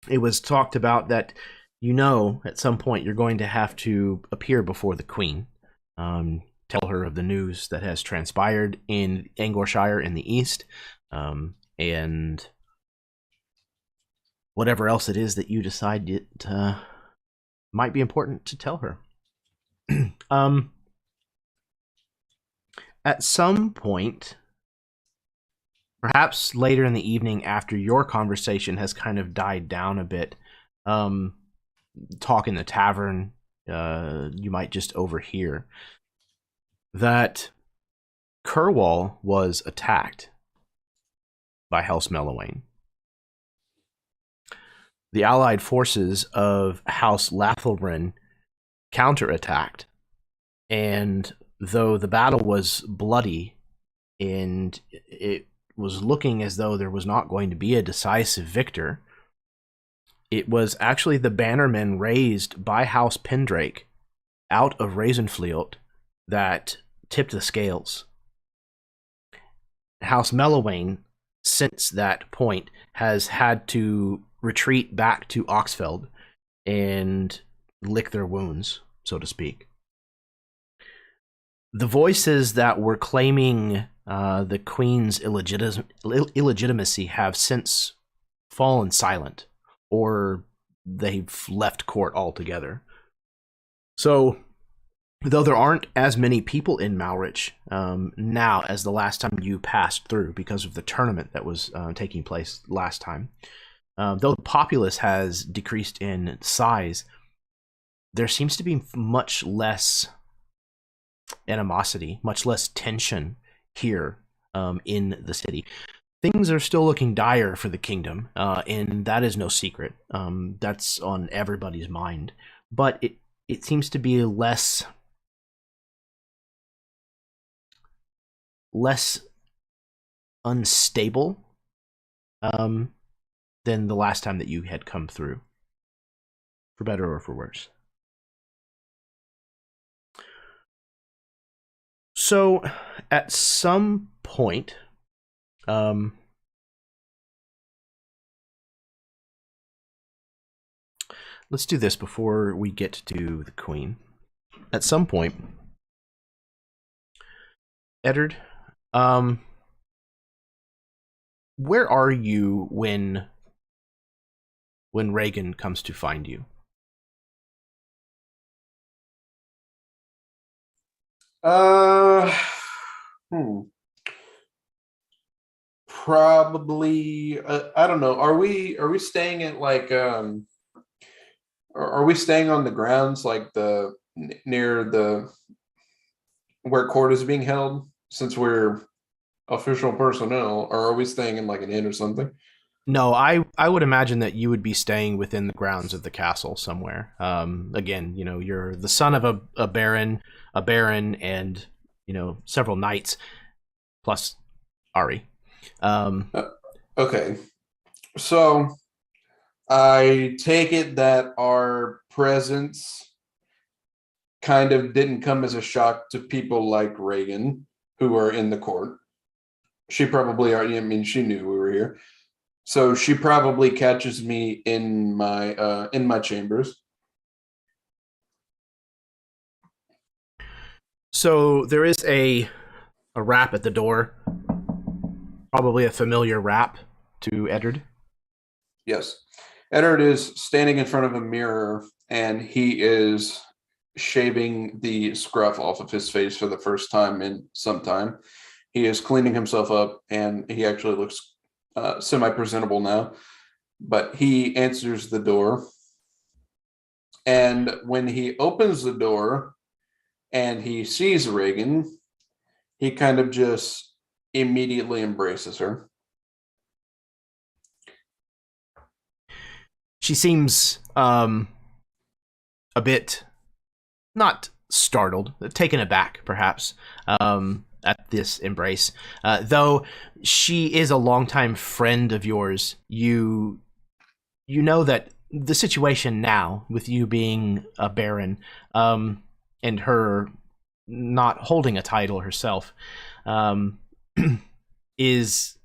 it was talked about that at some point you're going to have to appear before the queen, tell her of the news that has transpired in Angorshire in the east, and whatever else it is that you decide it might be important to tell her. At some point, perhaps later in the evening after your conversation has kind of died down a bit, talk in the tavern, you might just overhear that Kerwall was attacked by House Mellowayne. The allied forces of House Lathelbrin counterattacked, and though the battle was bloody and it was looking as though there was not going to be a decisive victor, it was actually the bannermen raised by House Pendrake out of Ravenfleet that tipped the scales. House Mellowayne, since that point, has had to retreat back to Oxfeld and lick their wounds, so to speak. The voices that were claiming the Queen's illegitimacy have since fallen silent, or they've left court altogether. So, though there aren't as many people in Malrich now as the last time you passed through because of the tournament that was taking place last time, though the populace has decreased in size, there seems to be much less animosity, much less tension here in the city. Things are still looking dire for the kingdom, and that is no secret. That's on everybody's mind. But it seems to be less unstable than the last time that you had come through, for better or for worse. So, at some point, let's do this before we get to the Queen. At some point, Eddard, where are you when Reagan comes to find you? Probably. I don't know. Are we staying at are we staying on the grounds near the where court is being held, since we're official personnel, or are we staying in an inn or something? No, I would imagine that you would be staying within the grounds of the castle somewhere. Again, you're the son of a baron, and several knights, plus Ari. Okay, so I take it that our presence kind of didn't come as a shock to people like Reagan, who are in the court. She probably already, I mean, she knew we were here. So she probably catches me in my chambers. So there is a rap at the door. Probably a familiar rap to Eddard. Yes. Eddard is standing in front of a mirror and he is shaving the scruff off of his face for the first time in some time. He is cleaning himself up and he actually looks semi-presentable now. But he answers the door. And when he opens the door and he sees Reagan, he kind of just immediately embraces her. She seems a bit not startled, taken aback, perhaps, at this embrace. Though she is a longtime friend of yours, you know that the situation now, with you being a baron, and her not holding a title herself, is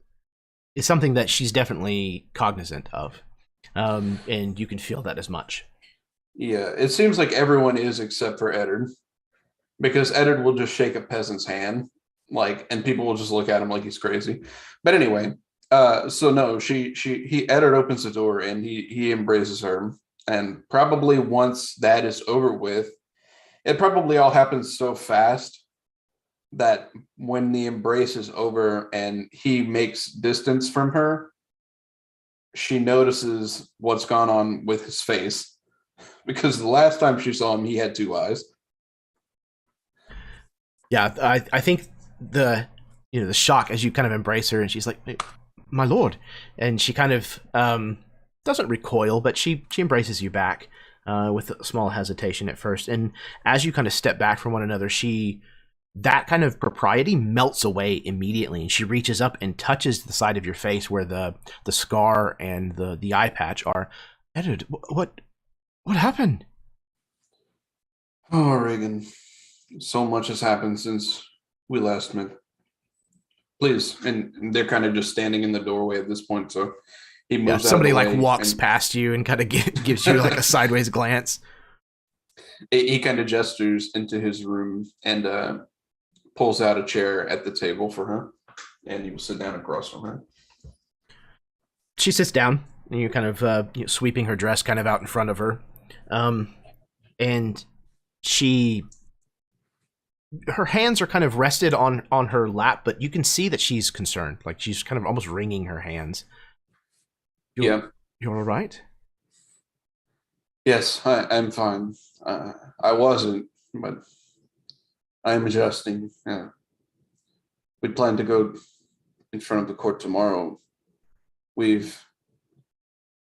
something that she's definitely cognizant of. And you can feel that as much. Yeah, it seems like everyone is except for Eddard, because Eddard will just shake a peasant's hand, and people will just look at him like he's crazy. But anyway, so no, Eddard opens the door and he embraces her, and probably once that is over with, it probably all happens so fast that when the embrace is over and he makes distance from her, she notices what's gone on with his face, because the last time she saw him, he had two eyes. Yeah, I think the shock as you kind of embrace her and she's like, my lord, and she kind of doesn't recoil, but she embraces you back with a small hesitation at first, and as you kind of step back from one another, that kind of propriety melts away immediately, and she reaches up and touches the side of your face where the scar and the eye patch are. Eddard, what happened? Oh, Reagan, so much has happened since we last met. Please, and they're kind of just standing in the doorway at this point, so he moves. Yeah, somebody out of the way walks and past you and kind of gives you like a sideways glance. he kind of gestures into his room and pulls out a chair at the table for her, and he will sit down across from her. She sits down, and you're kind of sweeping her dress kind of out in front of her, and her hands are kind of rested on her lap, but you can see that she's concerned, like she's kind of almost wringing her hands. You're all right? Yes, I'm fine. I wasn't, but I'm adjusting. We plan to go in front of the court tomorrow. We've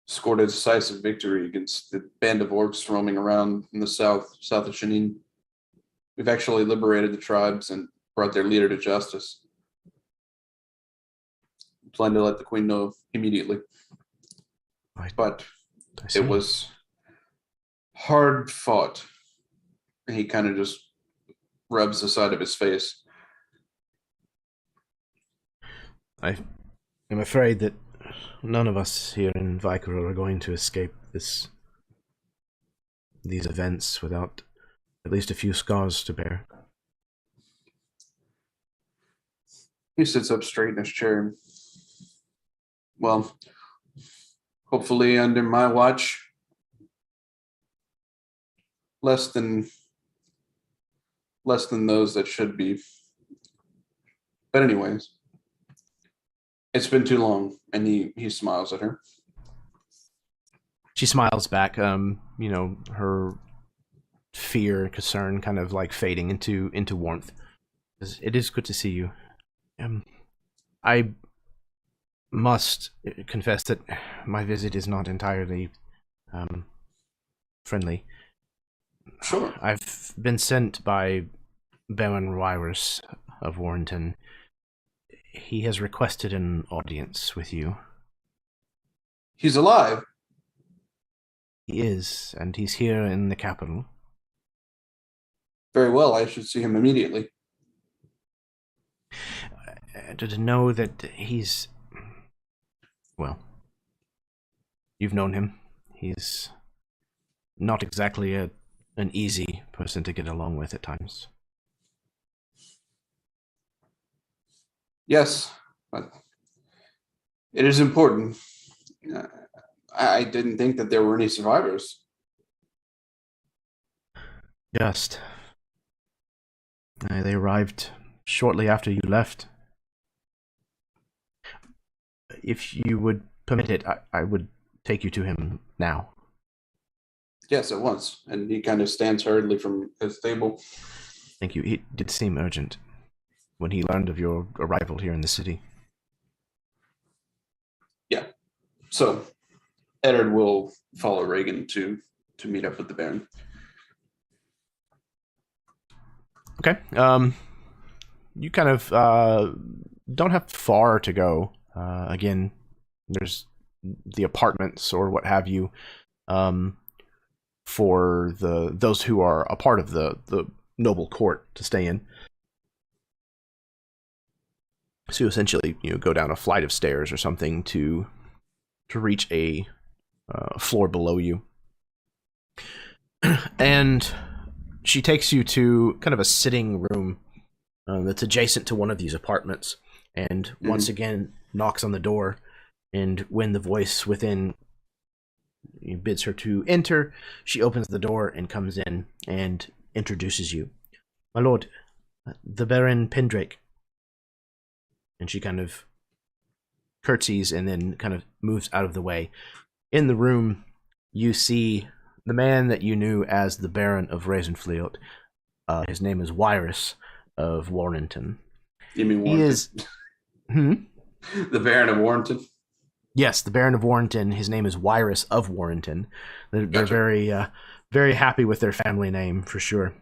scored a decisive victory against the band of orcs roaming around in the south of Shanin. We've actually liberated the tribes and brought their leader to justice. We plan to let the queen know immediately. But it was hard fought. And he kind of just rubs the side of his face. I'm afraid that none of us here in Vykaril are going to escape these events without at least a few scars to bear. He sits up straight in his chair. Well, hopefully under my watch, less than those that should be. But anyways, it's been too long, and he smiles at her. She smiles back, her fear and concern kind of like fading into warmth. It is good to see you. I must confess that my visit is not entirely friendly. Sure. I've been sent by Baron Wyrus of Warrenton. He has requested an audience with you. He's alive. He is, and he's here in the capital. Very well, I should see him immediately. to know that he's... Well, you've known him. He's not exactly an easy person to get along with at times. Yes, but it is important. I didn't think that there were any survivors. Just. They arrived shortly after you left. If you would permit it, I would take you to him now. Yes, at once. And he kind of stands hurriedly from his table. Thank you. It did seem urgent when he learned of your arrival here in the city. Yeah. So Eddard will follow Reagan to meet up with the Baron. Okay. You kind of don't have far to go. Again, there's the apartments or what have you for those who are a part of the noble court to stay in. So you essentially go down a flight of stairs or something to reach a floor below you. And she takes you to kind of a sitting room that's adjacent to one of these apartments, and once again knocks on the door. And when the voice within bids her to enter, she opens the door and comes in and introduces you. My lord, the Baron Pendrake. And she kind of curtsies and then kind of moves out of the way. In the room, you see the man that you knew as the Baron of Ravenfleet. His name is Wyrus of Warrington. You mean Warrington? He is... The Baron of Warrington? Yes, the Baron of Warrington. His name is Wyrus of Warrington. They're Gotcha. very happy with their family name, for sure.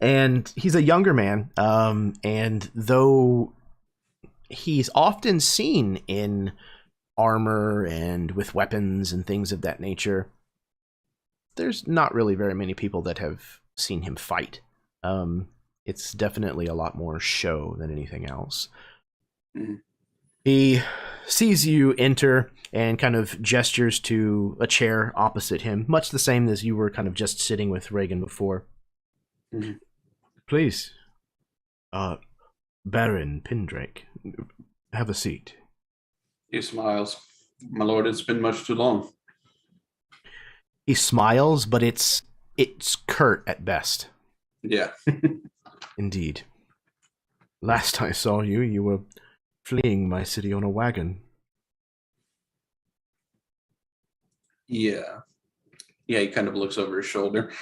And he's a younger man, and though he's often seen in armor and with weapons and things of that nature, there's not really very many people that have seen him fight. It's definitely a lot more show than anything else. Mm-hmm. He sees you enter and kind of gestures to a chair opposite him, much the same as you were kind of just sitting with Reagan before. Mm-hmm. Please, Baron Pendrake, have a seat. He smiles. My lord, it's been much too long. He smiles, but it's curt at best. Yeah. Indeed. Last I saw you, you were fleeing my city on a wagon. Yeah. Yeah, he kind of looks over his shoulder.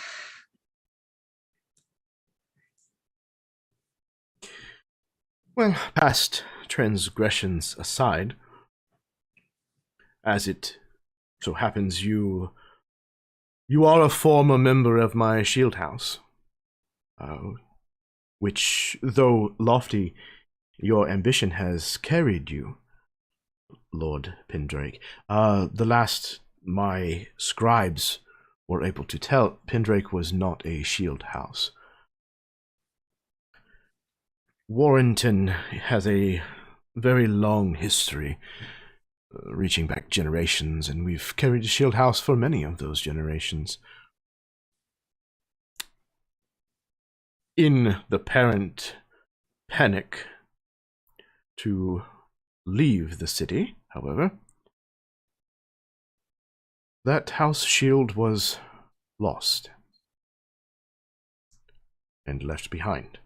Well, past transgressions aside, as it so happens you are a former member of my Shieldhouse, which, though lofty, your ambition has carried you, Lord Pendrake. The last my scribes were able to tell, Pendrake was not a Shieldhouse. Warrington has a very long history, reaching back generations, and we've carried a Shieldhouse for many of those generations. In the apparent panic to leave the city, however, that house shield was lost and left behind.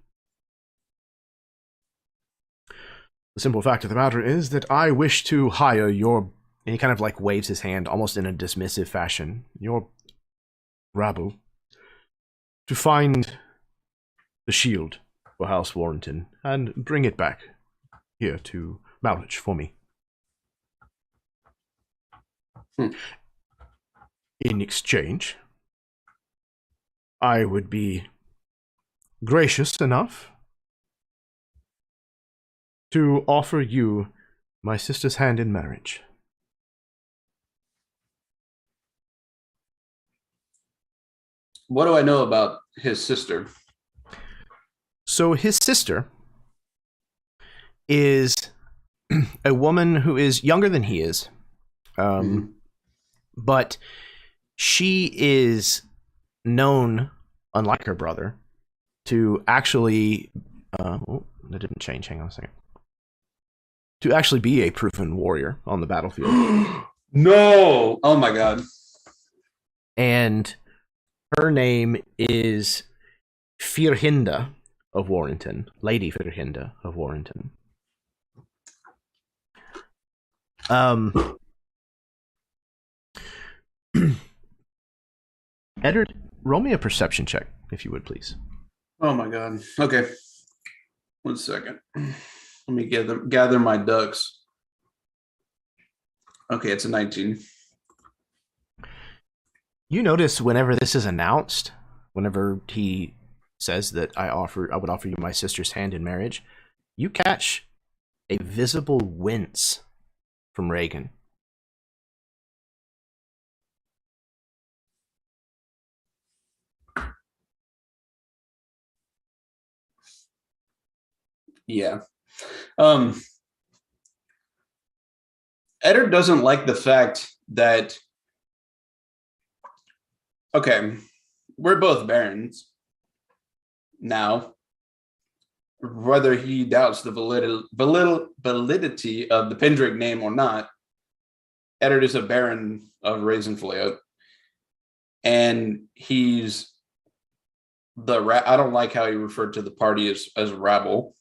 The simple fact of the matter is that I wish to hire your... And he kind of like waves his hand almost in a dismissive fashion. Your rabble. To find the shield for House Warrington and bring it back here to Malrich for me. In exchange, I would be gracious enough to offer you my sister's hand in marriage. What do I know about his sister? So his sister is a woman who is younger than he is. But she is known, unlike her brother, to actually... that didn't change. Hang on a second. To actually be a proven warrior on the battlefield. No! Oh my god. And her name is Firhinda of Warrington. Lady Firhinda of Warrington. Edward, roll me a perception check, if you would, please. Oh my god. Okay. 1 second. Let me gather my ducks. Okay, it's a 19. You notice whenever this is announced, whenever he says that I would offer you my sister's hand in marriage, you catch a visible wince from Reagan. Yeah. Eddard doesn't like the fact that, okay, we're both barons now. Whether he doubts the validity of the Pendrick name or not, Eddard is a baron of Raisinflayote. And he's I don't like how he referred to the party as rabble.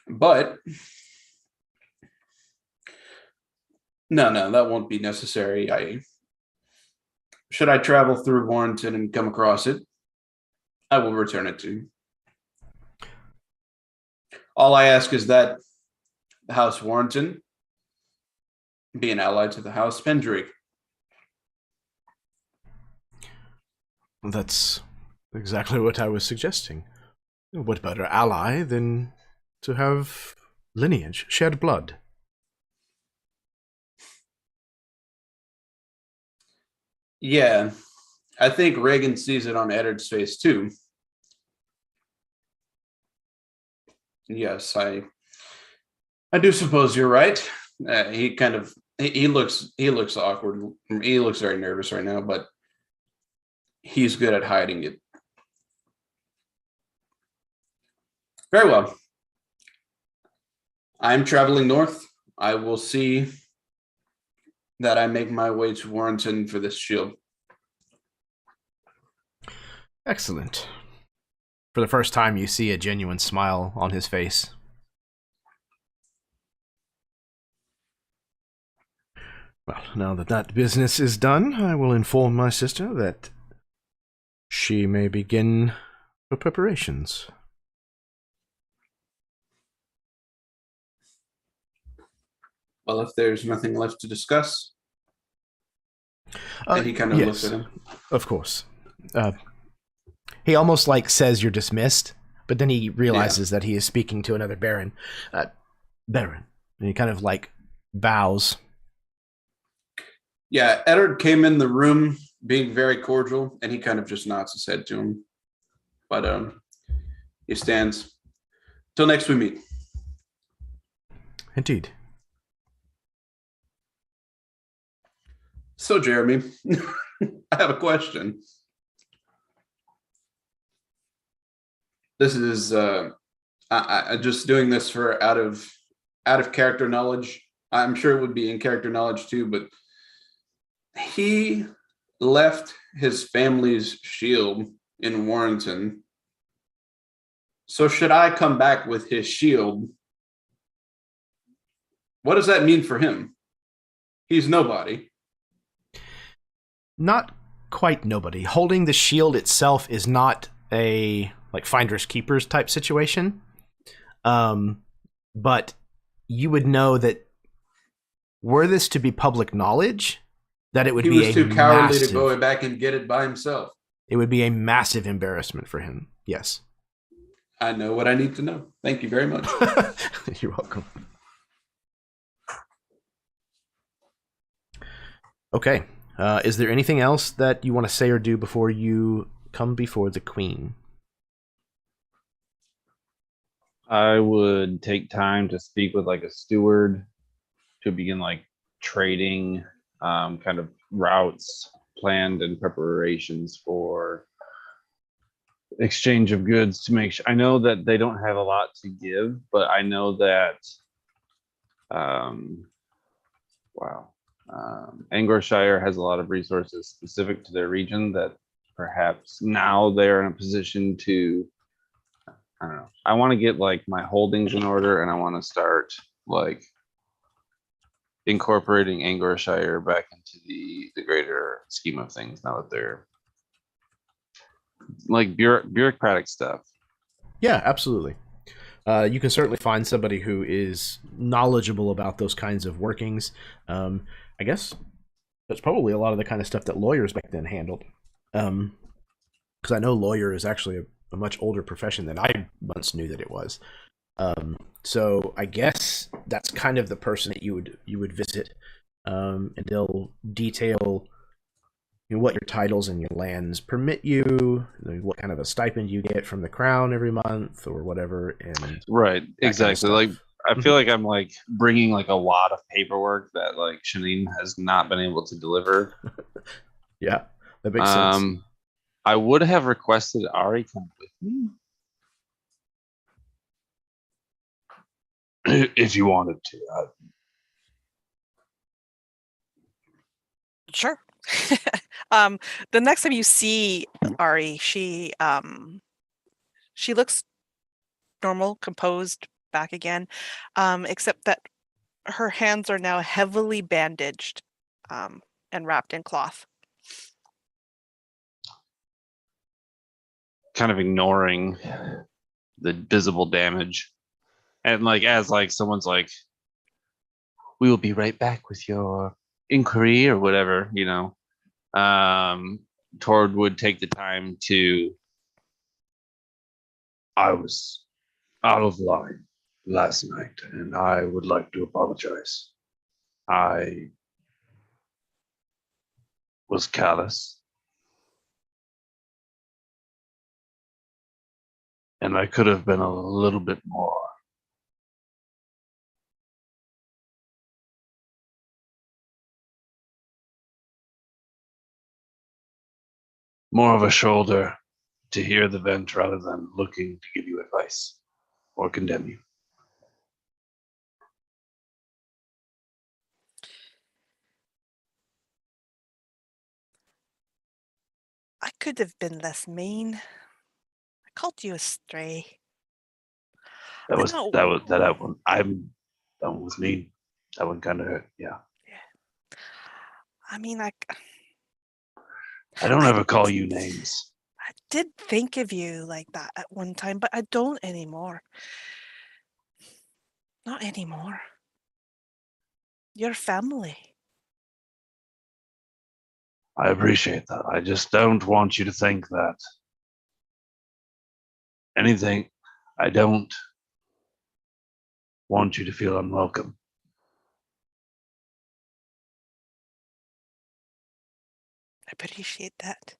But no, that won't be necessary. Should I travel through Warrington and come across it, I will return it to you. All I ask is that the House Warrington be an ally to the House Pendrick. That's exactly what I was suggesting. What better ally than to have lineage, shared blood? Yeah, I think Reagan sees it on Eddard's face too. Yes, I do suppose you're right. He looks awkward. He looks very nervous right now, but he's good at hiding it. Very well. I'm traveling north. I will see that I make my way to Warrington for this shield. Excellent. For the first time, you see a genuine smile on his face. Well, now that that business is done, I will inform my sister that she may begin her preparations. Well, if there's nothing left to discuss, and he kind of looks at him. Of course. He almost like says you're dismissed, but then he realizes that he is speaking to another baron. Baron. And he kind of like bows. Yeah, Eddard came in the room being very cordial, and he kind of just nods his head to him. But he stands. Till next we meet. Indeed. So, Jeremy, I have a question. This is I just doing this for out of character knowledge. I'm sure it would be in character knowledge too, but he left his family's shield in Warrington. So should I come back with his shield? What does that mean for him? He's nobody. Not quite nobody. Holding the shield itself is not a like finders keepers type situation. But you would know that were this to be public knowledge, that it would be too cowardly to go back and get it by himself. It would be a massive embarrassment for him. Yes. I know what I need to know. Thank you very much. You're welcome. Okay. Is there anything else that you want to say or do before you come before the queen? I would take time to speak with like a steward to begin like trading kind of routes planned and preparations for exchange of goods to make sure. I know that they don't have a lot to give, but I know that Angorshire has a lot of resources specific to their region that perhaps now they're in a position to, I don't know. I want to get like my holdings in order, and I want to start like incorporating Angorshire back into the greater scheme of things now that they're like bureaucratic stuff. Yeah, absolutely. You can certainly find somebody who is knowledgeable about those kinds of workings. I guess that's probably a lot of the kind of stuff that lawyers back then handled. Because I know lawyer is actually a much older profession than I once knew that it was. So I guess that's kind of the person that you would visit, and they'll detail what your titles and your lands permit you, what kind of a stipend you get from the crown every month or whatever. And right, exactly. Like I feel Mhm. like I'm like bringing like a lot of paperwork that like Shanine has not been able to deliver. Yeah, that makes sense. I would have requested Ari come with me if you wanted to. Sure. The next time you see Ari, she looks normal, composed, back again, except that her hands are now heavily bandaged and wrapped in cloth. Kind of ignoring the visible damage, and like as like someone's like, we will be right back with your inquiry or whatever, you know. Tord would take the time to, I was out of line last night and I would like to apologize. I was callous and I could have been a little bit more of a shoulder to hear the vent rather than looking to give you advice or condemn you. I could have been less mean. I called you a stray. That one. That one was mean. That one kind of hurt. Yeah. I mean, I don't ever call you names. I did think of you like that at one time, but I don't anymore. Not anymore. You're family. I appreciate that. I just don't want you to think that anything. I don't want you to feel unwelcome. I appreciate that.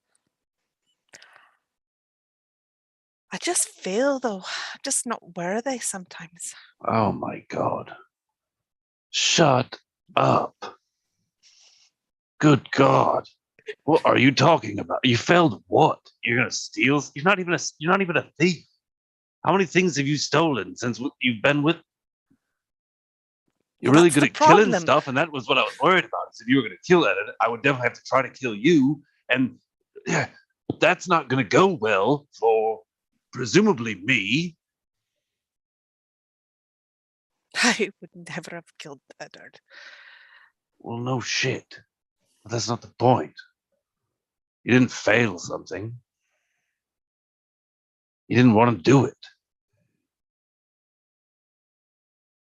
I just feel, though, I'm just not worthy sometimes. Oh my God. Shut up. Good God. What are you talking about? You failed what? You're gonna steal? You're not even a thief. How many things have you stolen since you've been with? You're really That's good the at killing problem. stuff, and that was what I was worried about. Is if you were gonna kill at it, I would definitely have to try to kill you, and yeah, that's not gonna go well for presumably me. I would never have killed Edward. Well, no shit. But that's not the point. You didn't fail something. You didn't want to do it.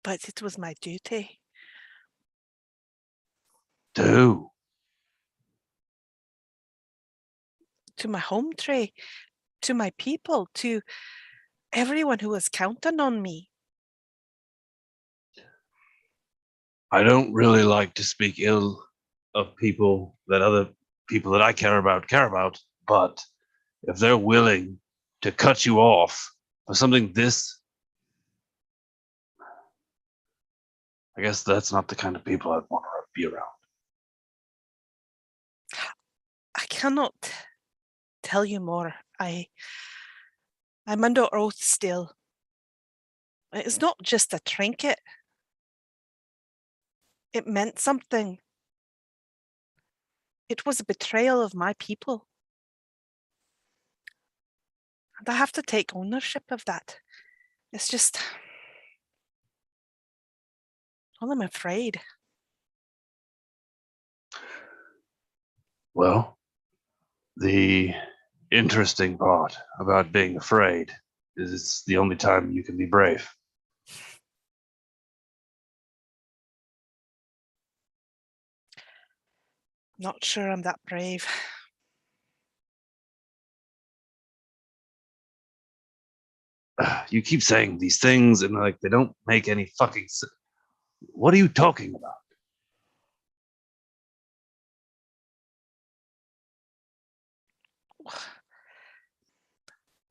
But it was my duty. Do. To my home tree, to my people, to everyone who was counting on me. I don't really like to speak ill of people that other people that I care about, but if they're willing to cut you off for something this I guess that's not the kind of people I'd want to be around. I cannot tell you more. I'm under oath still. It's not just a trinket. It meant something. It was a betrayal of my people. And I have to take ownership of that. It's just... Well, I'm afraid. Well, the interesting part about being afraid is it's the only time you can be brave. Not sure I'm that brave. You keep saying these things and like they don't make any fucking sense. What are you talking about?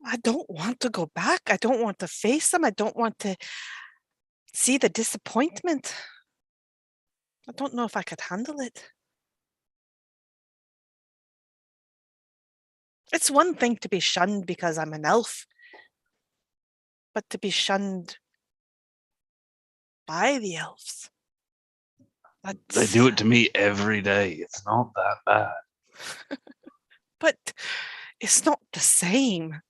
I don't want to go back. I don't want to face them. I don't want to see the disappointment. I don't know if I could handle it. It's one thing to be shunned because I'm an elf, but to be shunned by the elves. They do it to me every day. It's not that bad. But it's not the same.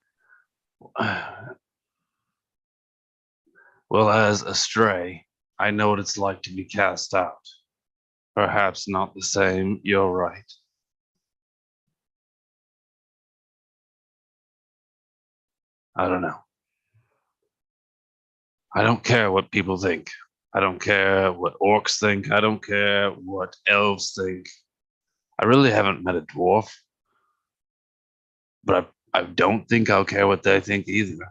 Well, as a stray, I know what it's like to be cast out. Perhaps not the same, you're right. I don't know. I don't care what people think. I don't care what orcs think. I don't care what elves think. I really haven't met a dwarf. But I don't think I'll care what they think either.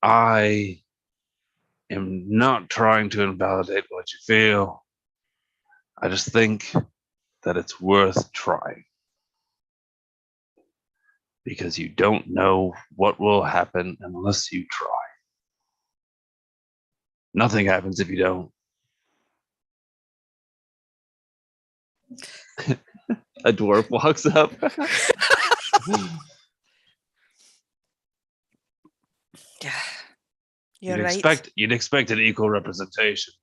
I am not trying to invalidate what you feel. I just think that it's worth trying. Because you don't know what will happen unless you try. Nothing happens if you don't. A dwarf walks up. Yeah, you're right. You'd expect an equal representation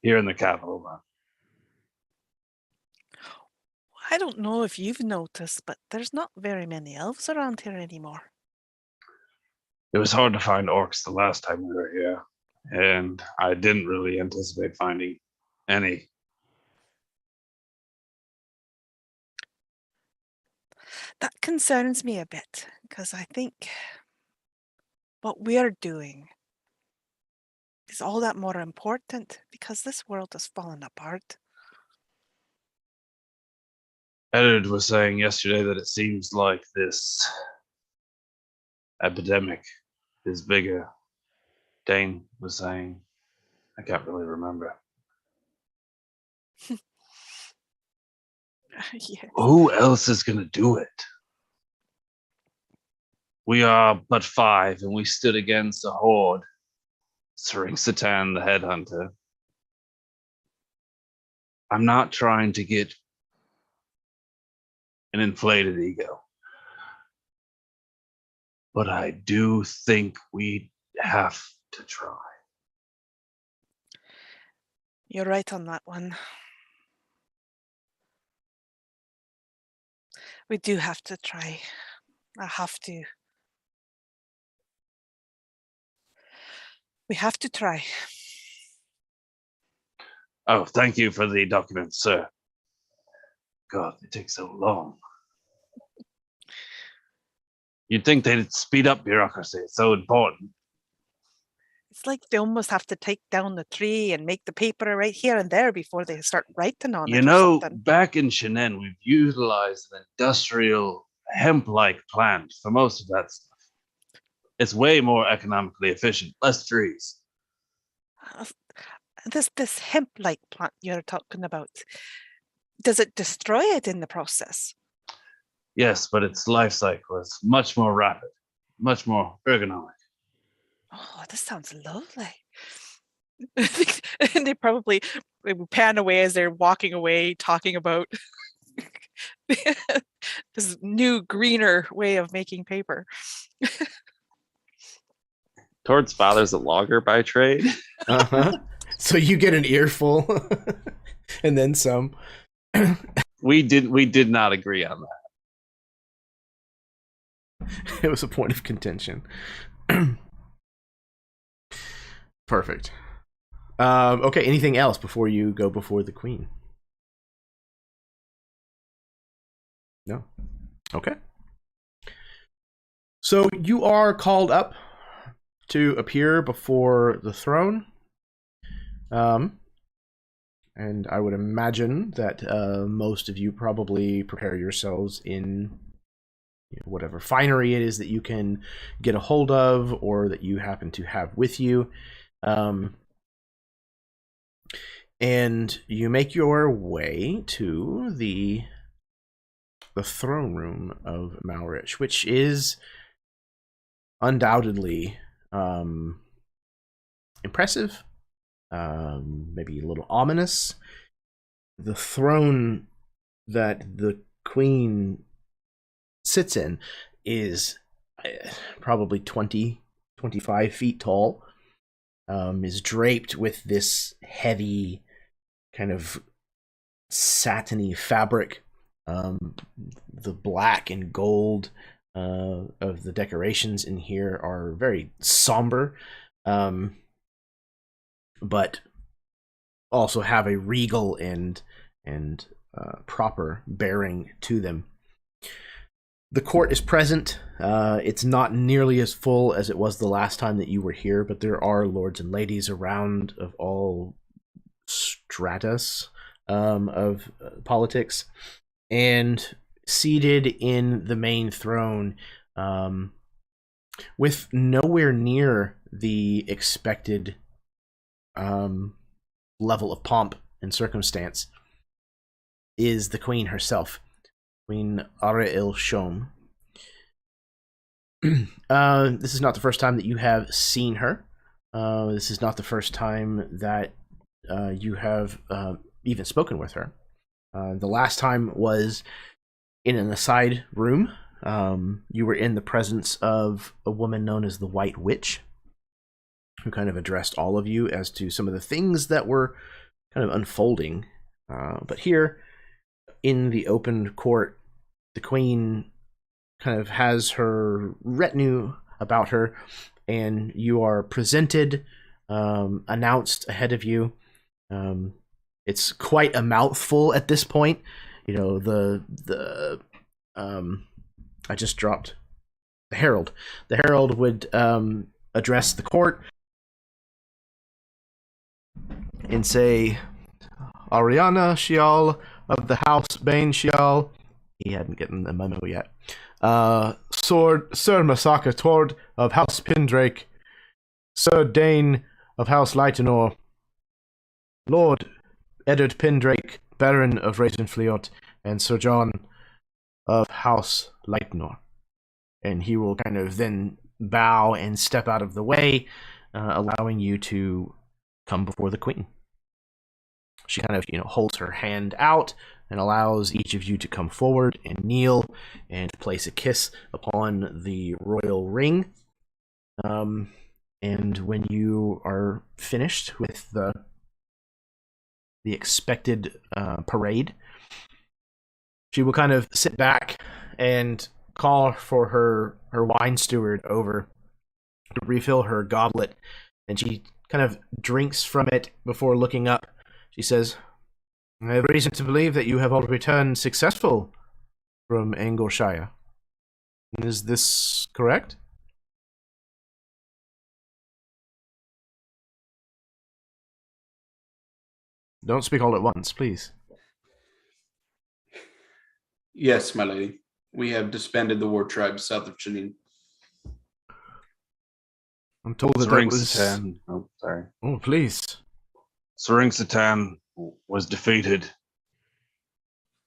here in the capital, man. I don't know if you've noticed, but there's not very many elves around here anymore. It was hard to find orcs the last time we were here, and I didn't really anticipate finding any. That concerns me a bit, because I think what we're doing is all that more important, because this world has fallen apart. Edward was saying yesterday that it seems like this epidemic is bigger. Dane was saying, I can't really remember. Yes. Who else is going to do it? We are but 5, and we stood against a horde. Satan the headhunter. I'm not trying to get an inflated ego. But I do think we have to try. You're right on that one. We do have to try. I have to. We have to try. Oh, thank you for the documents, sir. God, they take so long. You'd think they'd speed up bureaucracy. It's so important. It's like they almost have to take down the tree and make the paper right here and there before they start writing on it. You know, or something. back in Chenin, we've utilized an industrial hemp-like plant for most of that stuff. It's way more economically efficient, less trees. This hemp-like plant you're talking about, does it destroy it in the process? Yes, but its life cycle is much more rapid, much more ergonomic. Oh, this sounds lovely. And they probably pan away as they're walking away, talking about this new, greener way of making paper. Tord's father's a logger by trade. Uh-huh. So you get an earful and then some. We did not agree on that. It was a point of contention. Perfect. Okay, anything else before you go before the queen? No. Okay. So you are called up to appear before the throne. And I would imagine that most of you probably prepare yourselves in whatever finery it is that you can get a hold of or that you happen to have with you. And you make your way to the throne room of Malrich, which is undoubtedly impressive, maybe a little ominous. The throne that the queen sits in is probably 25 feet tall, is draped with this heavy kind of satiny fabric. The black and gold of the decorations in here are very somber, but also have a regal and proper bearing to them. The court is present. It's not nearly as full as it was the last time that you were here, but there are lords and ladies around of all stratus of politics. And seated in the main throne, with nowhere near the expected level of pomp and circumstance, is the queen herself, Queen Ariel Shom. This is not the first time that you have seen her. This is not the first time that you have even spoken with her. The last time was in an aside room. You were in the presence of a woman known as the White Witch, who kind of addressed all of you as to some of the things that were kind of unfolding. But here, in the open court, the queen kind of has her retinue about her, and you are presented, announced ahead of you. It's quite a mouthful at this point. You know, I just dropped the herald. The herald would address the court and say, Ariana Shial of the House Bane Shial. He hadn't gotten the memo yet. Sir Masaka Tord of House Pindrake. Sir Dane of House Lightenor. Lord Eddard Pindrake, Baron of Ravenfleet, and Sir John of House Lightenor. And he will kind of then bow and step out of the way, allowing you to come before the queen. She kind of, holds her hand out and allows each of you to come forward and kneel and place a kiss upon the royal ring. And when you are finished with the expected parade, she will kind of sit back and call for her wine steward over to refill her goblet, and she kind of drinks from it before looking up. She says, I have reason to believe that you have all returned successful from Angleshire. Is this correct? Don't speak all at once, please. Yes, my lady. We have disbanded the war tribes south of Chenin. I'm told that was... Oh, sorry. Oh, please. Sering was defeated.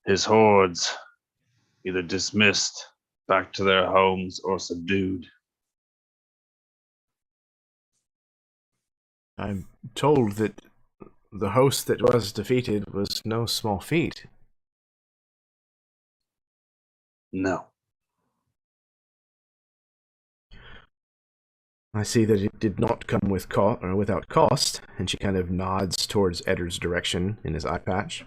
His hordes either dismissed back to their homes or subdued. I'm told that the host that was defeated was no small feat. No. I see that it did not come with without cost, and she kind of nods towards Eddard's direction in his eye patch.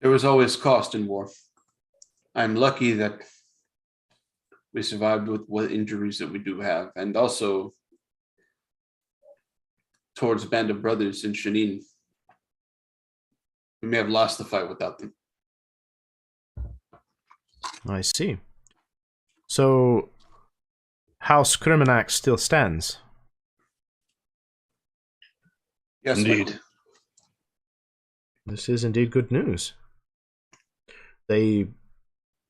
There was always cost in war. I'm lucky that we survived with what injuries that we do have, and also towards a band of brothers in Shanin. We may have lost the fight without them. I see. So, House Criminac still stands? Yes, Indeed. This is indeed good news. They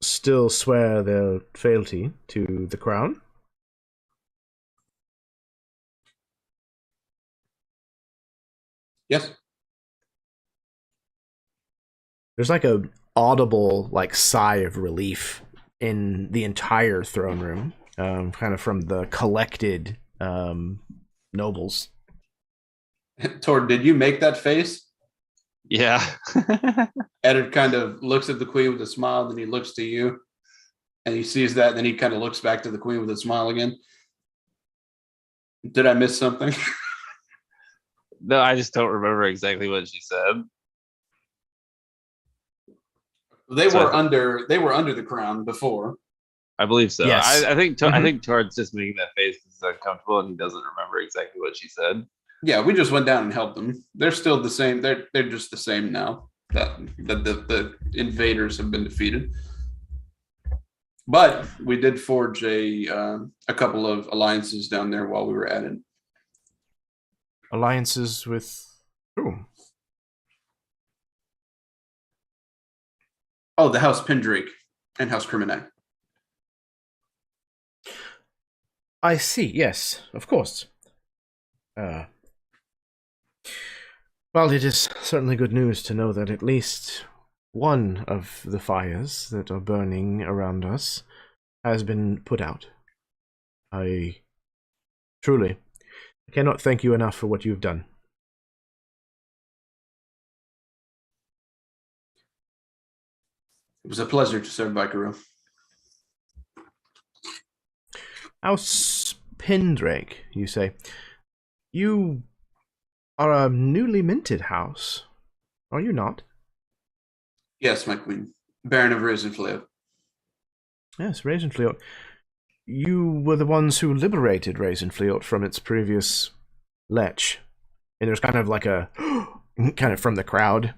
still swear their fealty to the crown? Yes. There's like a audible sigh of relief in the entire throne room, kind of from the collected nobles. Tord, did you make that face? Yeah. Eddard kind of looks at the queen with a smile, then he looks to you, and he sees that, and then he kind of looks back to the queen with a smile again. Did I miss something? No, I just don't remember exactly what she said. They So were under the crown before. I believe so. Yes. I think Mhm. I think Tord's just making that face because it's uncomfortable and he doesn't remember exactly what she said. Yeah, we just went down and helped them. They're still the same. They're just the same now. That the invaders have been defeated. But we did forge a couple of alliances down there while we were at it. Alliances with who? Oh, the House Pendrake and House Criminac. I see, yes, of course. Well, it is certainly good news to know that at least one of the fires that are burning around us has been put out. I cannot thank you enough for what you've done. It was a pleasure to serve Vykaril. House Pendrake, you say. You are a newly minted house, are you not? Yes, my queen. Baron of Razenfleet. Yes, Razenfleet. You were the ones who liberated Razenfleet from its previous lech. And there's kind of like a kind of from the crowd.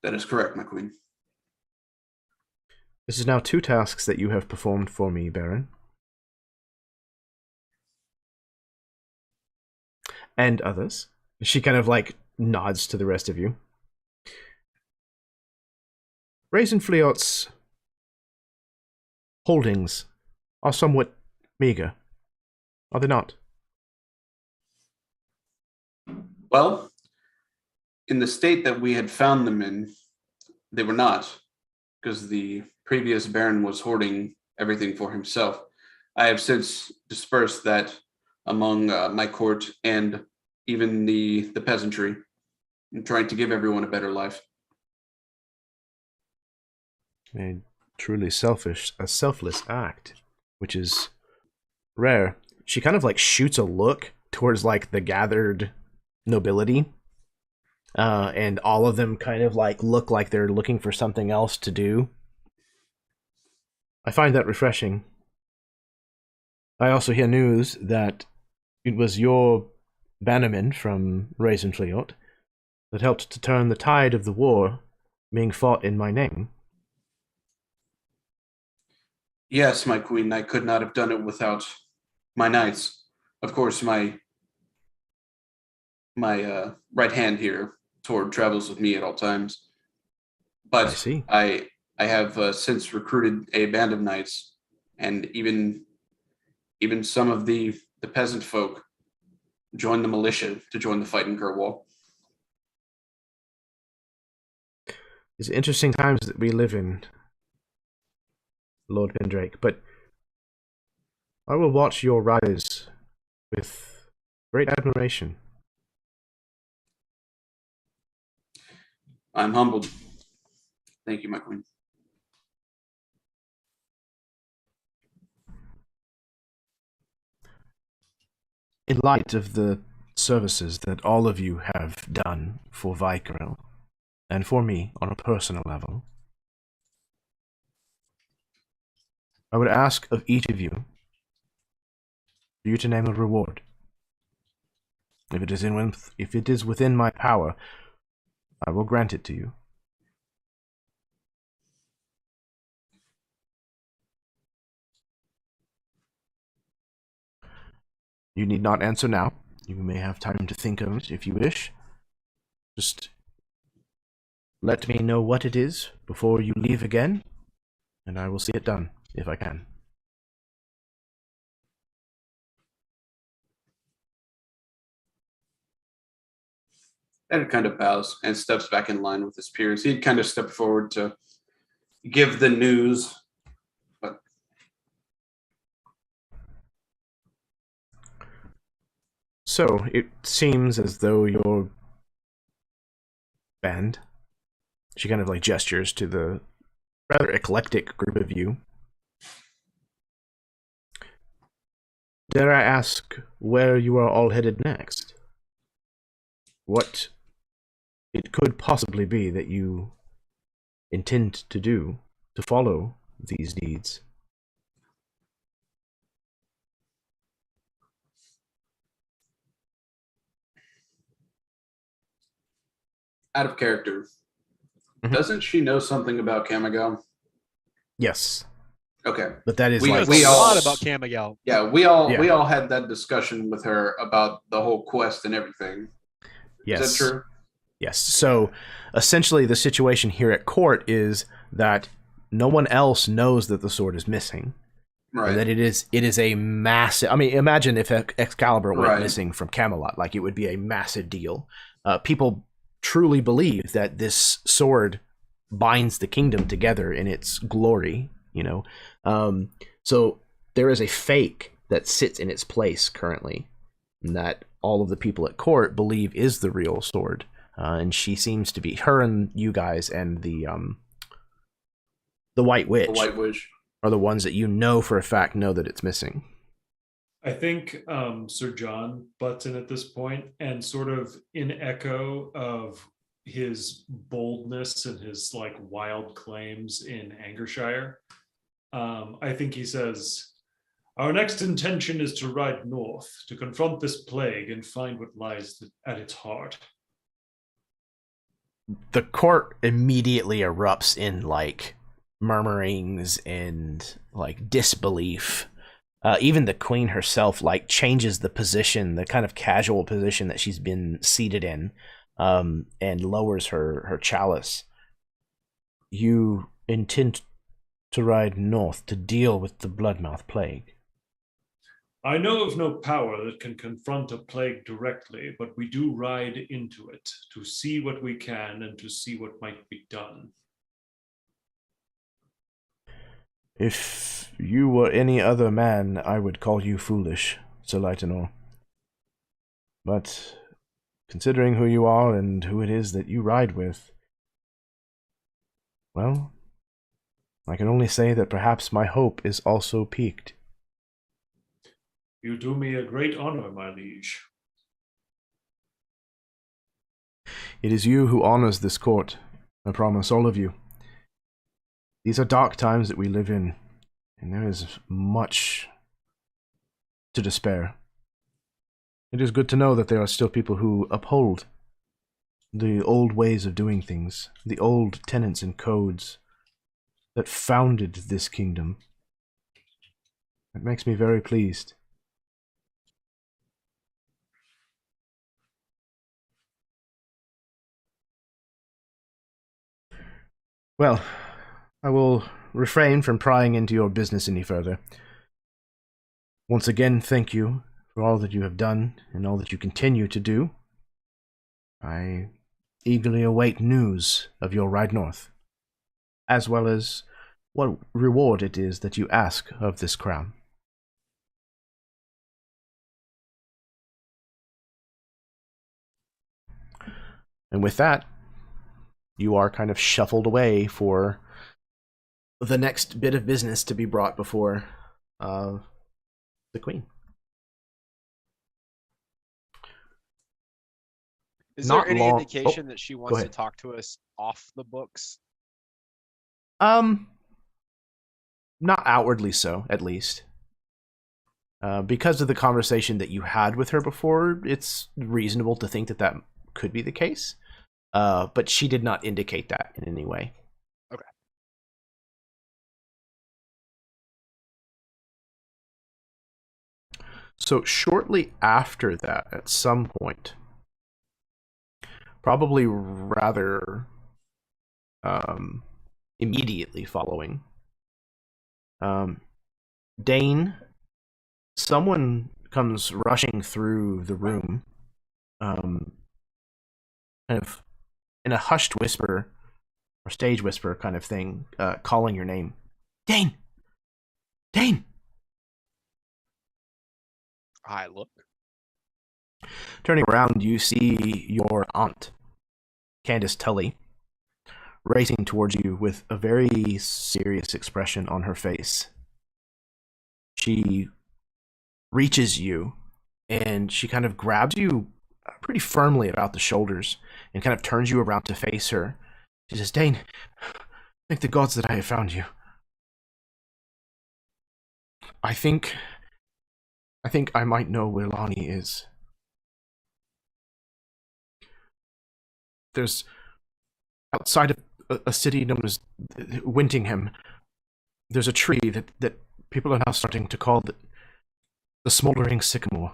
That is correct, my queen. This is now 2 tasks that you have performed for me, Baron. And others. She kind of nods to the rest of you. Razenfleet's holdings are somewhat meager, are they not? Well, in the state that we had found them in, they were not, because the previous Baron was hoarding everything for himself. I have since dispersed that among my court and even the peasantry, and trying to give everyone a better life. A truly selfless act, which is rare. She kind of shoots a look towards the gathered nobility, and all of them kind of look like they're looking for something else to do. I find that refreshing. I also hear news that it was your bannerman from Razenfleet that helped to turn the tide of the war being fought in my name. Yes, my queen, I could not have done it without my knights. Of course, my right hand here, Tord, travels with me at all times. But I see. I have since recruited a band of knights, and even some of the peasant folk joined the militia to join the fight in Kirwall. It's interesting times that we live in, Lord Pendrake, but I will watch your rise with great admiration. I'm humbled. Thank you, my queen. In light of the services that all of you have done for Vykaril, and for me on a personal level, I would ask of each of you for you to name a reward. If it is within my power, I will grant it to you. You need not answer now. You may have time to think of it if you wish. Just let me know what it is before you leave again, and I will see it done, if I can. Ed kind of bows and steps back in line with his peers. He'd kind of stepped forward to give the news, but So, it seems as though your band, she kind of like gestures to the rather eclectic group of you. Dare I ask where you are all headed next? What it could possibly be that you intend to do to follow these deeds? out of character. Mhm. Doesn't she know something about Camagel? Yes, Okay. but that is We- like we a all- lot about Camagel. Yeah, we all Yeah. had that discussion with her about the whole quest and everything. yes. Is that true? Yes. So essentially, the situation here at court is that no one else knows that the sword is missing, Right. and that it is a massive. I mean, imagine if Excalibur went Right. missing from Camelot, like it would be a massive deal. People truly believe that this sword binds the kingdom together in its glory. You know, so there is a fake that sits in its place currently, and that all of the people at court believe is the real sword. And she seems to be, her and you guys and the White Witch The White Witch. are the ones that you know for a fact know that it's missing. I think Sir John butts in at this point, and sort of in echo of his boldness and his like wild claims in Angershire, I think he says, "Our next intention is to ride north to confront this plague and find what lies at its heart." The court immediately erupts in like murmurings and like disbelief. Even the queen herself like changes the position, the kind of casual position that she's been seated in, and lowers her chalice. You intend to ride north to deal with the bloodmouth plague? I know of no power that can confront a plague directly, but we do ride into it to see what we can and to see what might be done. If you were any other man, I would call you foolish, Sir Lytenor. But considering who you are and who it is that you ride with, well, I can only say that perhaps my hope is also piqued. You do me a great honor, my liege. It is you who honors this court, I promise, all of you. These are dark times that we live in, and there is much to despair. It is good to know that there are still people who uphold the old ways of doing things, the old tenets and codes that founded this kingdom. It makes me very pleased. Well, I will refrain from prying into your business any further. Once again, thank you for all that you have done and all that you continue to do. I eagerly await news of your ride north. as well as what reward it is that you ask of this crown. And with that, you are kind of shuffled away for the next bit of business to be brought before the queen. Is Not there any long- indication oh, that she go wants to ahead. talk to us off the books? Not outwardly so, at least. Because of the conversation that you had with her before, it's reasonable to think that that could be the case. But she did not indicate that in any way. Okay. So shortly after that, at some point, probably rather immediately following, Dane, someone comes rushing through the room, kind of in a hushed whisper, or stage whisper kind of thing, calling your name. Dane! Dane! I look. Turning around, you see your aunt, Candace Tully, racing towards you with a very serious expression on her face. She reaches you, and she kind of grabs you pretty firmly about the shoulders and kind of turns you around to face her. She says, Dane, thank the gods that I have found you. I think I might know where Lonnie is. There's, outside of a city known as Wintingham, there's a tree that people are now starting to call the smoldering sycamore.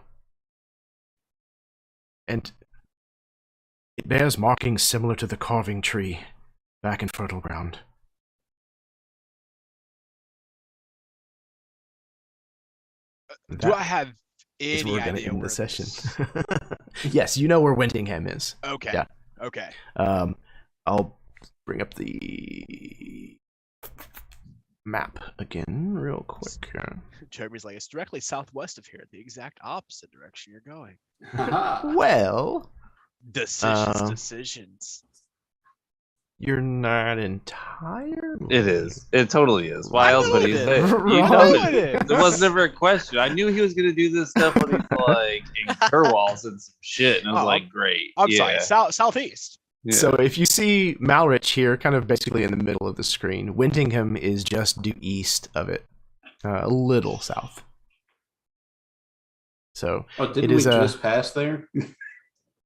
And it bears markings similar to the carving tree back in Fertile Ground. Do I have Is any we're gonna idea end where the session. this- Yes, you know where Wintingham is. Okay. Yeah. Okay. I'll bring up the map again real quick. Jeremy's like, it's directly southwest of here, the exact opposite direction you're going. Well, Decisions. you're not entirely. It is. It totally is. Why I else know would it he is. say? Right. You I know know it. it is. There was never a question. I knew he was gonna do this stuff when he's like in Kerwals and some shit, and I was Oh, like, great. I'm yeah. sorry, southeast. Yeah. So if you see Malrich here, kind of basically in the middle of the screen, Wintingham is just due east of it, a little south. So Oh, it didn't we is just pass there?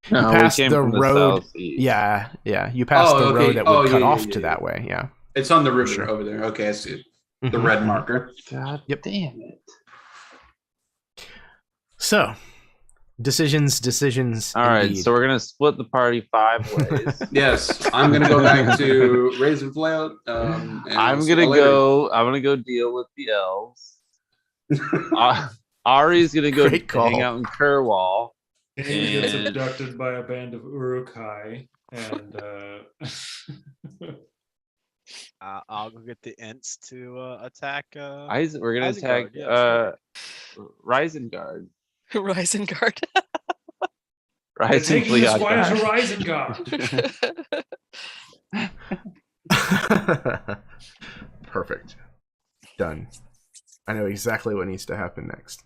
No, we past came the from road. southeast. Yeah, you passed Oh, the okay. road that would Oh, cut yeah, off yeah, to yeah. that way. Yeah. It's on the river Sure. over there. Okay, I see it. The Mhm, red mhm. marker. God Yep. damn it. So decisions. All right, indeed. so we're gonna split the party 5 ways. Yes, I'm gonna go back to Raisin Flail. And I'm I'll see gonna y'all later. go. I'm gonna go deal with the elves. Ari's gonna go Great call. hang out in Kerwal. Amy gets And- abducted by a band of Uruk-hai, and I'll go get the Ents to attack. We're gonna Isengard, attack yeah, Risengard. Risengard. they're Rising taking the squire to Fleogard. Risengard. Perfect. Done. I know exactly what needs to happen next.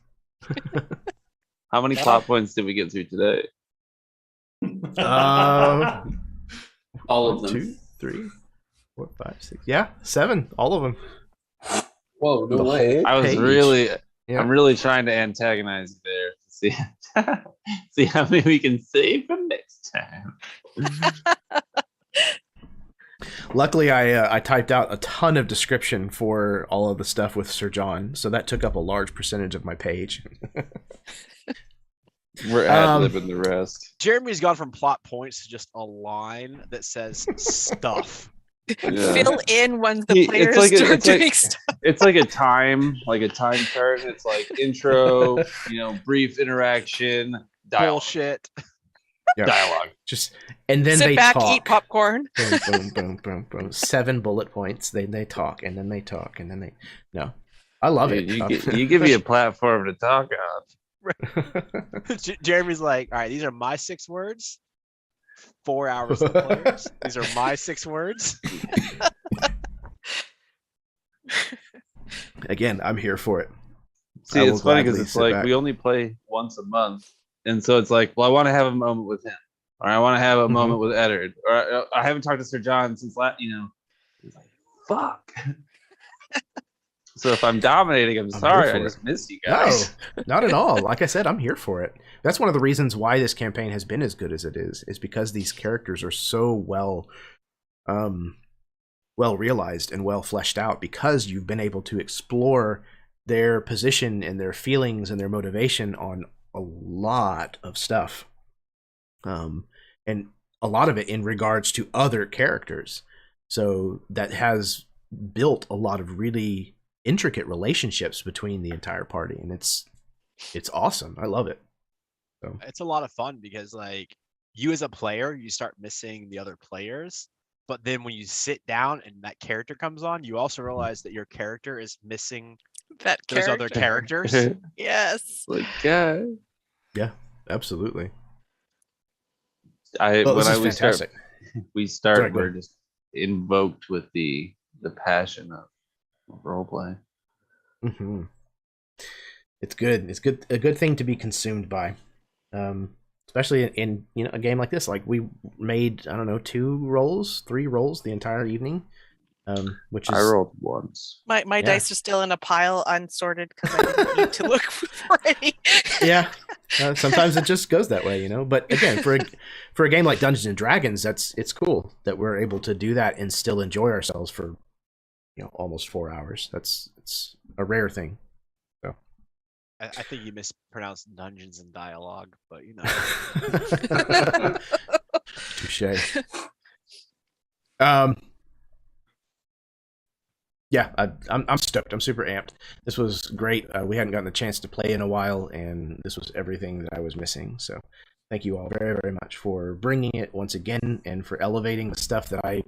How many plot points did we get through today? All of them. 2, 3, 4, 5, 6. Yeah, 7. All of them. Whoa, no The way. whole I was page. really, Yeah. I'm really trying to antagonize there to see, see how many we can save from next time. Luckily, I typed out a ton of description for all of the stuff with Sir John, so that took up a large percentage of my page. We're ad-libbing the rest. Jeremy's gone from plot points to just a line that says stuff. Yeah. Fill in when the It's players like start it's like- doing stuff. It's like a time chart. It's like intro, brief interaction, dialogue. Bullshit. Yeah. dialogue. Just and then Sit they back, talk. eat popcorn. Boom, boom, boom, boom, boom. 7 bullet points. They talk, and then they talk, and then they. No, I love Dude, it. you give me a platform to talk on. Jeremy's like, all right, these are my 6 words. 4 hours of players. These are my 6 words. Again, I'm here for it. See, I will it's funny because gladly it's sit like back. we only play once a month, and so it's like, well, I want to have a moment with him, or I want to have a moment with Eddard, or I haven't talked to Sir John since last. He's like, fuck. So if I'm dominating, I'm sorry, here I for just it. missed you No, guys. not at all. Like I said, I'm here for it. That's one of the reasons why this campaign has been as good as it is because these characters are so well realized and well fleshed out because you've been able to explore their position and their feelings and their motivation on a lot of stuff. And a lot of it in regards to other characters. So that has built a lot of really intricate relationships between the entire party, and it's awesome. I love it. So It's a lot of fun because like you as a player, you start missing the other players. But then when you sit down and that character comes on, you also realize that your character is missing That those other character. characters. Yes. Like, yeah. yeah, absolutely. Well, This is fantastic. We Sorry, start. go We're ahead. just invoked with the passion of role play. Mm-hmm. It's good. It's good. A good thing to be consumed by, especially in a game like this. Like we made 3 rolls the entire evening, which is I rolled once. My dice are still in a pile unsorted because I didn't need to look for any. yeah. Sometimes it just goes that way, But again, for a game like Dungeons and Dragons, it's cool that we're able to do that and still enjoy ourselves for almost 4 hours. It's a rare thing. So I think you mispronounced dungeons and dialogue, but touche. Yeah, I'm stoked. I'm super amped. This was great. We hadn't gotten a chance to play in a while, and this was everything that I was missing. So thank you all very, very much for bringing it once again and for elevating the stuff that I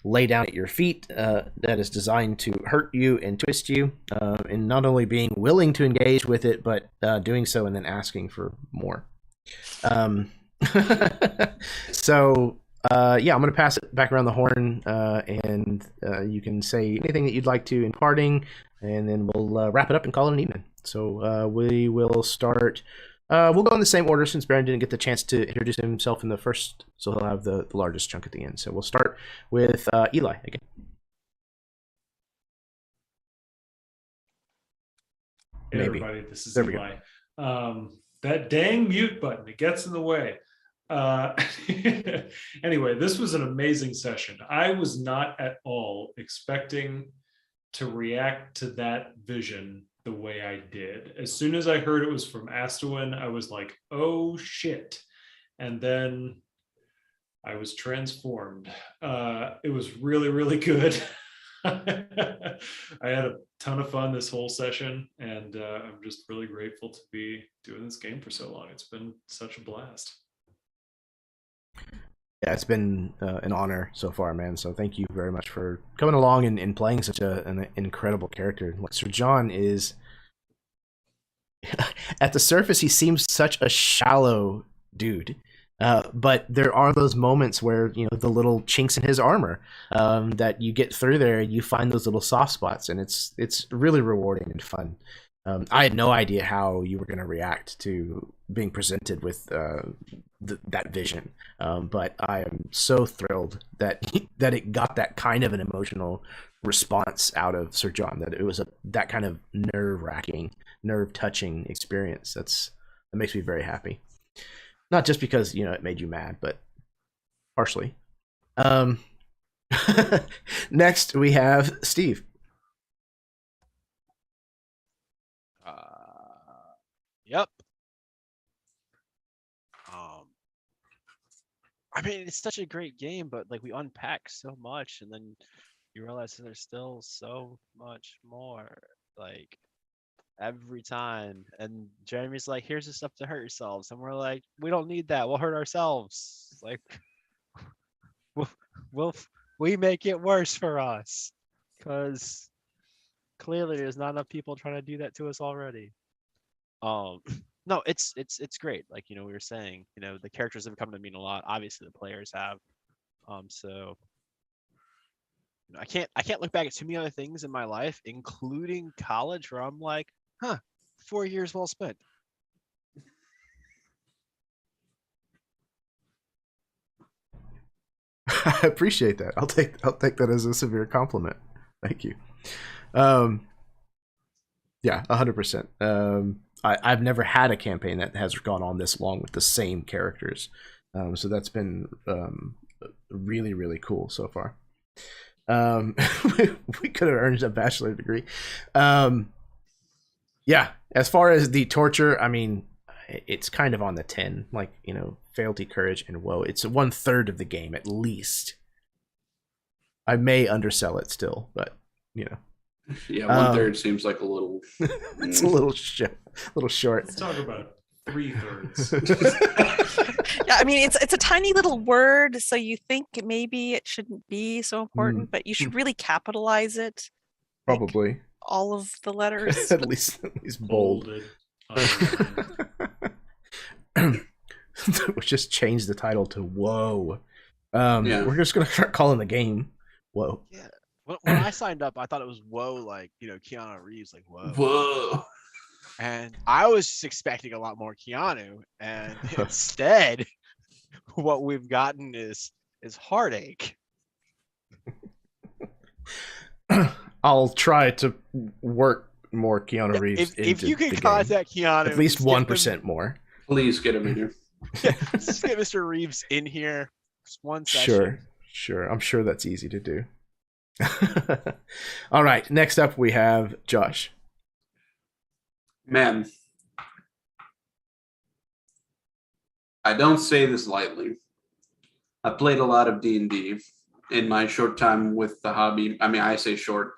lay down at your feet that is designed to hurt you and twist you, and not only being willing to engage with it, but doing so and then asking for more. So I'm going to pass it back around the horn, and you can say anything that you'd like to in parting, and then we'll wrap it up and call it an evening. So we will start. We'll go in the same order since Baron didn't get the chance to introduce himself in the first, so he'll have the largest chunk at the end. So we'll start with Eli again. Hey Maybe. everybody, this is There we Eli. That dang mute button, it gets in the way. Anyway, this was an amazing session. I was not at all expecting to react to that vision the way I did. As soon as I heard it was from Astuin, I was like, oh shit. And then I was transformed. It was really, really good. I had a ton of fun this whole session, and I'm just really grateful to be doing this game for so long. It's been such a blast. Yeah, it's been an honor so far, man. So thank you very much for coming along and playing such an incredible character. Like Sir John is, at the surface, he seems such a shallow dude. But there are those moments where, the little chinks in his armor that you get through there, you find those little soft spots, and it's really rewarding and fun. I had no idea how you were going to react to being presented with that vision, but I am so thrilled that it got that kind of an emotional response out of Sir John, that it was that kind of nerve-wracking, nerve-touching experience. That makes me very happy. Not just because it made you mad, but partially. Next we have Steve. Yep. I mean, it's such a great game, but like we unpack so much, and then you realize that there's still so much more. Like, every time. And Jeremy's like, "Here's the stuff to hurt yourselves," and we're like, "We don't need that. We'll hurt ourselves." Like, we'll, we'll we make it worse for us because clearly there's not enough people trying to do that to us already. No, it's great. Like, we were saying, the characters have come to mean a lot. Obviously, the players have. So I can't look back at too many other things in my life, including college, where I'm like, 4 years well spent. I appreciate that. I'll take that as a severe compliment. Thank you. Yeah, 100%. I've never had a campaign that has gone on this long with the same characters. So that's been really, really cool so far. We could have earned a bachelor's degree. Yeah, as far as the torture, I mean, it's kind of on the 10, like, fealty, courage, and woe. It's 1/3 of the game at least. I may undersell it still, but Yeah, 1/3 seems like a little. It's a little short. Let's talk about 3/3. Yeah, I mean, it's a tiny little word, so you think maybe it shouldn't be so important, but you should really capitalize it. like, Probably. all of the letters. at least bold. Bolded. We just changed the title to Whoa. Yeah. We're just gonna start calling the game Whoa. Yeah. When I signed up, I thought it was whoa, like, Keanu Reeves, like, whoa. Whoa. And I was just expecting a lot more Keanu, and instead, what we've gotten is heartache. I'll try to work more Keanu Reeves If into you can the game. contact Keanu, At least just get 1% more. Please get him in here. Let's get Mr. Reeves in here. Just one session. Sure. I'm sure that's easy to do. All right. Next up, we have Josh. Man, I don't say this lightly. I played a lot of D&D in my short time with the hobby. I mean, I say short.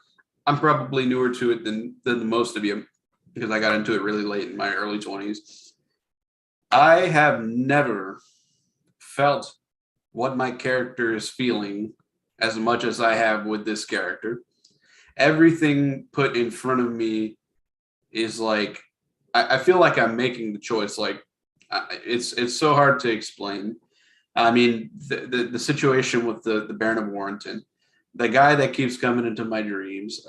I'm probably newer to it than the most of you because I got into it really late in my early 20s. I have never felt what my character is feeling as much as I have with this character. Everything put in front of me is like, I feel like I'm making the choice. Like, it's so hard to explain. I mean, the situation with the Baron of Warrington, the guy that keeps coming into my dreams.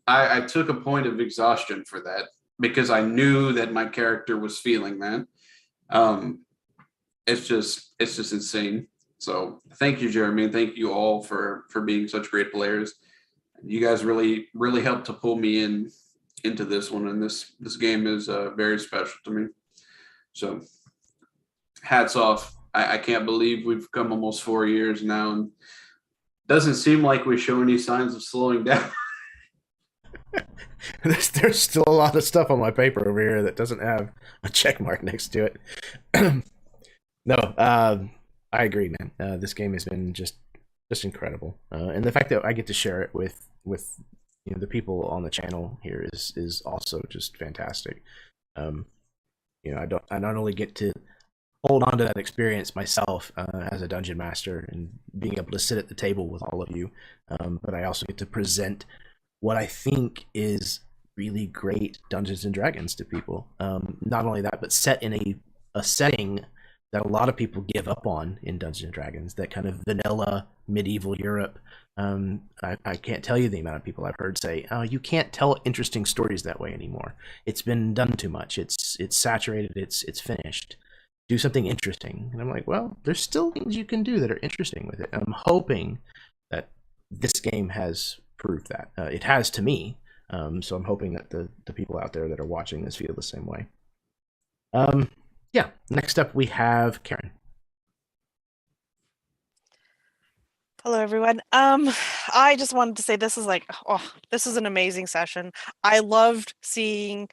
I took a point of exhaustion for that because I knew that my character was feeling that. It's just insane. So thank you, Jeremy, and thank you all for being such great players. You guys really helped to pull me into this one, and this game is very special to me. So hats off. I can't believe we've come almost 4 years now, and doesn't seem like we show any signs of slowing down. There's still a lot of stuff on my paper over here that doesn't have a check mark next to it. No, I agree, man. This game has been just incredible, and the fact that I get to share it with the people on the channel here is also just fantastic. I not only get to hold on to that experience myself as a dungeon master and being able to sit at the table with all of you, but I also get to present what I think is really great Dungeons and Dragons to people. Not only that, but set in a setting that a lot of people give up on in Dungeons and Dragons, that kind of vanilla medieval Europe. I can't tell you the amount of people I've heard say, "Oh, you can't tell interesting stories that way anymore. It's been done too much. It's saturated. It's finished. Do something interesting." And I'm like, well, there's still things you can do that are interesting with it. And I'm hoping that this game has proved that. It has to me. So I'm hoping that the people out there that are watching this feel the same way. Yeah. Next up, we have Karen. Hello, everyone. I just wanted to say this is an amazing session. I loved seeing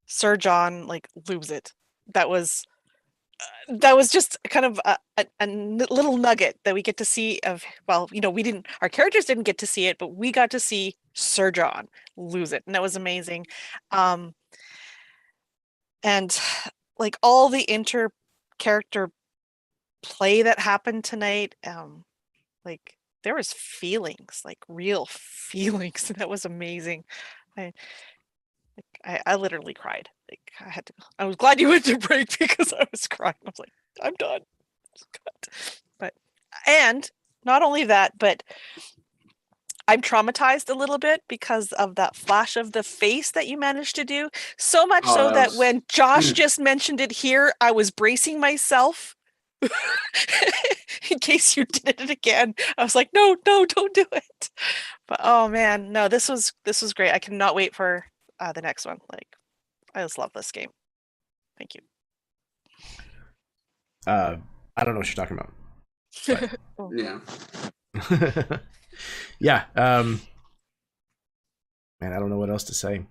Sir John lose it. That was just kind of a little nugget that we get to see of. Well, our characters didn't get to see it, but we got to see Sir John lose it, and that was amazing. And like all the inter-character play that happened tonight, like there was feelings, like real feelings, and that was amazing. I literally cried. Like I was glad you went to break because I was crying. I was like, I'm done. But and not only that, but I'm traumatized a little bit because of that flash of the face that you managed to do. So much Oh, so that that was- when Josh just mentioned it here, I was bracing myself in case you did it again. I was like, no, don't do it. But oh man, no, this was great. I cannot wait for the next one. Like, I just love this game. Thank you. I don't know what you're talking about. Yeah. Yeah. Man, I don't know what else to say.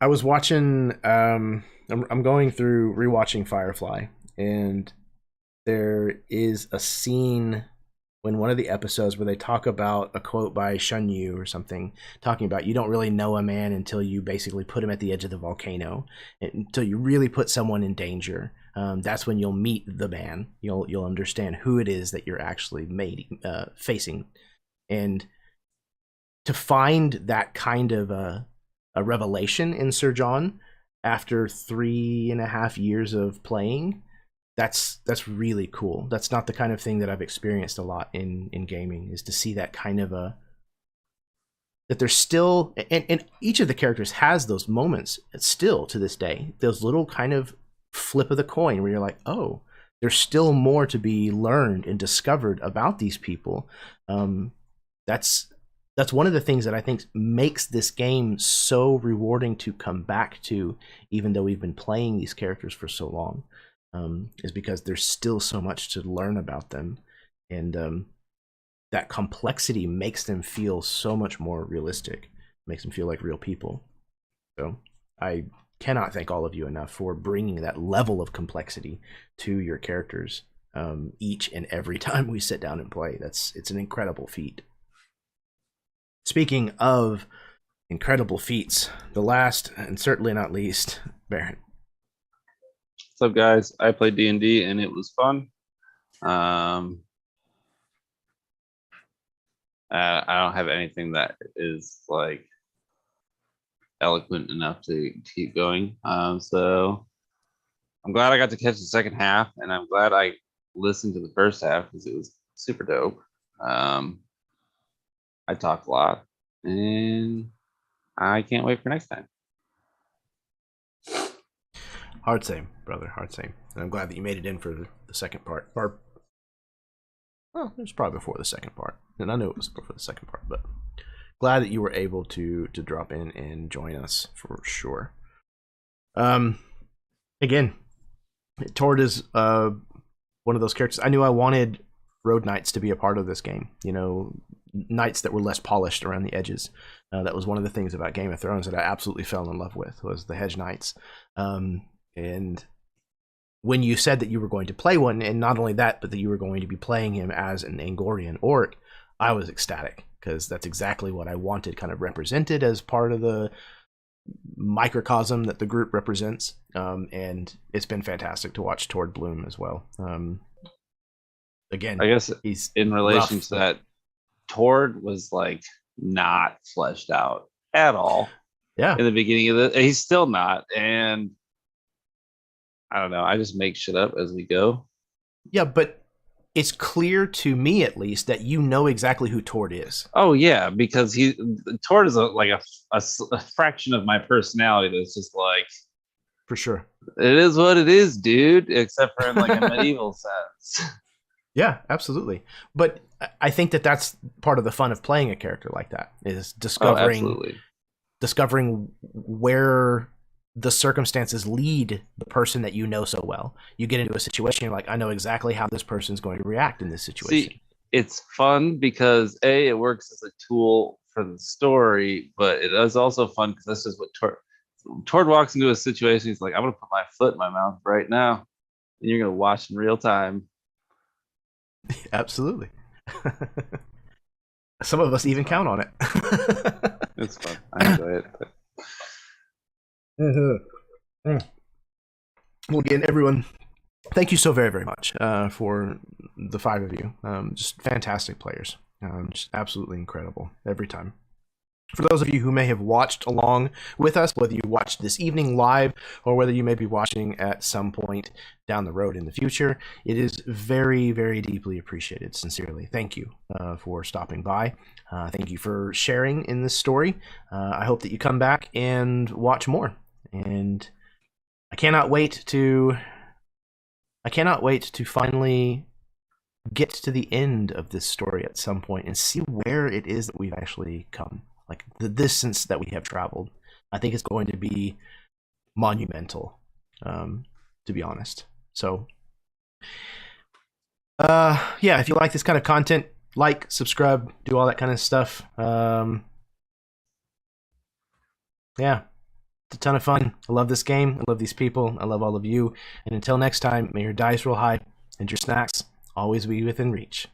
I was watching. I'm going through rewatching Firefly, and there is a scene in one of the episodes where they talk about a quote by Shun Yu or something, talking about you don't really know a man until you basically put him at the edge of the volcano, until you really put someone in danger. That's when you'll meet the man. You'll understand who it is that you're actually facing, and to find that kind of a revelation in Sir John after 3.5 years of playing, that's really cool. That's not the kind of thing that I've experienced a lot in gaming, is to see that kind of that there's still, and each of the characters has those moments still to this day, those little kind of flip of the coin where you're like, oh, there's still more to be learned and discovered about these people. That's one of the things that I think makes this game so rewarding to come back to, even though we've been playing these characters for so long, is because there's still so much to learn about them. And that complexity makes them feel so much more realistic, makes them feel like real people. So I cannot thank all of you enough for bringing that level of complexity to your characters each and every time we sit down and play. It's an incredible feat. Speaking of incredible feats, the last and certainly not least, Baron. What's up, guys? I played D&D and it was fun. I don't have anything that is like eloquent enough to keep going. So I'm glad I got to catch the second half, and I'm glad I listened to the first half because it was super dope. I talked a lot, and I can't wait for next time. Hard same, brother. Hard same. And I'm glad that you made it in for the second part. Or, well, it was probably before the second part. And I knew it was before the second part, but glad that you were able to drop in and join us for sure. Again, Tord is one of those characters. I knew I wanted road knights to be a part of this game. You know, knights that were less polished around the edges. That was one of the things about Game of Thrones that I absolutely fell in love with, was the hedge knights. And when you said that you were going to play one, and not only that, but that you were going to be playing him as an Angorian orc, I was ecstatic, because that's exactly what I wanted kind of represented as part of the microcosm that the group represents. And it's been fantastic to watch Tord bloom as well. Again, I guess he's in relation rough, to that, Tord was like not fleshed out at all. Yeah. In the beginning of the, he's still not, and I don't know. I just make shit up as we go. Yeah, but it's clear to me, at least, that you know exactly who Tord is. Oh yeah, because Tord is a fraction of my personality. That's just like, For sure. it is what it is, dude. Except for in like a medieval sense. Yeah, absolutely. But I think that that's part of the fun of playing a character like that, is discovering where the circumstances lead the person that you know so well. You get into a situation, you're like, I know exactly how this person's going to react in this situation. See, it's fun because it works as a tool for the story, but it is also fun because that's just what Tord walks into a situation. He's like, I'm gonna put my foot in my mouth right now, and you're gonna watch in real time. Absolutely. Some of us even count on it. It's fun. I enjoy it. But... Well, again, everyone, thank you so very, very much for the 5 of you. Just fantastic players. Just absolutely incredible every time. For those of you who may have watched along with us, whether you watched this evening live or whether you may be watching at some point down the road in the future, it is very, very deeply appreciated. Sincerely, thank you for stopping by. Thank you for sharing in this story. I hope that you come back and watch more. And I cannot wait to finally get to the end of this story at some point and see where it is that we've actually come. Like the distance that we have traveled, I think it's going to be monumental, to be honest. So, yeah, if you like this kind of content, like, subscribe, do all that kind of stuff. Yeah, it's a ton of fun. I love this game. I love these people. I love all of you. And until next time, may your dice roll high and your snacks always be within reach.